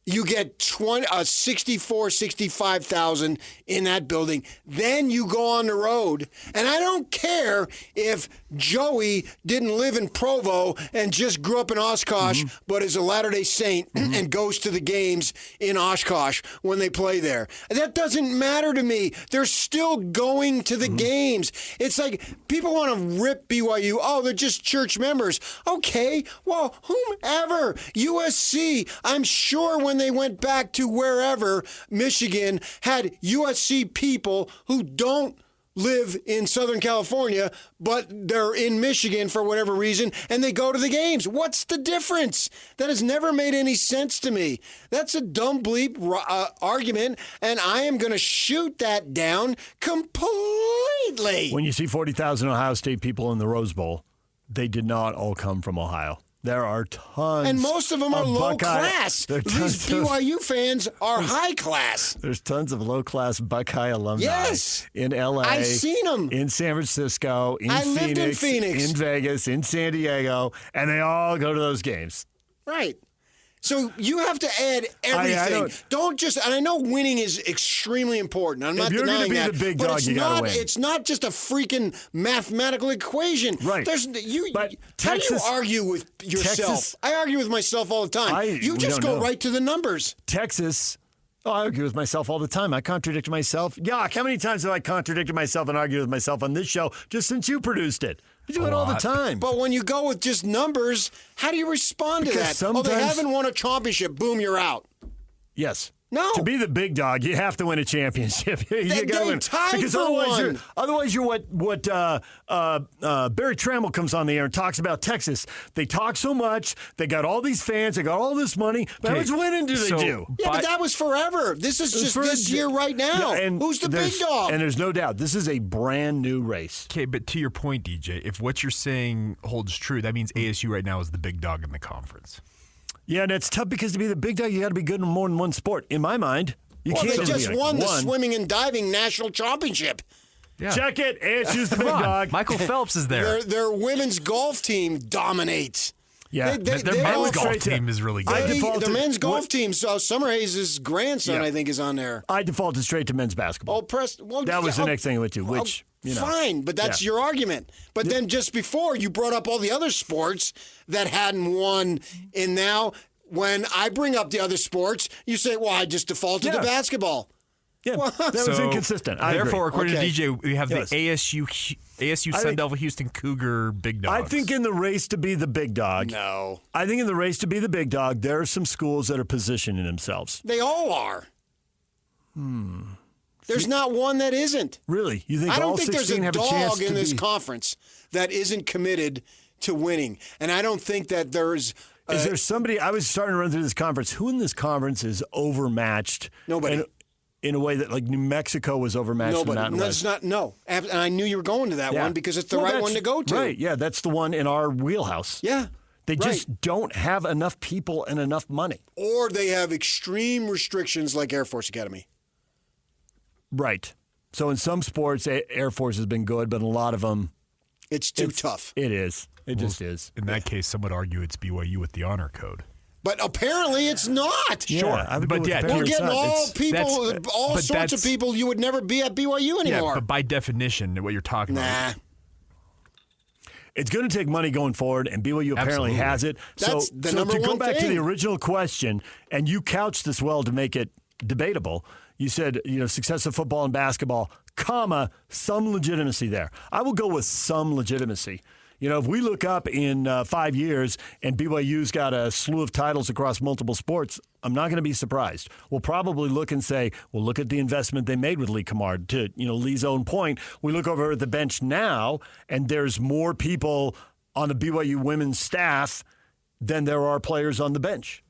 You get 65,000 in that building. Then you go on the road. And I don't care if Joey didn't live in Provo and just grew up in Oshkosh, but is a Latter-day Saint and goes to the games in Oshkosh when they play there. That doesn't matter to me. They're still going to the games. It's like people want to rip BYU. Oh, they're just church members. Okay, well, whomever. USC, I'm sure when they went back to wherever, Michigan had USC people who don't live in Southern California, but they're in Michigan for whatever reason, and they go to the games. What's the difference? That has never made any sense to me. That's a dumb bleep argument, and I am going to shoot that down completely. When you see 40,000 Ohio State people in the Rose Bowl, they did not all come from Ohio. There are tons. And most of them are low class. These BYU fans are high class. There's tons of low class Buckeye alumni in L.A. I've seen them. In San Francisco, I lived in Phoenix, in Vegas, in San Diego, and they all go to those games. Right. So you have to add everything. Don't just, and I know winning is extremely important. I'm not denying that. If you're going to be the big dog, you got to win. It's not just a freaking mathematical equation. Right. How do you argue with yourself? I argue with myself all the time. You just go right to the numbers. Texas. Oh, I argue with myself all the time. I contradict myself. Yuck, how many times have I contradicted myself and argued with myself on this show just since you produced it? You do it all the time. But when you go with just numbers, how do you respond to that? They haven't won a championship. Boom, you're out. Yes. No. To be the big dog, you have to win a championship. They tied for one. Otherwise, you're what Barry Trammell comes on the air and talks about Texas. They talk so much. They got all these fans. They got all this money. But how much winning do they do? Yeah, but that was forever. This is just this year right now. Yeah, and who's the big dog? And there's no doubt. This is a brand new race. Okay, but to your point, DJ, if what you're saying holds true, that means ASU right now is the big dog in the conference. Yeah, and it's tough because to be the big dog, you got to be good in more than one sport. In my mind, you can't. They just won the swimming and diving national championship. Yeah. Check it. ASU's the big dog. Michael Phelps is there. Their women's golf team dominates. Yeah, their men's golf team is really good. The men's golf team. So Summer Hayes' grandson, I think, is on there. I defaulted straight to men's basketball. That was the next thing I went to. Which. Fine, but that's your argument. But then just before, you brought up all the other sports that hadn't won, and now when I bring up the other sports, you say, well, I just defaulted to basketball. Yeah, that was inconsistent. Therefore, according to DJ, we have the ASU Sun Devil Houston Cougar big dogs. I think in the race to be the big dog. No. I think in the race to be the big dog, there are some schools that are positioning themselves. They all are. There's not one that isn't. Really? You think I don't all think 16 there's a have a chance dog in to this be... conference that isn't committed to winning. And I don't think that there's... Is there somebody... I was starting to run through this conference. Who in this conference is overmatched? Nobody. In a way that, like, New Mexico was overmatched. Nobody. In That's not... No. And I knew you were going to that one because it's the right one to go to. Right. Yeah, that's the one in our wheelhouse. Yeah. They just don't have enough people and enough money. Or they have extreme restrictions like Air Force Academy. Right. So in some sports, Air Force has been good, but in a lot of them, it's too tough. It is. It just is. In that case, some would argue it's BYU with the honor code. But apparently it's not. Yeah, sure. but yeah, we're getting all sorts of people you would never be at BYU anymore. Yeah, but by definition, what you're talking about. It's going to take money going forward, and BYU apparently has it. That's the number to go one back to thing. the original question, and you couched this well to make it debatable. You said, success of football and basketball, some legitimacy there. I will go with some legitimacy. If we look up in 5 years and BYU's got a slew of titles across multiple sports, I'm not going to be surprised. We'll probably look and say, well, look at the investment they made with Cummard. To Lee's own point, we look over at the bench now, and there's more people on the BYU women's staff than there are players on the bench.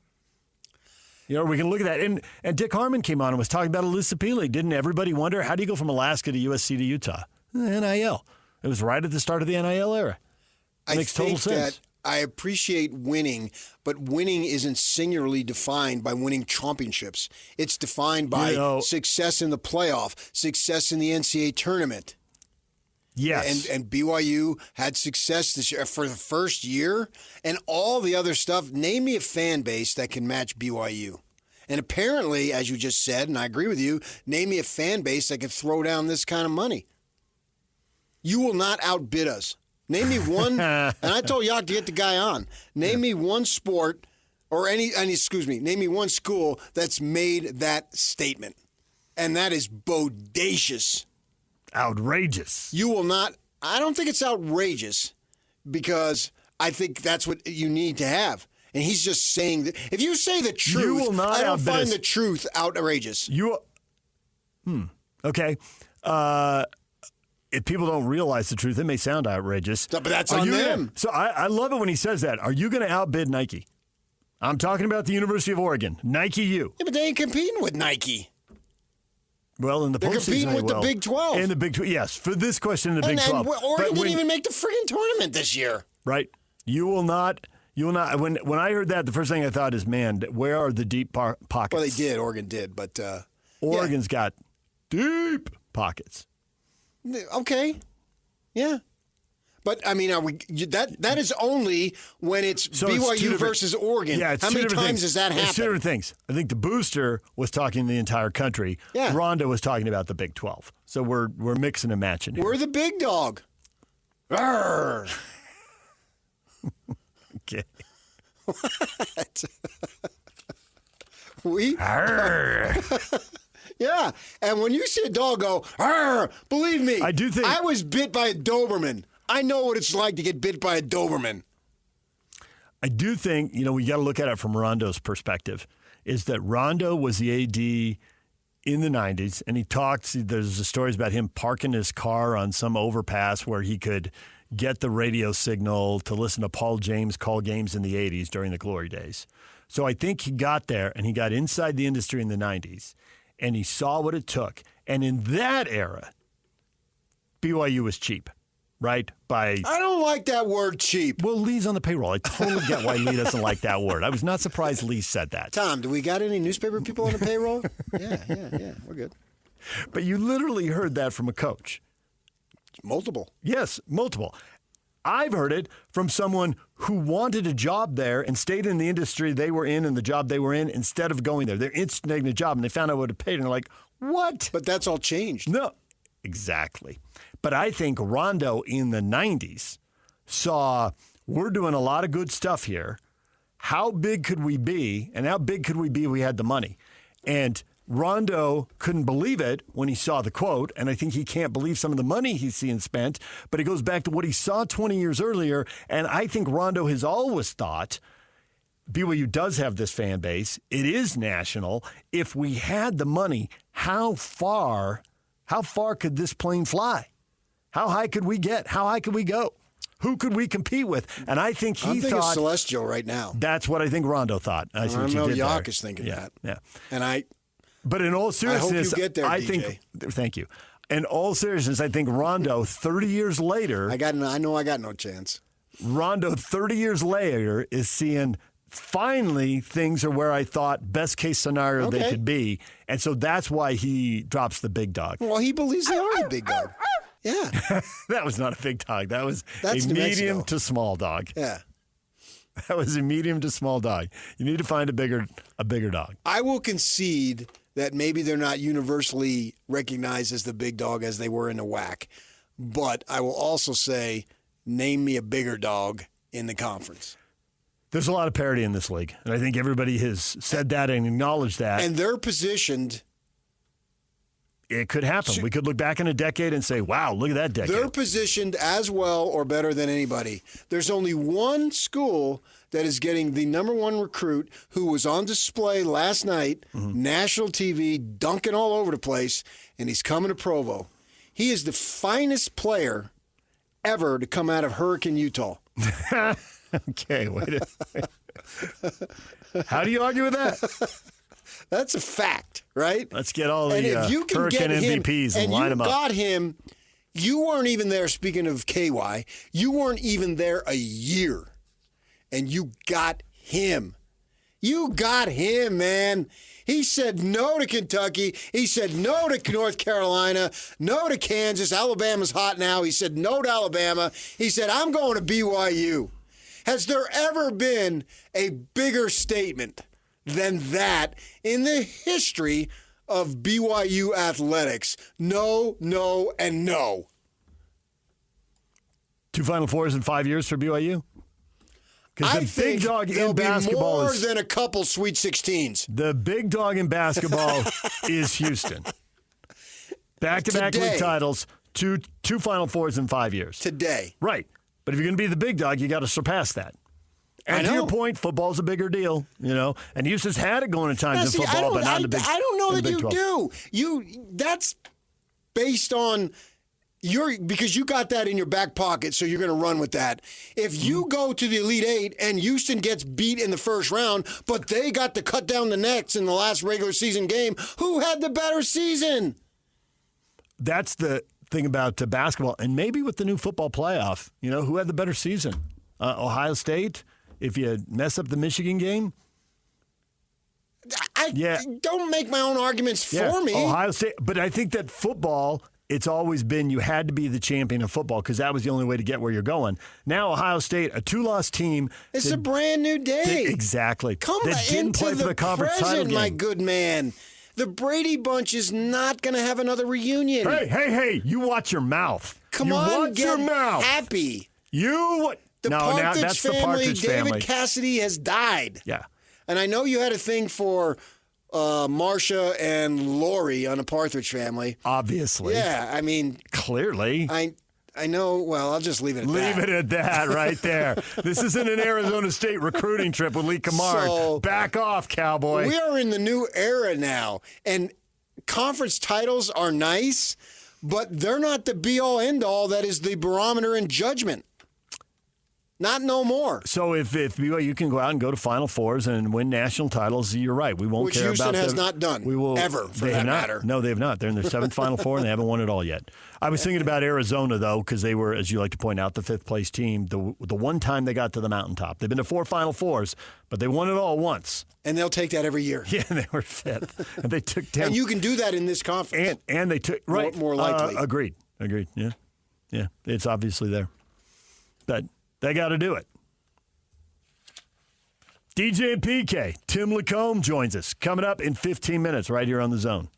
We can look at that. And Dick Harmon came on and was talking about Alyssa Peely. Didn't everybody wonder, how do you go from Alaska to USC to Utah? NIL. It was right at the start of the NIL era. It makes total sense. That I appreciate winning, but winning isn't singularly defined by winning championships. It's defined by success in the playoff, success in the NCAA tournament. Yes. And BYU had success this year for the first year, and all the other stuff. Name me a fan base that can match BYU. And apparently, as you just said, and I agree with you, name me a fan base that can throw down this kind of money. You will not outbid us. Name me one, and I told Yak to get the guy on. Name me one sport name me one school that's made that statement. And that is bodacious. Outrageous. You will not, I don't think it's outrageous because I think that's what you need to have. And he's just saying that if you say the truth, you will not I don't outbid find us. the truth outrageous. Okay. If people don't realize the truth, it may sound outrageous. But that's on them. So I love it when he says that. Are you going to outbid Nike? I'm talking about the University of Oregon. Nike U. Yeah, but they ain't competing with Nike. Well, in the postseason, they're competing with the Big 12. In the Big 12, yes. For this question, in the Big 12. Oregon didn't even make the friggin' tournament this year. Right. You will not. When I heard that, the first thing I thought is, man, where are the deep pockets? Well, they did. Oregon did, but Oregon's got deep pockets. Okay, yeah, but I mean, that is only when it's BYU versus Oregon. Yeah, how many times has that happened? It's two different things. I think the booster was talking the entire country. Yeah, Rhonda was talking about the Big 12. So we're mixing and matching here. We're the big dog. Arr. Okay. What? We. Arr. Yeah, and when you see a dog go, arr, believe me, I do think I was bit by a Doberman. I know what it's like to get bit by a Doberman. I do think, we got to look at it from Rondo's perspective, is that Rondo was the AD in the 90s, and there's stories about him parking his car on some overpass where he could get the radio signal to listen to Paul James call games in the 80s during the glory days. So I think he got there, and he got inside the industry in the 90s. And he saw what it took. And in that era, BYU was cheap, right? I don't like that word cheap. Well, Lee's on the payroll. I totally get why Lee doesn't like that word. I was not surprised Lee said that. Tom, do we got any newspaper people on the payroll? Yeah, we're good. But you literally heard that from a coach. Multiple. Yes, multiple. I've heard it from someone who wanted a job there and stayed in the industry they were in and the job they were in instead of going there. They're interested in a job, and they found out what it paid, and they're like, what? But that's all changed. No, exactly. But I think Rondo in the 90s saw, we're doing a lot of good stuff here. How big could we be, and how big could we be if we had the money? And Rondo couldn't believe it when he saw the quote, and I think he can't believe some of the money he's seen spent, but it goes back to what he saw 20 years earlier, and I think Rondo has always thought BYU does have this fan base. It is national. If we had the money, how far could this plane fly? How high could we get? How high could we go? Who could we compete with? And I think he I'm thought Celestial right now. That's what I think Rondo thought. I know Yak is thinking that. Yeah. And But in all seriousness, I hope you get there, DJ. Thank you. In all seriousness, I think Rondo, 30 years later, I know I got no chance. Rondo, 30 years later, is seeing finally things are where I thought best case scenario they could be. And so that's why he drops the big dog. Well, he believes they are a big dog. Yeah. That was not a big dog. That's a medium to small dog. Yeah. That was a medium to small dog. You need to find a bigger dog. I will concede that maybe they're not universally recognized as the big dog as they were in the WAC. But I will also say, name me a bigger dog in the conference. There's a lot of parity in this league, and I think everybody has said that and acknowledged that. And they're positioned. It could happen. We could look back in a decade and say, wow, look at that decade. They're positioned as well or better than anybody. There's only one school that is getting the number one recruit who was on display last night, national TV, dunking all over the place, and he's coming to Provo. He is the finest player ever to come out of Hurricane, Utah. Okay, wait a minute. How do you argue with that? That's a fact, right? Let's get all the Hurricane MVPs and line them up. And you got him. You weren't even there, speaking of KY, you weren't even there a year. And you got him. You got him, man. He said no to Kentucky. He said no to North Carolina, no to Kansas. Alabama's hot now. He said no to Alabama. He said, I'm going to BYU. Has there ever been a bigger statement than that in the history of BYU athletics? No, no, and no. 2 Final Fours in 5 years for BYU? Because the big dog in basketball more than a couple Sweet 16s. The big dog in basketball is Houston. Back-to-back league titles, two Final Fours in 5 years. Today. Right. But if you're going to be the big dog, you got to surpass that. And to your point, football's a bigger deal, And Houston's had it going at times in football, but not in the Big 12. I don't know that you do. That's based on because you got that in your back pocket, so you're going to run with that. If you go to the Elite Eight and Houston gets beat in the first round, but they got to cut down the necks in the last regular season game, who had the better season? That's the thing about basketball, and maybe with the new football playoff, who had the better season? Ohio State, if you mess up the Michigan game? Don't make my own arguments for me. Ohio State, but I think that football, it's always been you had to be the champion of football because that was the only way to get where you're going. Now Ohio State, a 2-loss team. It's a brand new day. Exactly. Come didn't play for the conference title game. My good man. The Brady bunch is not going to have another reunion. Hey, you watch your mouth. Come on, get happy. The Partridge family, David family. Cassidy has died. Yeah. And I know you had a thing for Marcia and Lori on the Partridge family. Obviously. Yeah, I mean. Clearly. I know. Well, I'll just leave it at that. Leave it at that right there. This isn't an Arizona State recruiting trip with Lee Cummard. So, back off, cowboy. We are in the new era now. And conference titles are nice, but they're not the be-all, end-all that is the barometer in judgment. Not no more. So if BYU can go out and go to Final Fours and win national titles, you're right. We won't Which care Houston about has not done, ever, for that matter. No, they have not. They're in their 7th Final Four, and they haven't won it all yet. I was thinking about Arizona, though, because they were, as you like to point out, the 5th-place team. The one time they got to the mountaintop. They've been to 4 Final Fours, but they won it all once. And they'll take that every year. Yeah, they were 5th. And they took 10. And you can do that in this conference. And they took, right. More likely. Agreed. Yeah, it's obviously there. But they got to do it. DJ and PK, Tim LaComb joins us. Coming up in 15 minutes right here on The Zone.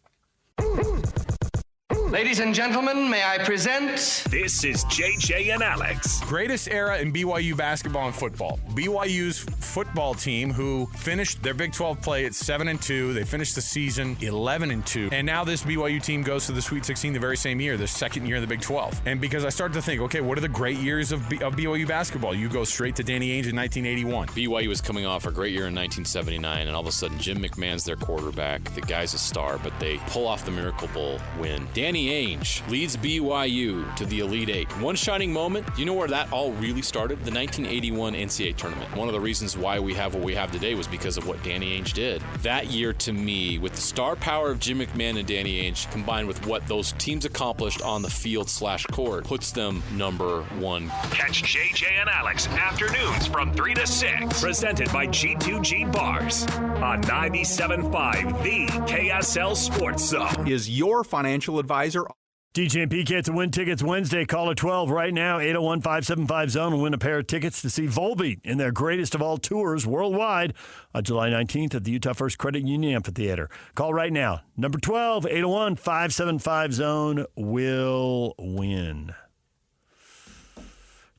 Ladies and gentlemen, may I present... This is JJ and Alex. Greatest era in BYU basketball and football. BYU's football team who finished their Big 12 play at 7-2. They finished the season 11-2. And now this BYU team goes to the Sweet 16 the very same year, the second year in the Big 12. And because I started to think, okay, what are the great years of BYU basketball? You go straight to Danny Ainge in 1981. BYU was coming off a great year in 1979, and all of a sudden Jim McMahon's their quarterback. The guy's a star, but they pull off the Miracle Bowl win. Danny Ainge leads BYU to the Elite Eight. One shining moment, you know where that all really started? The 1981 NCAA tournament. One of the reasons why we have what we have today was because of what Danny Ainge did. That year, to me, with the star power of Jim McMahon and Danny Ainge, combined with what those teams accomplished on the field/court, puts them number one. Catch JJ and Alex afternoons from 3 to 6. Presented by G2G Bars on 97.5, the KSL Sports Zone. Is your financial advisor... DJ and PK, it's a Win Tickets Wednesday. Caller 12 right now, 801-575-ZONE, and win a pair of tickets to see Volbeat in their greatest of all tours worldwide on July 19th at the Utah First Credit Union Amphitheater. Call right now. Number 12, 801-575-ZONE will win.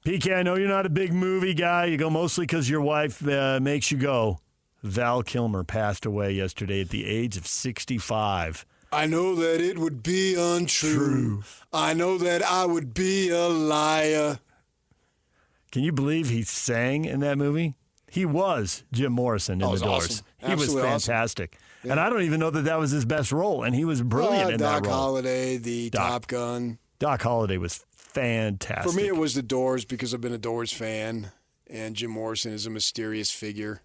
PK, I know you're not a big movie guy. You go mostly because your wife makes you go. Val Kilmer passed away yesterday at the age of 65. I know that it would be untrue. I know that I would be a liar. Can you believe he sang in that movie? He was Jim Morrison in The Doors. Awesome. He was fantastic. Awesome. Yeah. And I don't even know that was his best role, and he was brilliant in that role. Doc Holliday, the Top Gun. Doc Holliday was fantastic. For me, it was The Doors because I've been a Doors fan, and Jim Morrison is a mysterious figure.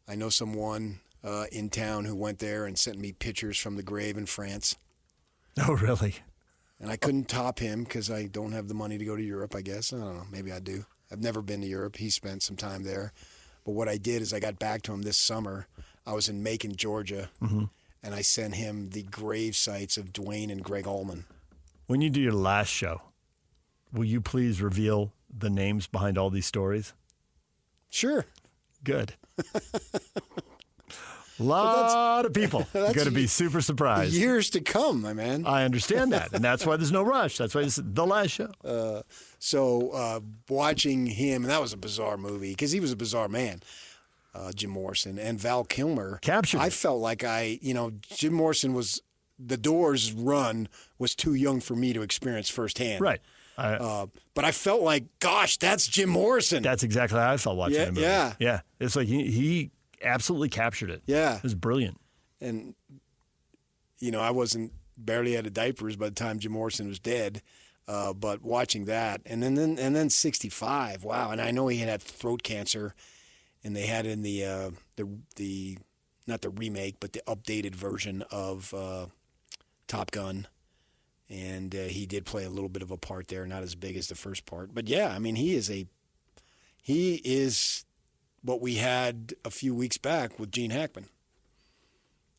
I know someone in town who went there and sent me pictures from the grave in France. Oh, really? And I couldn't top him because I don't have the money to go to Europe, I guess. I don't know. Maybe I do. I've never been to Europe. He spent some time there. But what I did is I got back to him this summer. I was in Macon, Georgia, and I sent him the grave sites of Dwayne and Greg Allman. When you do your last show, will you please reveal the names behind all these stories? Sure. Good. A lot of people are going to be super surprised. Years to come, my man. I understand that, and that's why there's no rush. That's why it's the last show. So watching him, and that was a bizarre movie because he was a bizarre man, Jim Morrison, and Val Kilmer. Captured. I felt like Jim Morrison was, the Doors run was too young for me to experience firsthand. Right. But I felt like, gosh, that's Jim Morrison. That's exactly how I felt watching the movie. Yeah. It's like he absolutely captured it. Yeah. It was brilliant. And, I wasn't barely out of diapers by the time Jim Morrison was dead. But watching that, and then 65, wow. And I know he had throat cancer, and they had in the not the remake, but the updated version of Top Gun. And he did play a little bit of a part there, not as big as the first part. But yeah, I mean, he is what we had a few weeks back with Gene Hackman.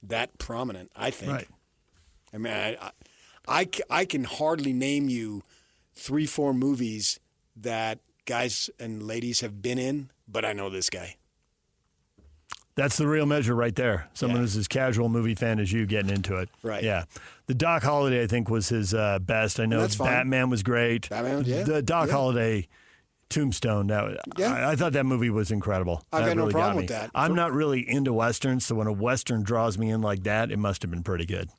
That prominent, I think. Right. I mean, I can hardly name you 3-4 movies that guys and ladies have been in, but I know this guy. That's the real measure right there. Someone who's as casual movie fan as you getting into it. Right. Yeah. The Doc Holliday, I think, was his best. I know Batman was great. Batman, yeah. The Doc Holliday Tombstone. I thought that movie was incredible. I've got no problem with that. I'm not really into Westerns, so when a Western draws me in like that, it must have been pretty good.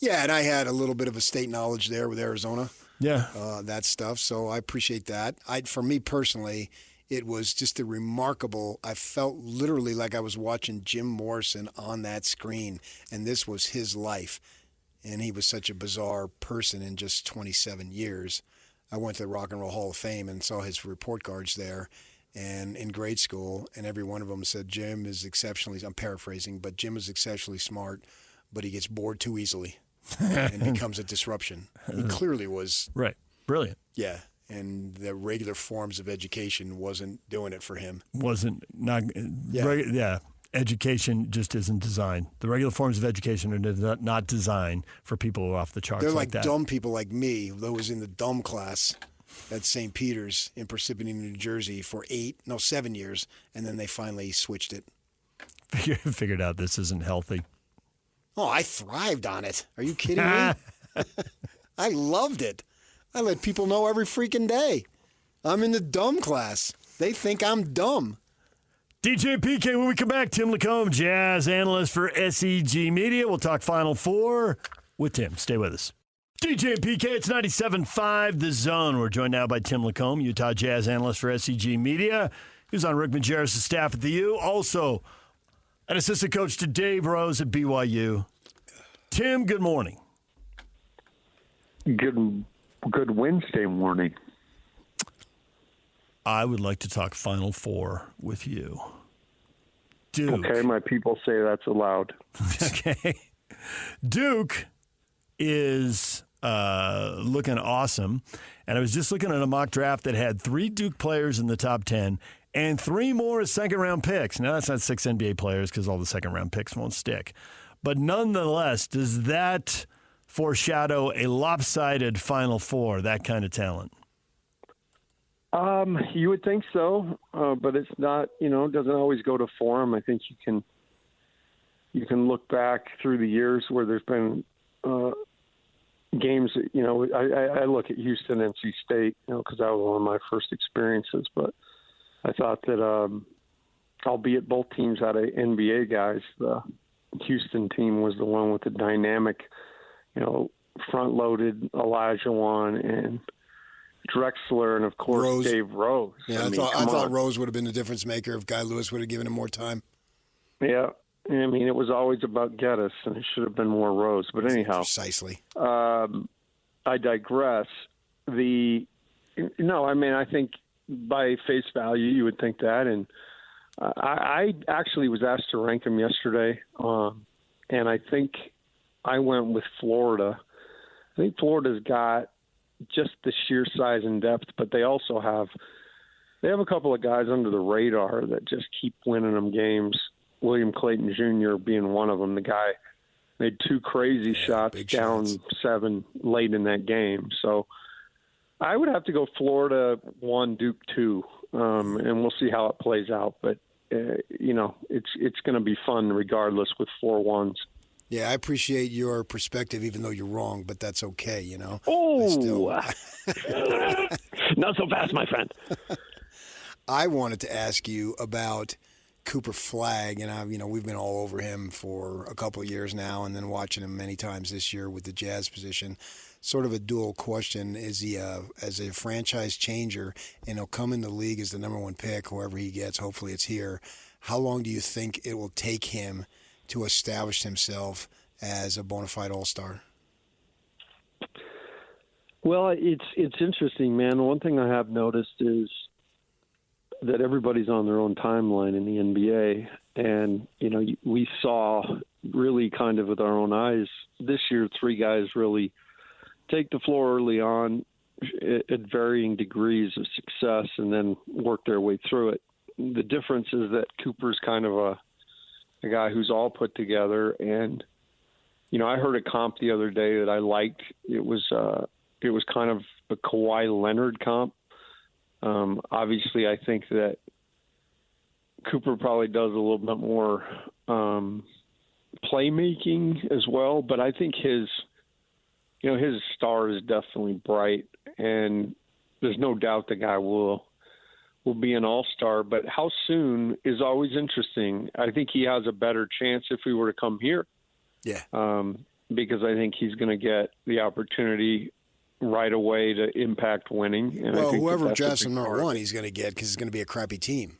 Yeah, and I had a little bit of a state knowledge there with Arizona. Yeah. That stuff, so I appreciate that. For me personally, it was just a remarkable, I felt literally like I was watching Jim Morrison on that screen, and this was his life. And he was such a bizarre person in just 27 years. I went to the Rock and Roll Hall of Fame and saw his report cards there and in grade school, and every one of them said Jim is exceptionally, I'm paraphrasing, but Jim is exceptionally smart, but he gets bored too easily and becomes a disruption. He clearly was. Right. Brilliant. Yeah. And the regular forms of education wasn't doing it for him. Education just isn't designed. The regular forms of education are not designed for people who are off the charts. They're like that. Dumb people like me, that was in the dumb class at St. Peter's in Parsippany, New Jersey for 7 years, and then they finally switched it. Figured out this isn't healthy. Oh, I thrived on it. Are you kidding me? I loved it. I let people know every freaking day. I'm in the dumb class. They think I'm dumb. DJ PK, when we come back, Tim LaComb, jazz analyst for SEG Media. We'll talk Final Four with Tim. Stay with us. DJ and PK, it's 97.5 The Zone. We're joined now by Tim LaComb, Utah jazz analyst for SEG Media. He was on Rick Majerus' staff at the U. Also, an assistant coach to Dave Rose at BYU. Tim, good morning. Good Wednesday morning. I would like to talk Final Four with you. Duke. Okay, my people say that's allowed. Okay. Duke is looking awesome. And I was just looking at a mock draft that had 3 Duke players in the top 10 and 3 more as second-round picks. Now, that's not 6 NBA players because all the second-round picks won't stick. But nonetheless, does that foreshadow a lopsided Final Four, that kind of talent? You would think so, but it's not, it doesn't always go to form. I think you can look back through the years where there's been games, I look at Houston, NC State, because that was one of my first experiences, but I thought that, albeit both teams had NBA guys, the Houston team was the one with the dynamic, front-loaded Olajuwon and Drexler, and of course Rose. Dave Rose. Yeah, I thought Rose would have been the difference maker if Guy Lewis would have given him more time. Yeah, I mean, it was always about Geddes, and it should have been more Rose. But anyhow, precisely. I digress. I think by face value, you would think that, and I actually was asked to rank them yesterday, and I think I went with Florida. I think Florida's got just the sheer size and depth, but they also have a couple of guys under the radar that just keep winning them games. William Clayton Jr. being one of them. The guy made 2 crazy shots down 7 late in that game. So I would have to go Florida 1, Duke 2, and we'll see how it plays out. But it's going to be fun regardless with 4 1s. Yeah, I appreciate your perspective, even though you're wrong, but that's okay, Oh, not so fast, my friend. I wanted to ask you about Cooper Flagg, and we've been all over him for a couple of years now, and then watching him many times this year with the Jazz position. Sort of a dual question: is he as a franchise changer, and he'll come in the league as the number 1 pick, whoever he gets? Hopefully, it's here. How long do you think it will take him to establish himself as a bona fide all-star? Well, it's interesting, man. One thing I have noticed is that everybody's on their own timeline in the NBA. And, we saw really kind of with our own eyes this year, 3 guys really take the floor early on at varying degrees of success and then work their way through it. The difference is that Cooper's kind of a guy who's all put together. And, I heard a comp the other day that I liked. It was kind of a Kawhi Leonard comp. Obviously, I think that Cooper probably does a little bit more playmaking as well, but I think his star is definitely bright, and there's no doubt the guy will be an all-star. But how soon is always interesting. I think he has a better chance if he were to come here. Yeah. Because I think he's going to get the opportunity right away to impact winning. And I think whoever drafts him number 1, he's going to get, because it's going to be a crappy team.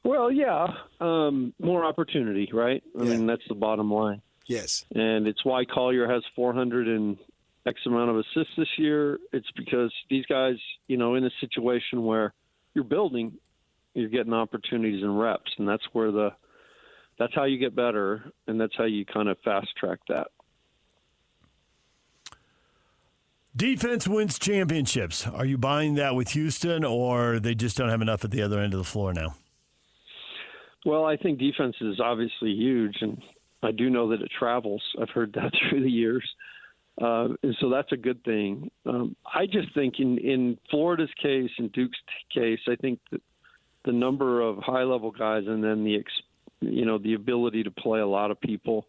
Well, yeah, more opportunity, right? I mean, that's the bottom line. Yes. And it's why Collier has 400 and X amount of assists this year. It's because these guys, in a situation where you're building, you're getting opportunities and reps, and that's how you get better, and that's how you kind of fast track that. Defense wins championships. Are you buying that with Houston, or they just don't have enough at the other end of the floor now? Well, I think defense is obviously huge, and I do know that it travels. I've heard that through the years. And so that's a good thing. I just think in Florida's case, in Duke's case, I think that the number of high-level guys and then the ability to play a lot of people,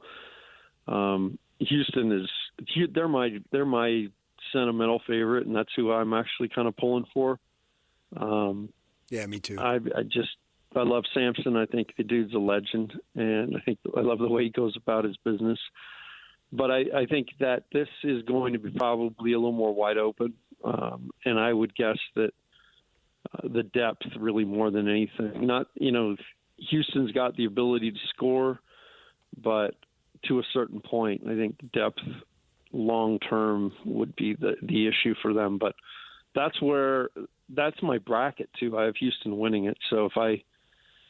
Houston they're my sentimental favorite, and that's who I'm actually kind of pulling for. Yeah, me too. I love Sampson. I think the dude's a legend, and I love the way he goes about his business. But I think that this is going to be probably a little more wide open, and I would guess that the depth really more than anything. Not, Houston's got the ability to score, but to a certain point, I think depth long term would be the issue for them. But that's where that's my bracket too. I have Houston winning it. So if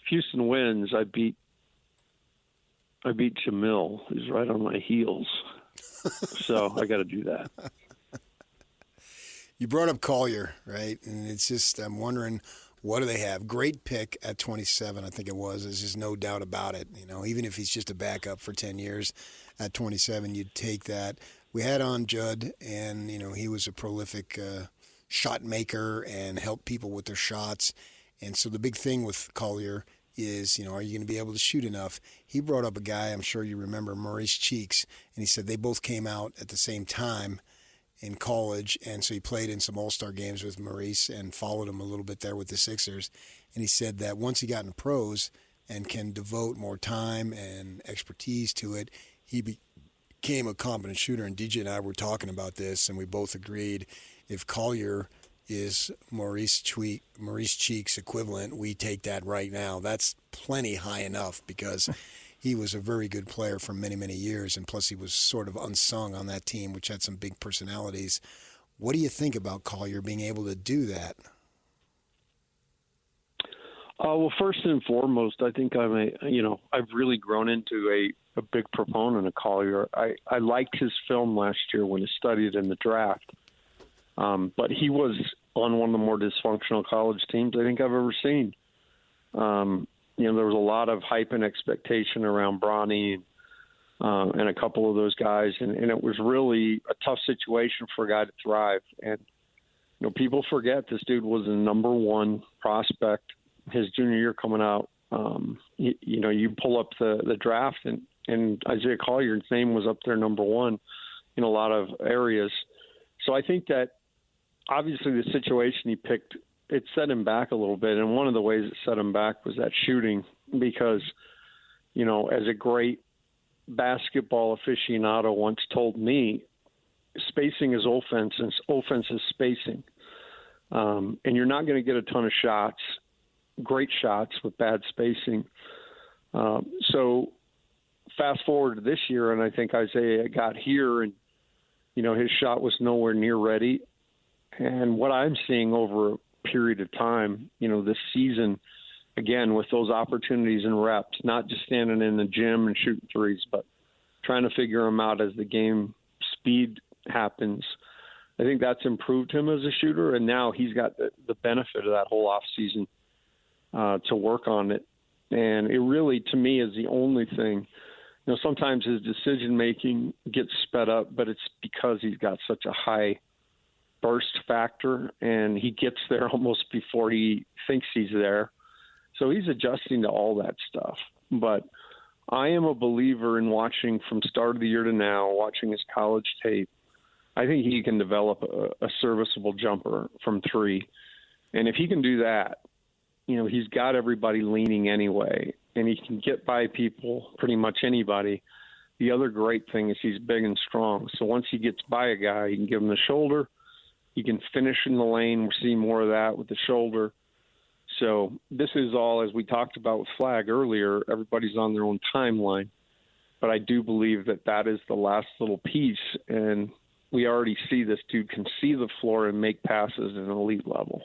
Houston wins, I beat Jamil, who's right on my heels. So I got to do that. You brought up Collier, right? And it's just, I'm wondering, what do they have? Great pick at 27, I think it was. There's just no doubt about it. You know, even if he's just a backup for 10 years at 27, you'd take that. We had on Judd, and, you know, he was a prolific shot maker and helped people with their shots. And so the big thing with Collier is, you know, are you going to be able to shoot enough? He brought up a guy, I'm sure you remember, Maurice Cheeks, and he said they both came out at the same time in college, and so he played in some all-star games with Maurice and followed him a little bit there with the Sixers. And he said that once he got in the pros and can devote more time and expertise to it, he became a competent shooter. And DJ and I were talking about this, and we both agreed if Collier is Maurice Cheeks' equivalent, we take that right now. That's plenty high enough because he was a very good player for many, many years, and plus he was sort of unsung on that team, which had some big personalities. What do you think about Collier being able to do that? Well, first and foremost, I think I've really grown into a big proponent of Collier. I liked his film last year when he studied in the draft, but he was on one of the more dysfunctional college teams I think I've ever seen. There was a lot of hype and expectation around Bronny and a couple of those guys, and it was really a tough situation for a guy to thrive. And people forget this dude was the number one prospect his junior year coming out. You pull up the draft, and Isaiah Collier's name was up there number one in a lot of areas. So I think that obviously the situation he picked, it set him back a little bit. And one of the ways it set him back was that shooting because, as a great basketball aficionado once told me, spacing is offense and offense is spacing. And you're not going to get a ton of shots, great shots with bad spacing. So fast forward to this year, and I think Isaiah got here and, his shot was nowhere near ready. And what I'm seeing over a period of time, this season, again, with those opportunities and reps, not just standing in the gym and shooting threes, but trying to figure them out as the game speed happens. I think that's improved him as a shooter, and now he's got the benefit of that whole offseason to work on it. And it really, to me, is the only thing. Sometimes his decision-making gets sped up, but it's because he's got such a high burst factor, and he gets there almost before he thinks he's there. So he's adjusting to all that stuff. But I am a believer in watching from start of the year to now, watching his college tape. I think he can develop a serviceable jumper from three. And if he can do that, he's got everybody leaning anyway, and he can get by people, pretty much anybody. The other great thing is he's big and strong. So once he gets by a guy, he can give him the shoulder. He can finish in the lane. We're seeing more of that with the shoulder. So this is all, as we talked about with Flag earlier, everybody's on their own timeline. But I do believe that is the last little piece, and we already see this dude can see the floor and make passes at an elite level.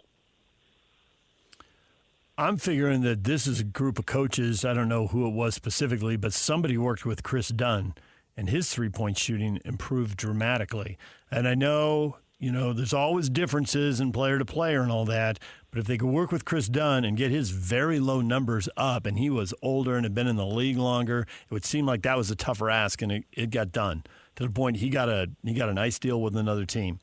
I'm figuring that this is a group of coaches, I don't know who it was specifically, but somebody worked with Chris Dunn, and his three-point shooting improved dramatically. And I know, there's always differences in player to player and all that, but if they could work with Chris Dunn and get his very low numbers up, and he was older and had been in the league longer, it would seem like that was a tougher ask, and it got done to the point he got a nice deal with another team.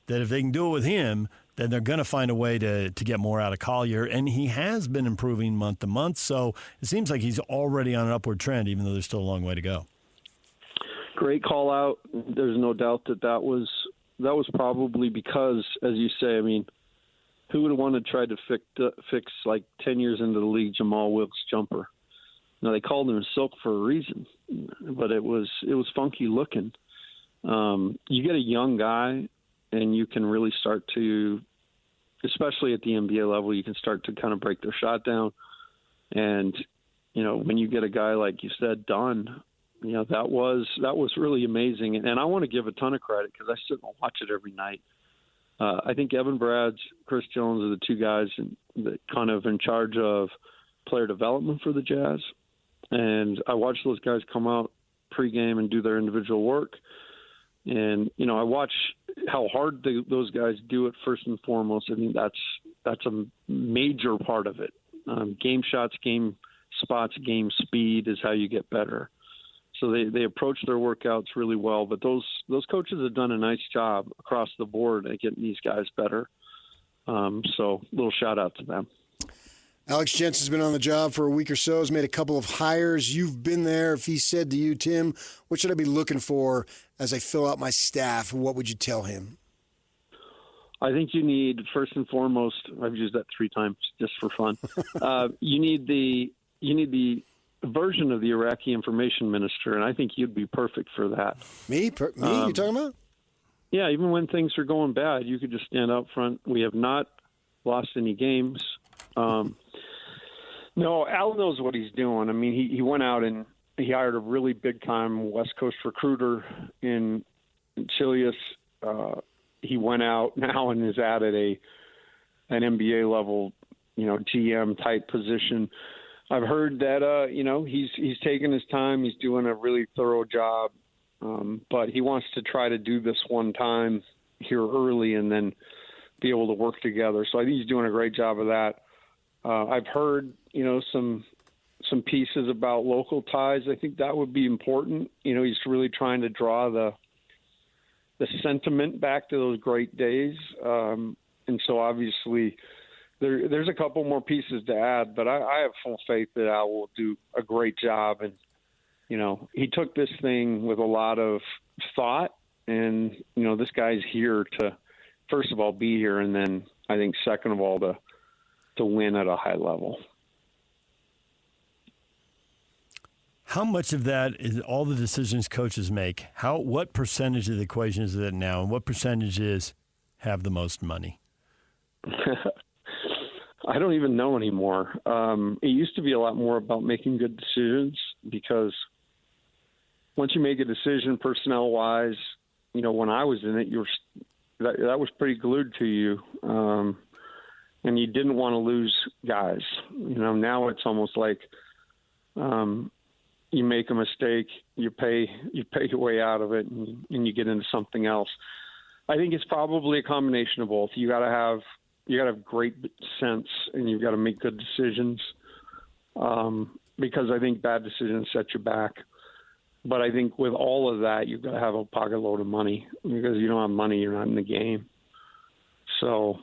That if they can do it with him, then they're going to find a way to get more out of Collier. And he has been improving month to month, so it seems like he's already on an upward trend, even though there's still a long way to go. Great call out. There's no doubt that was probably because, as you say, who would have wanted to try to fix like 10 years into the league, Jamal Wilkes' jumper? Now, they called him Silk for a reason, but it was funky looking. You get a young guy, and you can really start to, especially at the NBA level, you can start to kind of break their shot down. And, when you get a guy like you said, Dunn, that was really amazing. And I want to give a ton of credit because I sit and watch it every night. I think Evan Bradds, Chris Jones are the two guys that kind of in charge of player development for the Jazz. And I watch those guys come out pregame and do their individual work. And, I watch how hard those guys do it first and foremost. I mean, that's a major part of it. Game shots, game spots, game speed is how you get better. So they approach their workouts really well. But those coaches have done a nice job across the board at getting these guys better. So a little shout out to them. Alex Jensen has been on the job for a week or so, has made a couple of hires. You've been there. If he said to you, Tim, what should I be looking for as I fill out my staff, what would you tell him? I think you need, first and foremost, I've used that 3 times just for fun. You need the version of the Iraqi information minister, and I think you'd be perfect for that. Me? You talking about? Yeah, even when things are going bad, you could just stand out front. We have not lost any games. No, Al knows what he's doing. I mean, he went out and he hired a really big-time West Coast recruiter in Chilius. He went out now and is at an NBA level, GM type position. I've heard that he's taking his time. He's doing a really thorough job, but he wants to try to do this one time here early and then be able to work together. So I think he's doing a great job of that. I've heard some pieces about local ties. I think that would be important. He's really trying to draw the sentiment back to those great days. And so obviously there's a couple more pieces to add, but I have full faith that Al will do a great job. And, he took this thing with a lot of thought, and, this guy's here to, first of all, be here. And then I think second of all, to win at a high level. How much of that is all the decisions coaches make? What percentage of the equation is it now, and what percentage is have the most money? I don't even know anymore. It used to be a lot more about making good decisions, because once you make a decision personnel-wise, when I was in it, that was pretty glued to you, and you didn't want to lose guys. Now it's almost like you make a mistake, you pay your way out of it, and you get into something else. I think it's probably a combination of both. You got to have great sense, and you've got to make good decisions, because I think bad decisions set you back. But I think with all of that, you've got to have a pocket load of money, because you don't have money, you're not in the game. So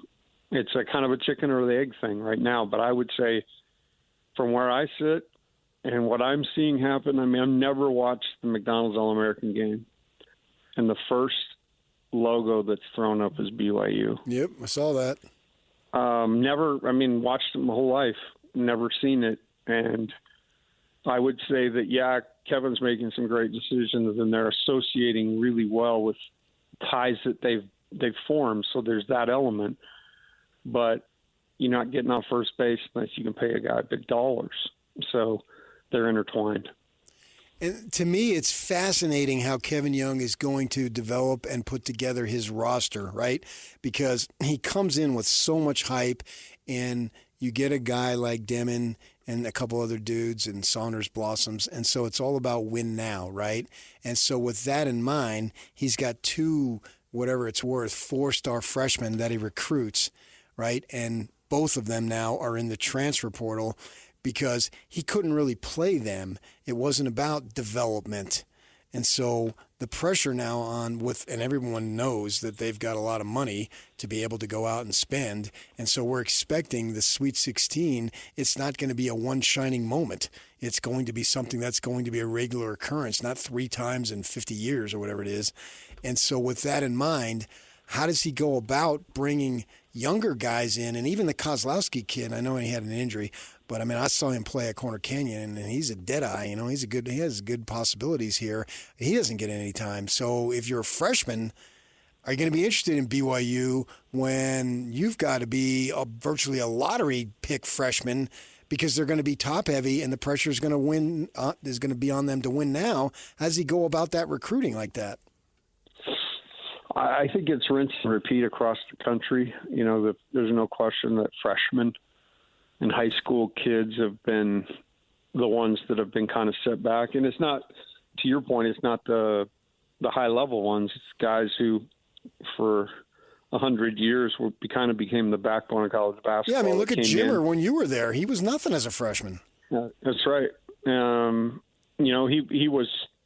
it's a kind of a chicken or the egg thing right now. But I would say, from where I sit and what I'm seeing happen, I mean, I've never watched the McDonald's All-American game, and the first logo that's thrown up is BYU. Yep, I saw that. Watched it my whole life, never seen it. And I would say that, yeah, Kevin's making some great decisions, and they're associating really well with ties that they've formed. So there's that element. But you're not getting off first base unless you can pay a guy big dollars. So they're intertwined. And to me, it's fascinating how Kevin Young is going to develop and put together his roster, right? Because he comes in with so much hype, and you get a guy like Demon and a couple other dudes and Saunders Blossoms, and so it's all about win now, right? And so with that in mind, he's got 2, whatever it's worth, 4-star freshmen that he recruits, right? And both of them now are in the transfer portal, because he couldn't really play them. It wasn't about development. And so the pressure now and everyone knows that they've got a lot of money to be able to go out and spend. And so we're expecting the Sweet 16. It's not going to be a one shining moment. It's going to be something that's going to be a regular occurrence, not 3 times in 50 years or whatever it is. And so with that in mind, how does he go about bringing younger guys in? And even the Kozlowski kid, I know he had an injury, but I saw him play at Corner Canyon, and he's a deadeye. He has good possibilities here. He doesn't get any time. So if you're a freshman, are you going to be interested in BYU when you've got to be virtually a lottery pick freshman, because they're going to be top heavy and the pressure is going to be on them to win now? How does he go about that recruiting like that? I think it's rinse and repeat across the country. There's no question that freshmen and high school kids have been the ones that have been kind of set back. And it's not, to your point, it's not the high-level ones. It's guys who, for 100 years, kind of became the backbone of college basketball. Yeah, I mean, look at Jimmer when you were there. He was nothing as a freshman. That's right.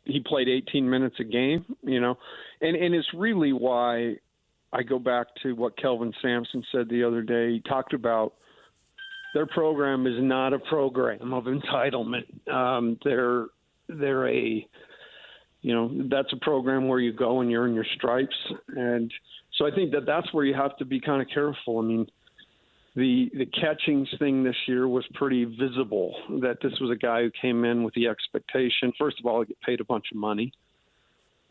He played 18 minutes a game, and it's really why I go back to what Kelvin Sampson said the other day. He talked about their program is not a program of entitlement. They're a, that's a program where you go and you earn your stripes. And so I think that's where you have to be kind of careful. I mean, the catchings thing this year was pretty visible, that this was a guy who came in with the expectation, first of all, to get paid a bunch of money.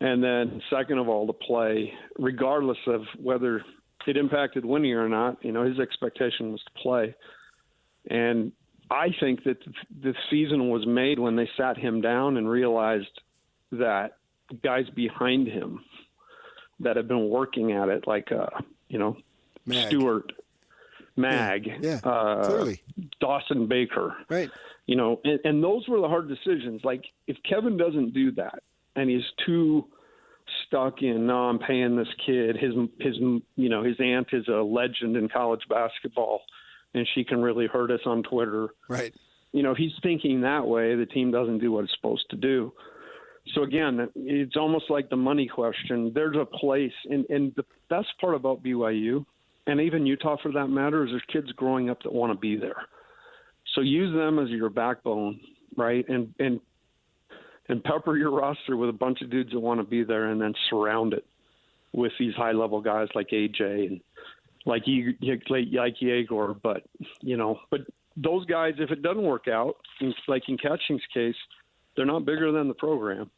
And then second of all, to play, regardless of whether it impacted winning or not, his expectation was to play. And I think that the season was made when they sat him down and realized that guys behind him that have been working at it, like, Stewart, Mag, clearly. Dawson Baker. Right. And those were the hard decisions. Like, if Kevin doesn't do that and he's too stuck in, no, I'm paying this kid, his aunt is a legend in college basketball and she can really hurt us on Twitter. Right. If he's thinking that way, the team doesn't do what it's supposed to do. So again, it's almost like the money question. There's a place, and the best part about BYU, and even Utah for that matter, is there's kids growing up that want to be there. So use them as your backbone, right? And pepper your roster with a bunch of dudes that want to be there, and then surround it with these high-level guys like AJ and like Yegor. But those guys, if it doesn't work out, like in Catching's case, they're not bigger than the program.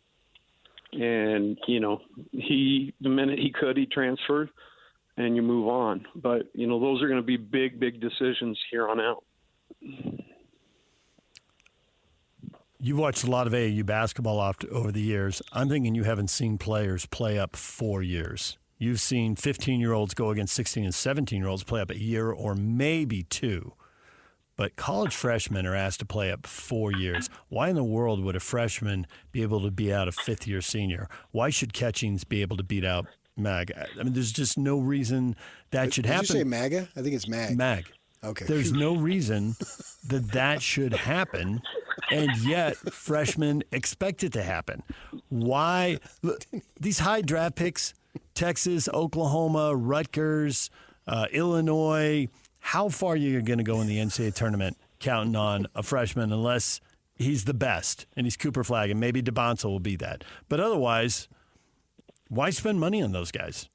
And, the minute he could, he transferred, and you move on. But, those are going to be big, big decisions here on out. You've watched a lot of AAU basketball over the years. I'm thinking you haven't seen players play up 4 years. You've seen 15-year-olds go against 16 and 17-year-olds play up a year or maybe 2. But college freshmen are asked to play up 4 years. Why in the world would a freshman be able to beat out a fifth-year senior? Why should Catchings be able to beat out Mag? I mean, there's just no reason that should happen. Did you say MAGA? I think it's Mag. Mag. Okay. There's no reason that should happen, and yet freshmen expect it to happen. Why? Look, these high draft picks, Texas, Oklahoma, Rutgers, Illinois, how far are you going to go in the NCAA tournament counting on a freshman unless he's the best and he's Cooper Flagg, and maybe DeBonsa will be that. But otherwise, why spend money on those guys?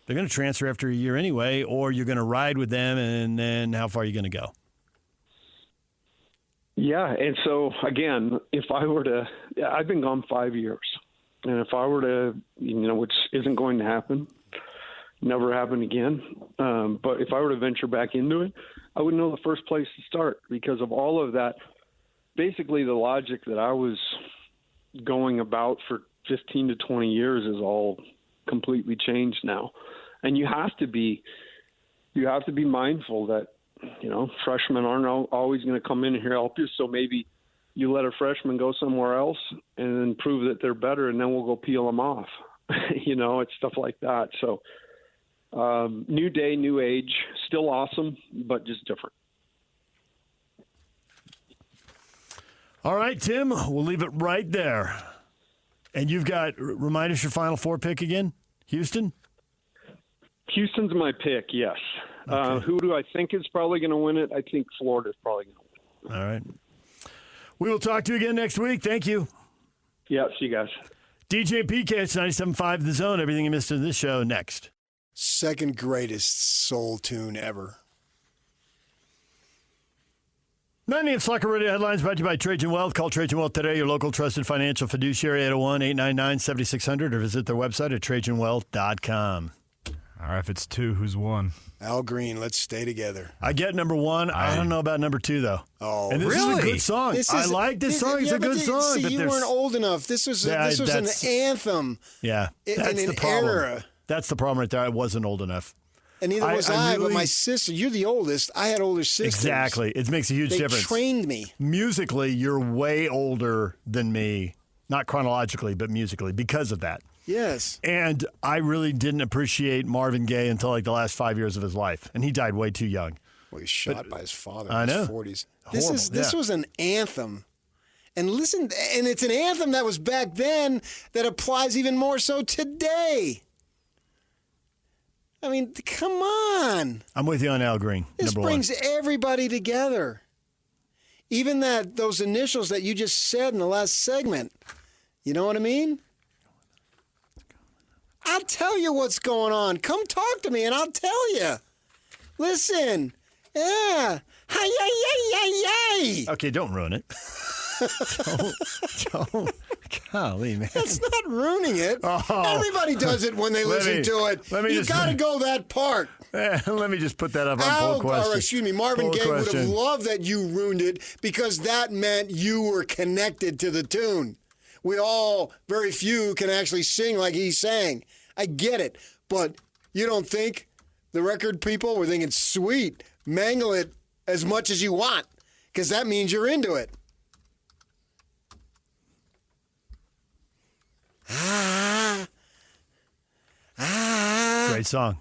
They're going to transfer after a year anyway, or you're going to ride with them, and then how far are you going to go? Yeah, and so, again, if I were to – I've been gone 5 years. And if I were to, which isn't going to happen, never happen again, but if I were to venture back into it, I would know the first place to start because of all of that. Basically, the logic that I was going about for 15 to 20 years is all completely changed now. And you have to be mindful that, freshmen aren't always going to come in here and help you. So maybe you let a freshman go somewhere else and then prove that they're better, and then we'll go peel them off. It's stuff like that. So new day, new age, still awesome, but just different. All right, Tim, we'll leave it right there. And you've got, remind us your Final Four pick again? Houston? Houston's my pick, yes. Okay. Who do I think is probably going to win it? I think Florida's probably going to win it. All right. We will talk to you again next week. Thank you. Yeah, see you guys. DJ and PK, it's 97.5 The Zone. Everything you missed in this show next. Second greatest soul tune ever. 9 a.m. Slacker Radio headlines brought to you by Trajan Wealth. Call Trajan Wealth today, your local trusted financial fiduciary, 801-899-7600, or visit their website at TrajanWealth.com. All right, if it's 2, who's 1? Al Green, let's stay together. I get number 1. I don't know about number 2, though. Oh, and this really? is a good song. I like this song. It's a good song. See, but you weren't old enough. This was an anthem. Yeah, that's in the an problem. era. That's the problem right there. I wasn't old enough. And neither was I, but my sister, you're the oldest. I had older sisters. Exactly. It makes a huge difference. They trained me. Musically, you're way older than me. Not chronologically, but musically, because of that. Yes. And I really didn't appreciate Marvin Gaye until like the last 5 years of his life. And he died way too young. Well, he was shot by his father in his 40s. Horrible, This was an anthem. And listen, and it's an anthem that was back then that applies even more so today. I mean, come on. I'm with you on Al Green. This brings everybody together. Even those initials that you just said in the last segment. You know what I mean? I'll tell you what's going on. Come talk to me and I'll tell you. Listen. Yeah. Hi-yi-yi-yi-yi. Okay, don't ruin it. don't. Golly, man. That's not ruining it. Oh. Everybody does it when they listen to it. You got to go that part. Let me just put that up on poll question. Marvin Gaye would have loved that you ruined it because that meant you were connected to the tune. Very few can actually sing like he sang. I get it. But you don't think the record people were thinking, sweet, mangle it as much as you want because that means you're into it. Great song.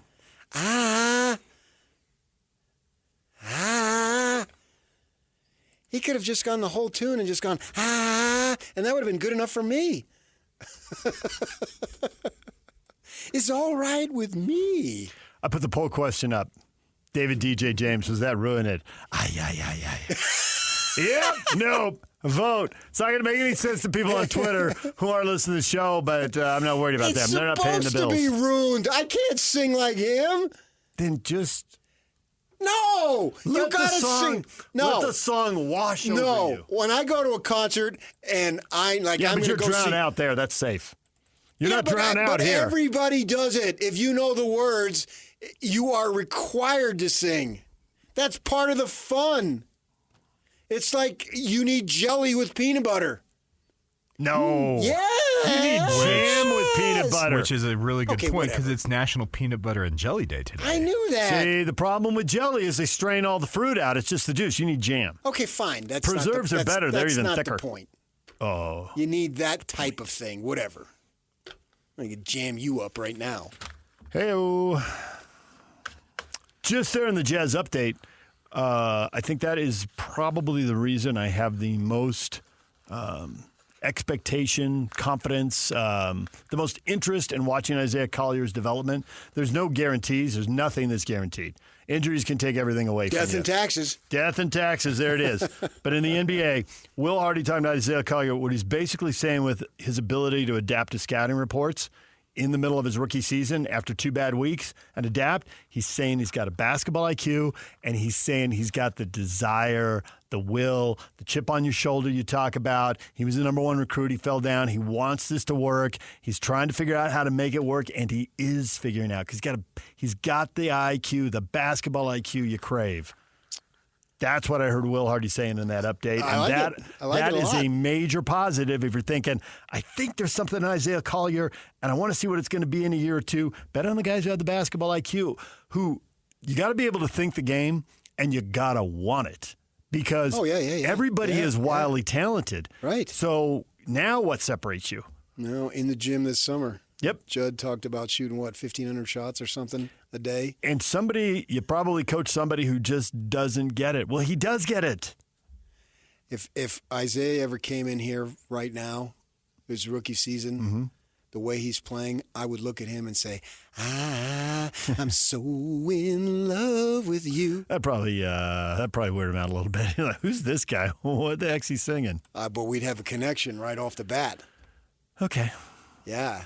He could have just gone the whole tune and just gone, and that would have been good enough for me. It's all right with me. I put the poll question up. David DJ James, does that ruin it? Yep, nope. Vote. It's not going to make any sense to people on Twitter who are listening to the show, but I'm not worried about them. They're not paying the bills. It's supposed to be ruined. I can't sing like him. Then just... No! You got to sing. No. Let the song wash over you. No. When I go to a concert and I'm going to go but you're drowned out there. That's safe. You're not drowned out here. But everybody does it. If you know the words, you are required to sing. That's part of the fun. It's like you need jelly with peanut butter. No. Yes. You need jam with peanut butter. Which is a really good point because it's National Peanut Butter and Jelly Day today. I knew that. See, the problem with jelly is they strain all the fruit out. It's just the juice. You need jam. Okay, fine. Preserves are better. They're even thicker. That's not the point. Oh. You need that type of thing. Whatever. I could jam you up right now. Hey-o. Just there in the Jazz update. I think that is probably the reason I have the most expectation, confidence, the most interest in watching Isaiah Collier's development. There's no guarantees. There's nothing that's guaranteed. Injuries can take everything away from you. Death and taxes. Death and taxes. There it is. But in the NBA, Will Hardy talking about Isaiah Collier, what he's basically saying with his ability to adapt to scouting reports in the middle of his rookie season after 2 bad weeks and adapt, he's saying he's got a basketball IQ, and he's saying he's got the desire, the will, the chip on your shoulder you talk about. He was the number 1 recruit. He fell down. He wants this to work. He's trying to figure out how to make it work, and he is figuring out because he's got the IQ, the basketball IQ you crave. That's what I heard Will Hardy saying in that update. That is a major positive if you're thinking, I think there's something in Isaiah Collier, and I want to see what it's going to be in a year or two. Bet on the guys who have the basketball IQ, who you got to be able to think the game, and you got to want it. Because everybody is wildly talented. Right. So now what separates you? No, in the gym this summer. Yep. Judd talked about shooting, 1,500 shots or something a day. And you probably coach somebody who just doesn't get it. Well, he does get it. If Isaiah ever came in here right now, his rookie season, the way he's playing, I would look at him and say, I'm so in love with you. That'd probably weird him out a little bit. Like, who's this guy? What the heck's he singing? But we'd have a connection right off the bat. Okay. Yeah.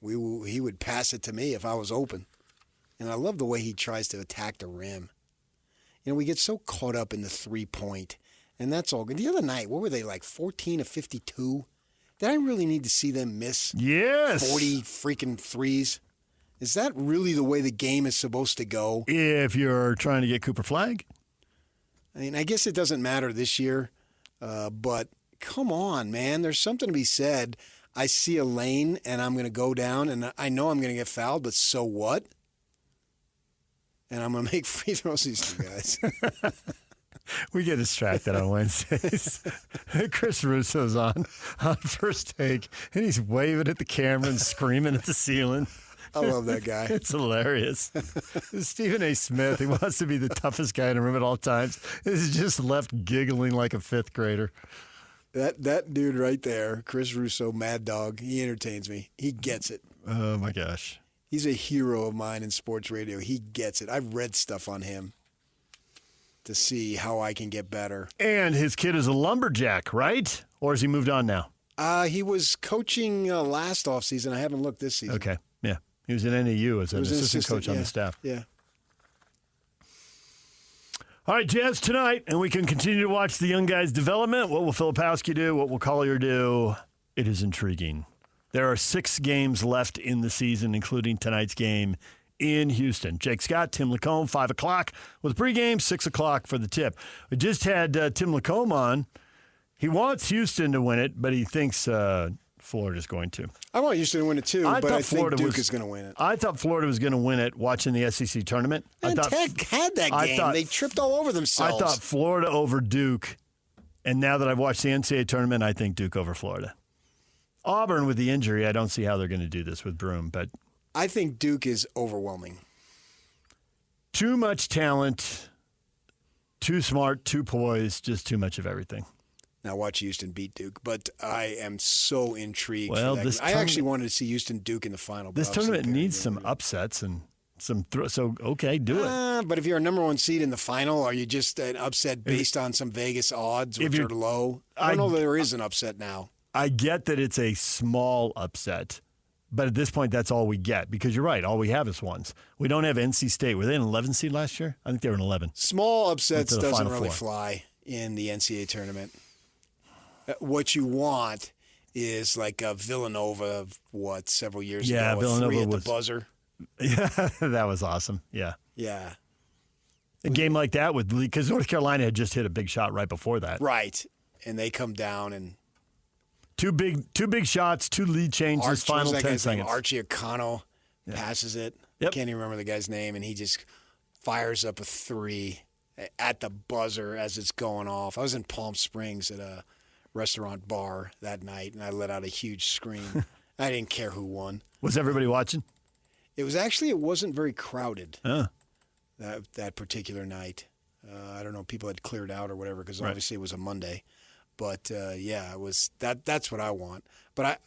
He would pass it to me if I was open. And I love the way he tries to attack the rim. You know, we get so caught up in the 3-point, and that's all good. The other night, what were they, like 14 of 52? Did I really need to see them miss 40 freaking threes? Is that really the way the game is supposed to go? If you're trying to get Cooper Flag? I mean, I guess it doesn't matter this year, but come on, man. There's something to be said. I see a lane and I'm going to go down and I know I'm going to get fouled, but so what? And I'm going to make free throws these two guys. We get distracted on Wednesdays. Chris Russo's on First Take, and he's waving at the camera and screaming at the ceiling. I love that guy. It's hilarious. Stephen A. Smith, he wants to be the toughest guy in the room at all times, is just left giggling like a fifth grader. That dude right there, Chris Russo, Mad Dog, he entertains me. He gets it. Oh, my gosh. He's a hero of mine in sports radio. He gets it. I've read stuff on him to see how I can get better. And his kid is a lumberjack, right? Or has he moved on now? He was coaching last offseason. I haven't looked this season. Okay, yeah. He was at NAU as an assistant coach on the staff. Yeah. All right, Jazz tonight, and we can continue to watch the young guys' development. What will Filipowski do? What will Collier do? It is intriguing. There are 6 games left in the season, including tonight's game in Houston. Jake Scott, Tim LaComb, 5 o'clock with pregame, 6 o'clock for the tip. We just had Tim LaComb on. He wants Houston to win it, but he thinks Florida's going to. I want Houston to win it too, but I think Duke is going to win it. I thought Florida was going to win it watching the SEC tournament. Tech had that game. They tripped all over themselves. I thought Florida over Duke, and now that I've watched the NCAA tournament, I think Duke over Florida. Auburn with the injury, I don't see how they're going to do this with Broome, but I think Duke is overwhelming. Too much talent, too smart, too poised, just too much of everything. Now watch Houston beat Duke, but I am so intrigued. Well, for that. I actually wanted to see Houston Duke in the final. This tournament needs some upsets and some so okay, do it. But if you're a number 1 seed in the final, are you just an upset based on some Vegas odds, which are low? I don't know that there is an upset now. I get that it's a small upset, but at this point, that's all we get because you're right. All we have is ones. We don't have NC State. Were they an 11 seed last year? I think they were an 11. Small upsets doesn't really fly in the NCAA tournament. What you want is like a Villanova, several years ago? Yeah, Villanova 3 at was the buzzer. Yeah, that was awesome. Yeah. Yeah. A game like that because North Carolina had just hit a big shot right before that. Right. And they come down and two big shots, 2 lead changes, final 10 seconds. Archie Acano passes it. Yep. I can't even remember the guy's name, and he just fires up a 3 at the buzzer as it's going off. I was in Palm Springs at a restaurant bar that night, and I let out a huge scream. I didn't care who won. Was everybody watching? It wasn't very crowded that particular night. I don't know, people had cleared out or whatever because obviously it was a Monday. But, it was that's what I want. But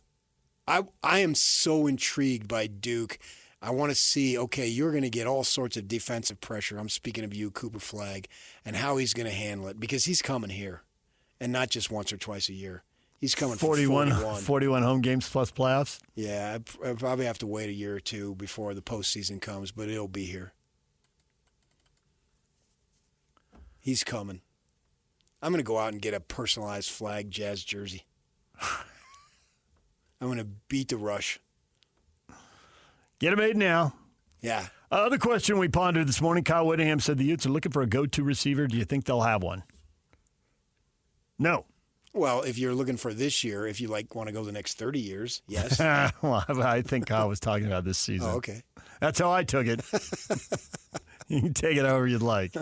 I am so intrigued by Duke. I want to see, okay, you're going to get all sorts of defensive pressure. I'm speaking of you, Cooper Flagg, and how he's going to handle it because he's coming here. And not just once or twice a year. He's coming 41. 41 home games plus playoffs? Yeah, I probably have to wait a year or two before the postseason comes, but it'll be here. He's coming. I'm going to go out and get a personalized Flag Jazz jersey. I'm going to beat the rush. Get them made now. Yeah. Other question we pondered this morning, Kyle Whittingham said the Utes are looking for a go-to receiver. Do you think they'll have one? No. Well, if you're looking for this year, if you want to go the next 30 years, yes. Well, I think Kyle was talking about this season. Oh, okay. That's how I took it. You can take it however you'd like.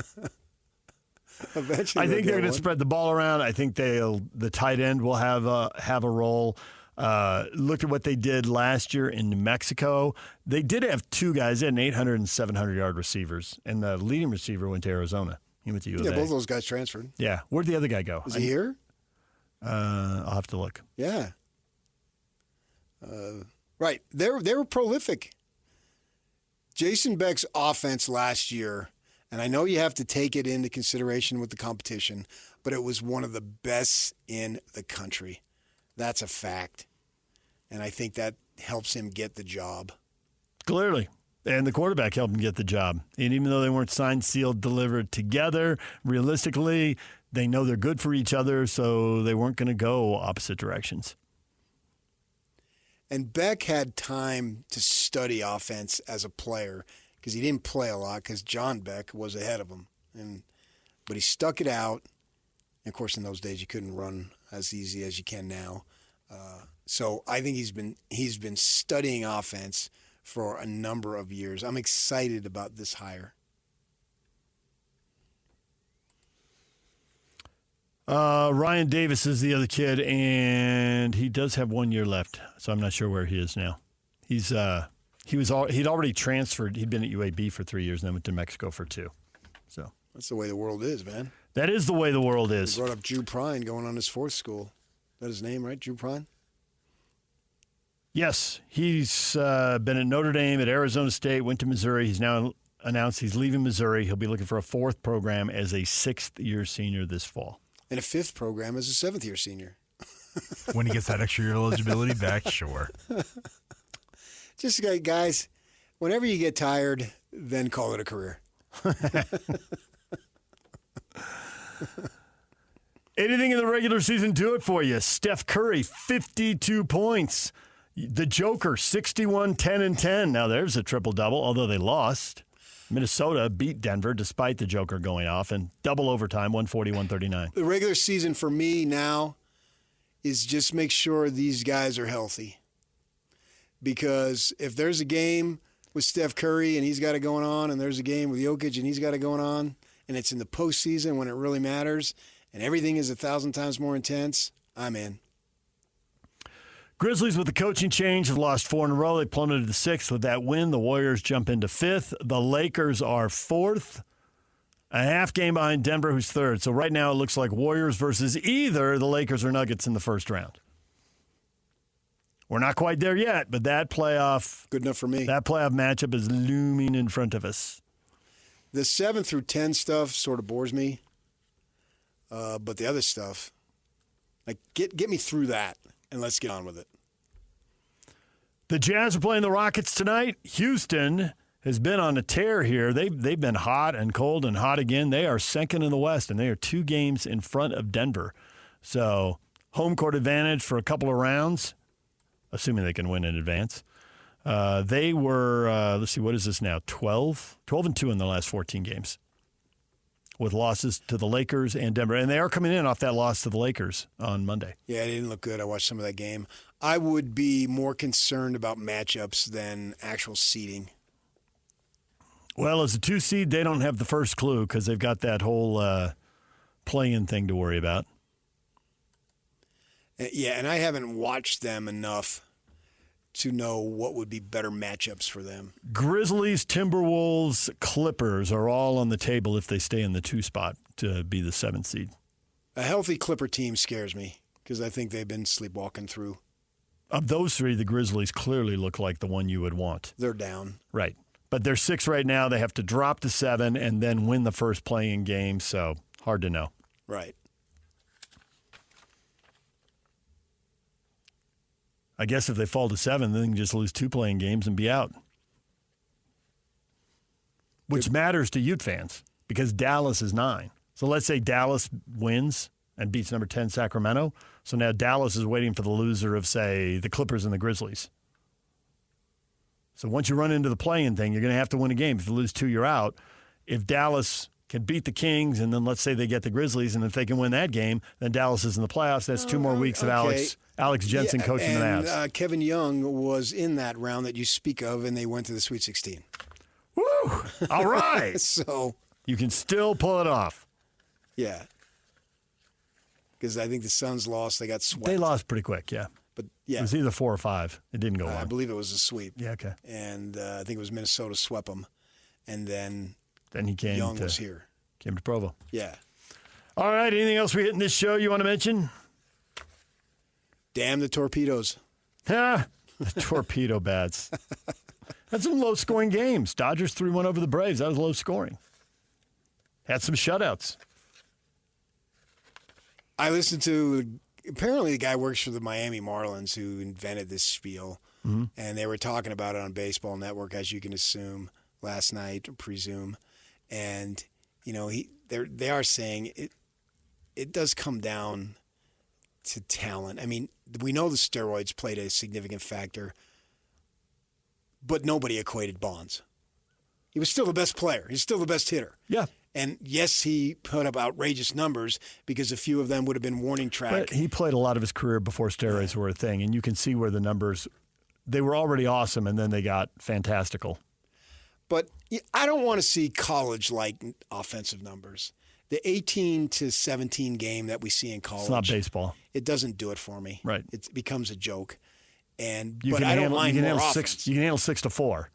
Eventually I think they're going to spread the ball around. I think the tight end will have a role. Look at what they did last year in New Mexico. They did have 2 guys. They had an 800 and 700-yard receivers, and the leading receiver went to Arizona. He went to U of A. Yeah, both those guys transferred. Yeah. Where'd the other guy go? Is he here? I'll have to look. Yeah. Right. They were prolific. Jason Beck's offense last year, and I know you have to take it into consideration with the competition, but it was one of the best in the country. That's a fact. And I think that helps him get the job. Clearly. And the quarterback helped him get the job. And even though they weren't signed, sealed, delivered together, realistically, they know they're good for each other, so they weren't going to go opposite directions. And Beck had time to study offense as a player because he didn't play a lot because John Beck was ahead of him. But he stuck it out. And of course, in those days, you couldn't run as easy as you can now. So I think he's been studying offense for a number of years. I'm excited about this hire. Ryan Davis is the other kid, and he does have 1 year left, so I'm not sure where he is now. He'd already transferred. He'd been at UAB for 3 years, and then went to Mexico for 2. So that's the way the world is, man. That is the way the world is. He brought up Drew Prine going on his 4th school. Is that his name, right? Drew Prine? Yes, he's been at Notre Dame, at Arizona State, went to Missouri. He's now announced he's leaving Missouri. He'll be looking for a 4th program as a 6th-year senior this fall. And a 5th program as a 7th-year senior. When he gets that extra year eligibility back, sure. Just, guys, whenever you get tired, then call it a career. Anything in the regular season do it for you. Steph Curry, 52 points. The Joker, 61, 10, and 10. Now there's a triple-double, although they lost. Minnesota beat Denver despite the Joker going off, and double overtime, 140-139. The regular season for me now is just make sure these guys are healthy. Because if there's a game with Steph Curry and he's got it going on, and there's a game with Jokic and he's got it going on, and it's in the postseason when it really matters, and everything is 1,000 times more intense, I'm in. Grizzlies with the coaching change have lost 4 in a row. They plummeted to 6th with that win. The Warriors jump into 5th. The Lakers are 4th, a half game behind Denver, who's 3rd. So right now it looks like Warriors versus either the Lakers or Nuggets in the first round. We're not quite there yet, but that playoff, good enough for me. That playoff matchup is looming in front of us. The 7 through 10 stuff sort of bores me, but the other stuff, like get me through that, and let's get on with it. The Jazz are playing the Rockets tonight. Houston has been on a tear here. They've been hot and cold and hot again. They are 2nd in the West, and they are 2 games in front of Denver. So home court advantage for a couple of rounds, assuming they can win in advance. They were, let's see, what is this now? 12-2 in the last 14 games with losses to the Lakers and Denver. And they are coming in off that loss to the Lakers on Monday. Yeah, it didn't look good. I watched some of that game. I would be more concerned about matchups than actual seeding. Well, as a 2 seed, they don't have the first clue because they've got that whole play-in thing to worry about. Yeah, and I haven't watched them enough to know what would be better matchups for them. Grizzlies, Timberwolves, Clippers are all on the table if they stay in the 2 spot to be the 7th seed. A healthy Clipper team scares me because I think they've been sleepwalking through. Of those 3, the Grizzlies clearly look like the one you would want. They're down. Right. But they're 6 right now. They have to drop to 7 and then win the first play-in game, so hard to know. Right. I guess if they fall to 7, then they can just lose 2 play-in games and be out. Which matters to Ute fans because Dallas is 9. So let's say Dallas wins and beats number 10 Sacramento. So now Dallas is waiting for the loser of, say, the Clippers and the Grizzlies. So once you run into the play-in thing, you're going to have to win a game. If you lose 2, you're out. If Dallas can beat the Kings, and then let's say they get the Grizzlies, and if they can win that game, then Dallas is in the playoffs. That's 2 more weeks of Alex Jensen coaching the Mavs. Kevin Young was in that round that you speak of, and they went to the Sweet 16. Woo! All right. So you can still pull it off. Yeah. Because I think the Suns lost. They got swept. They lost pretty quick, yeah. But yeah, it was either 4 or 5. It didn't go long. I believe it was a sweep. Yeah, okay. And I think it was Minnesota swept them, and then he came. Young was here. Came to Provo. Yeah. All right. Anything else we hit in this show you want to mention? Damn the torpedoes. The torpedo bats. Had some low-scoring games. Dodgers 3-1 over the Braves. That was low-scoring. Had some shutouts. I listened to, apparently the guy works for the Miami Marlins who invented this spiel, and they were talking about it on Baseball Network, as you can assume, last night, or presume. And, you know, they are saying it does come down to talent. I mean, we know the steroids played a significant factor, but nobody equated Bonds. He was still the best player. He's still the best hitter. Yeah. And yes, he put up outrageous numbers because a few of them would have been warning track. But he played a lot of his career before steroids were a thing, and you can see where the numbers, they were already awesome, and then they got fantastical. But I don't want to see college-like offensive numbers. The 18 to 17 game that we see in college. It's not baseball. It doesn't do it for me. Right. It becomes a joke. But I don't mind more offense. You can handle 6 to 4.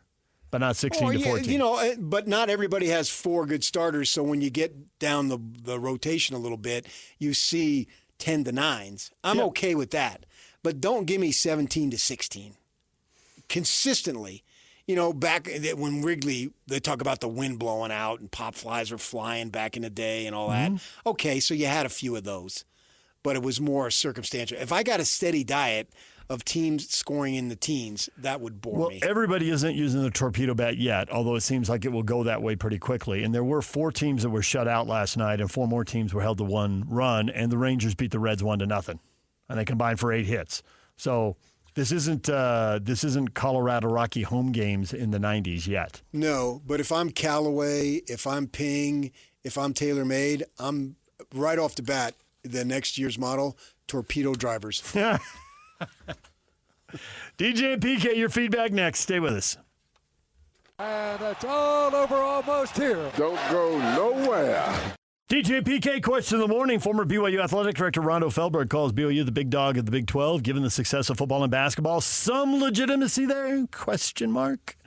But not 16 to 14. But not everybody has 4 good starters. So when you get down the rotation a little bit, you see 10 to 9s. I'm okay with that. But don't give me 17 to 16 consistently. Back when Wrigley, they talk about the wind blowing out and pop flies were flying back in the day and all that. Okay, so you had a few of those. But it was more circumstantial. If I got a steady diet of teams scoring in the teens, that would bore me. Well, everybody isn't using the torpedo bat yet, although it seems like it will go that way pretty quickly. And there were 4 teams that were shut out last night, and 4 more teams were held to 1 run, and the Rangers beat the Reds 1-0, and they combined for 8 hits. So this isn't Colorado Rocky home games in the 90s yet. No, but if I'm Callaway, if I'm Ping, if I'm TaylorMade, I'm right off the bat, the next year's model, torpedo drivers. DJ and PK, your feedback next. Stay with us. And it's all over almost here. Don't go nowhere. DJ and PK, question of the morning. Former BYU Athletic Director Rondo Feldberg calls BYU the big dog of the Big 12. Given the success of football and basketball, some legitimacy there? Question mark.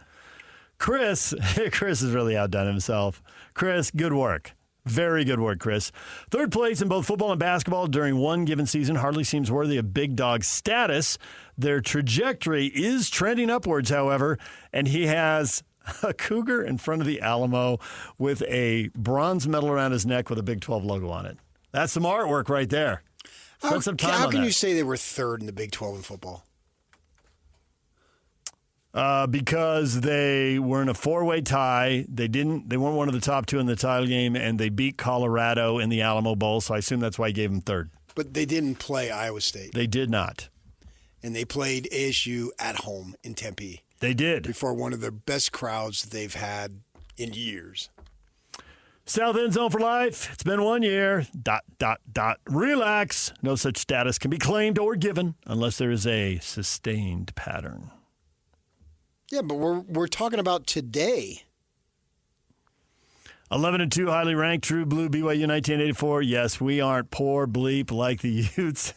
Chris has really outdone himself. Chris, good work. Very good work, Chris. 3rd place in both football and basketball during one given season hardly seems worthy of big dog status. Their trajectory is trending upwards, however, and he has a Cougar in front of the Alamo with a bronze medal around his neck with a Big 12 logo on it. That's some artwork right there. Spend some time on that. How can you say they were 3rd in the Big 12 in football? Because they were in a 4-way tie. They weren't one of the top 2 in the title game, and they beat Colorado in the Alamo Bowl, so I assume that's why he gave them 3rd. But they didn't play Iowa State. They did not. And they played ASU at home in Tempe. They did. Before one of their best crowds they've had in years. South End Zone for life. It's been 1 year. ... Relax. No such status can be claimed or given unless there is a sustained pattern. Yeah, but we're talking about today. 11-2, highly ranked, true blue, BYU 1984. Yes, we aren't poor bleep like the Utes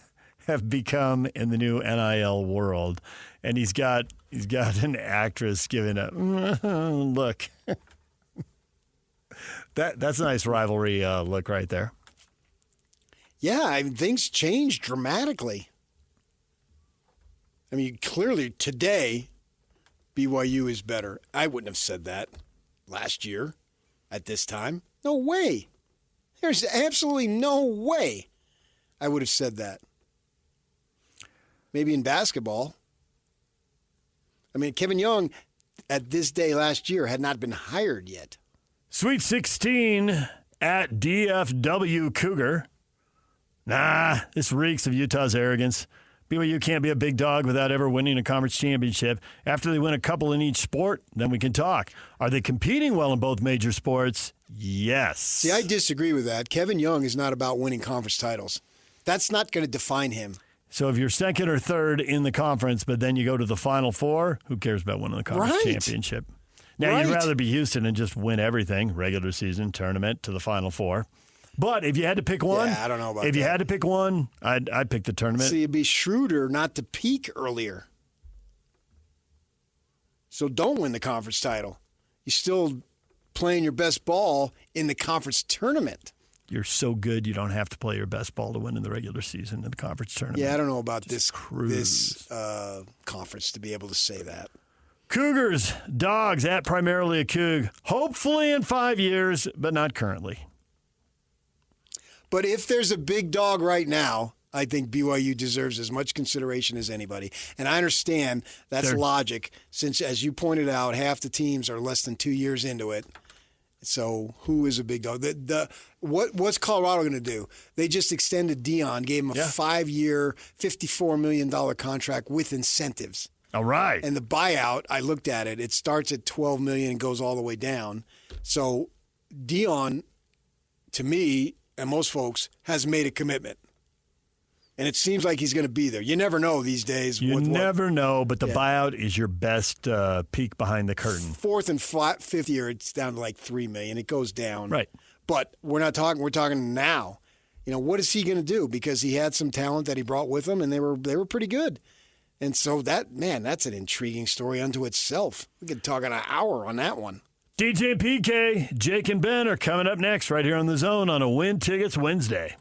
have become in the new NIL world. And he's got an actress giving a look. That's a nice rivalry look right there. Yeah, I mean, things changed dramatically. I mean, clearly today, BYU is better. I wouldn't have said that last year at this time. No way. There's absolutely no way I would have said that. Maybe in basketball. I mean, Kevin Young at this day last year had not been hired yet. Sweet 16 at DFW Cougar. Nah, this reeks of Utah's arrogance. BYU can't be a big dog without ever winning a conference championship. After they win a couple in each sport, then we can talk. Are they competing well in both major sports? Yes. See, I disagree with that. Kevin Young is not about winning conference titles. That's not going to define him. So if you're 2nd or 3rd in the conference, but then you go to the Final Four, who cares about winning the conference championship? Now, you'd rather be Houston and just win everything, regular season, tournament, to the Final Four. But if you had to pick one, I don't know about if you had to pick one, I'd pick the tournament. So you'd be shrewder not to peak earlier. So don't win the conference title. You're still playing your best ball in the conference tournament. You're so good you don't have to play your best ball to win in the regular season in the conference tournament. Yeah, I don't know about this conference to be able to say that. Cougars, dogs at primarily a Coug. Hopefully in 5 years, but not currently. But if there's a big dog right now, I think BYU deserves as much consideration as anybody. And I understand that's logic, since, as you pointed out, half the teams are less than 2 years into it. So who is a big dog? What's Colorado going to do? They just extended Dion, gave him a 5-year, $54 million contract with incentives. All right. And the buyout, I looked at it, it starts at $12 million and goes all the way down. So Dion to me and most folks, has made a commitment. And it seems like he's going to be there. You never know these days. You never know, but the buyout is your best peek behind the curtain. Fourth and fifth year, it's down to like $3 million. It goes down. Right. But we're talking now. What is he going to do? Because he had some talent that he brought with him, and they were pretty good. And so that's an intriguing story unto itself. We could talk an hour on that one. DJ and PK, Jake and Ben are coming up next right here on The Zone on a Win Tickets Wednesday.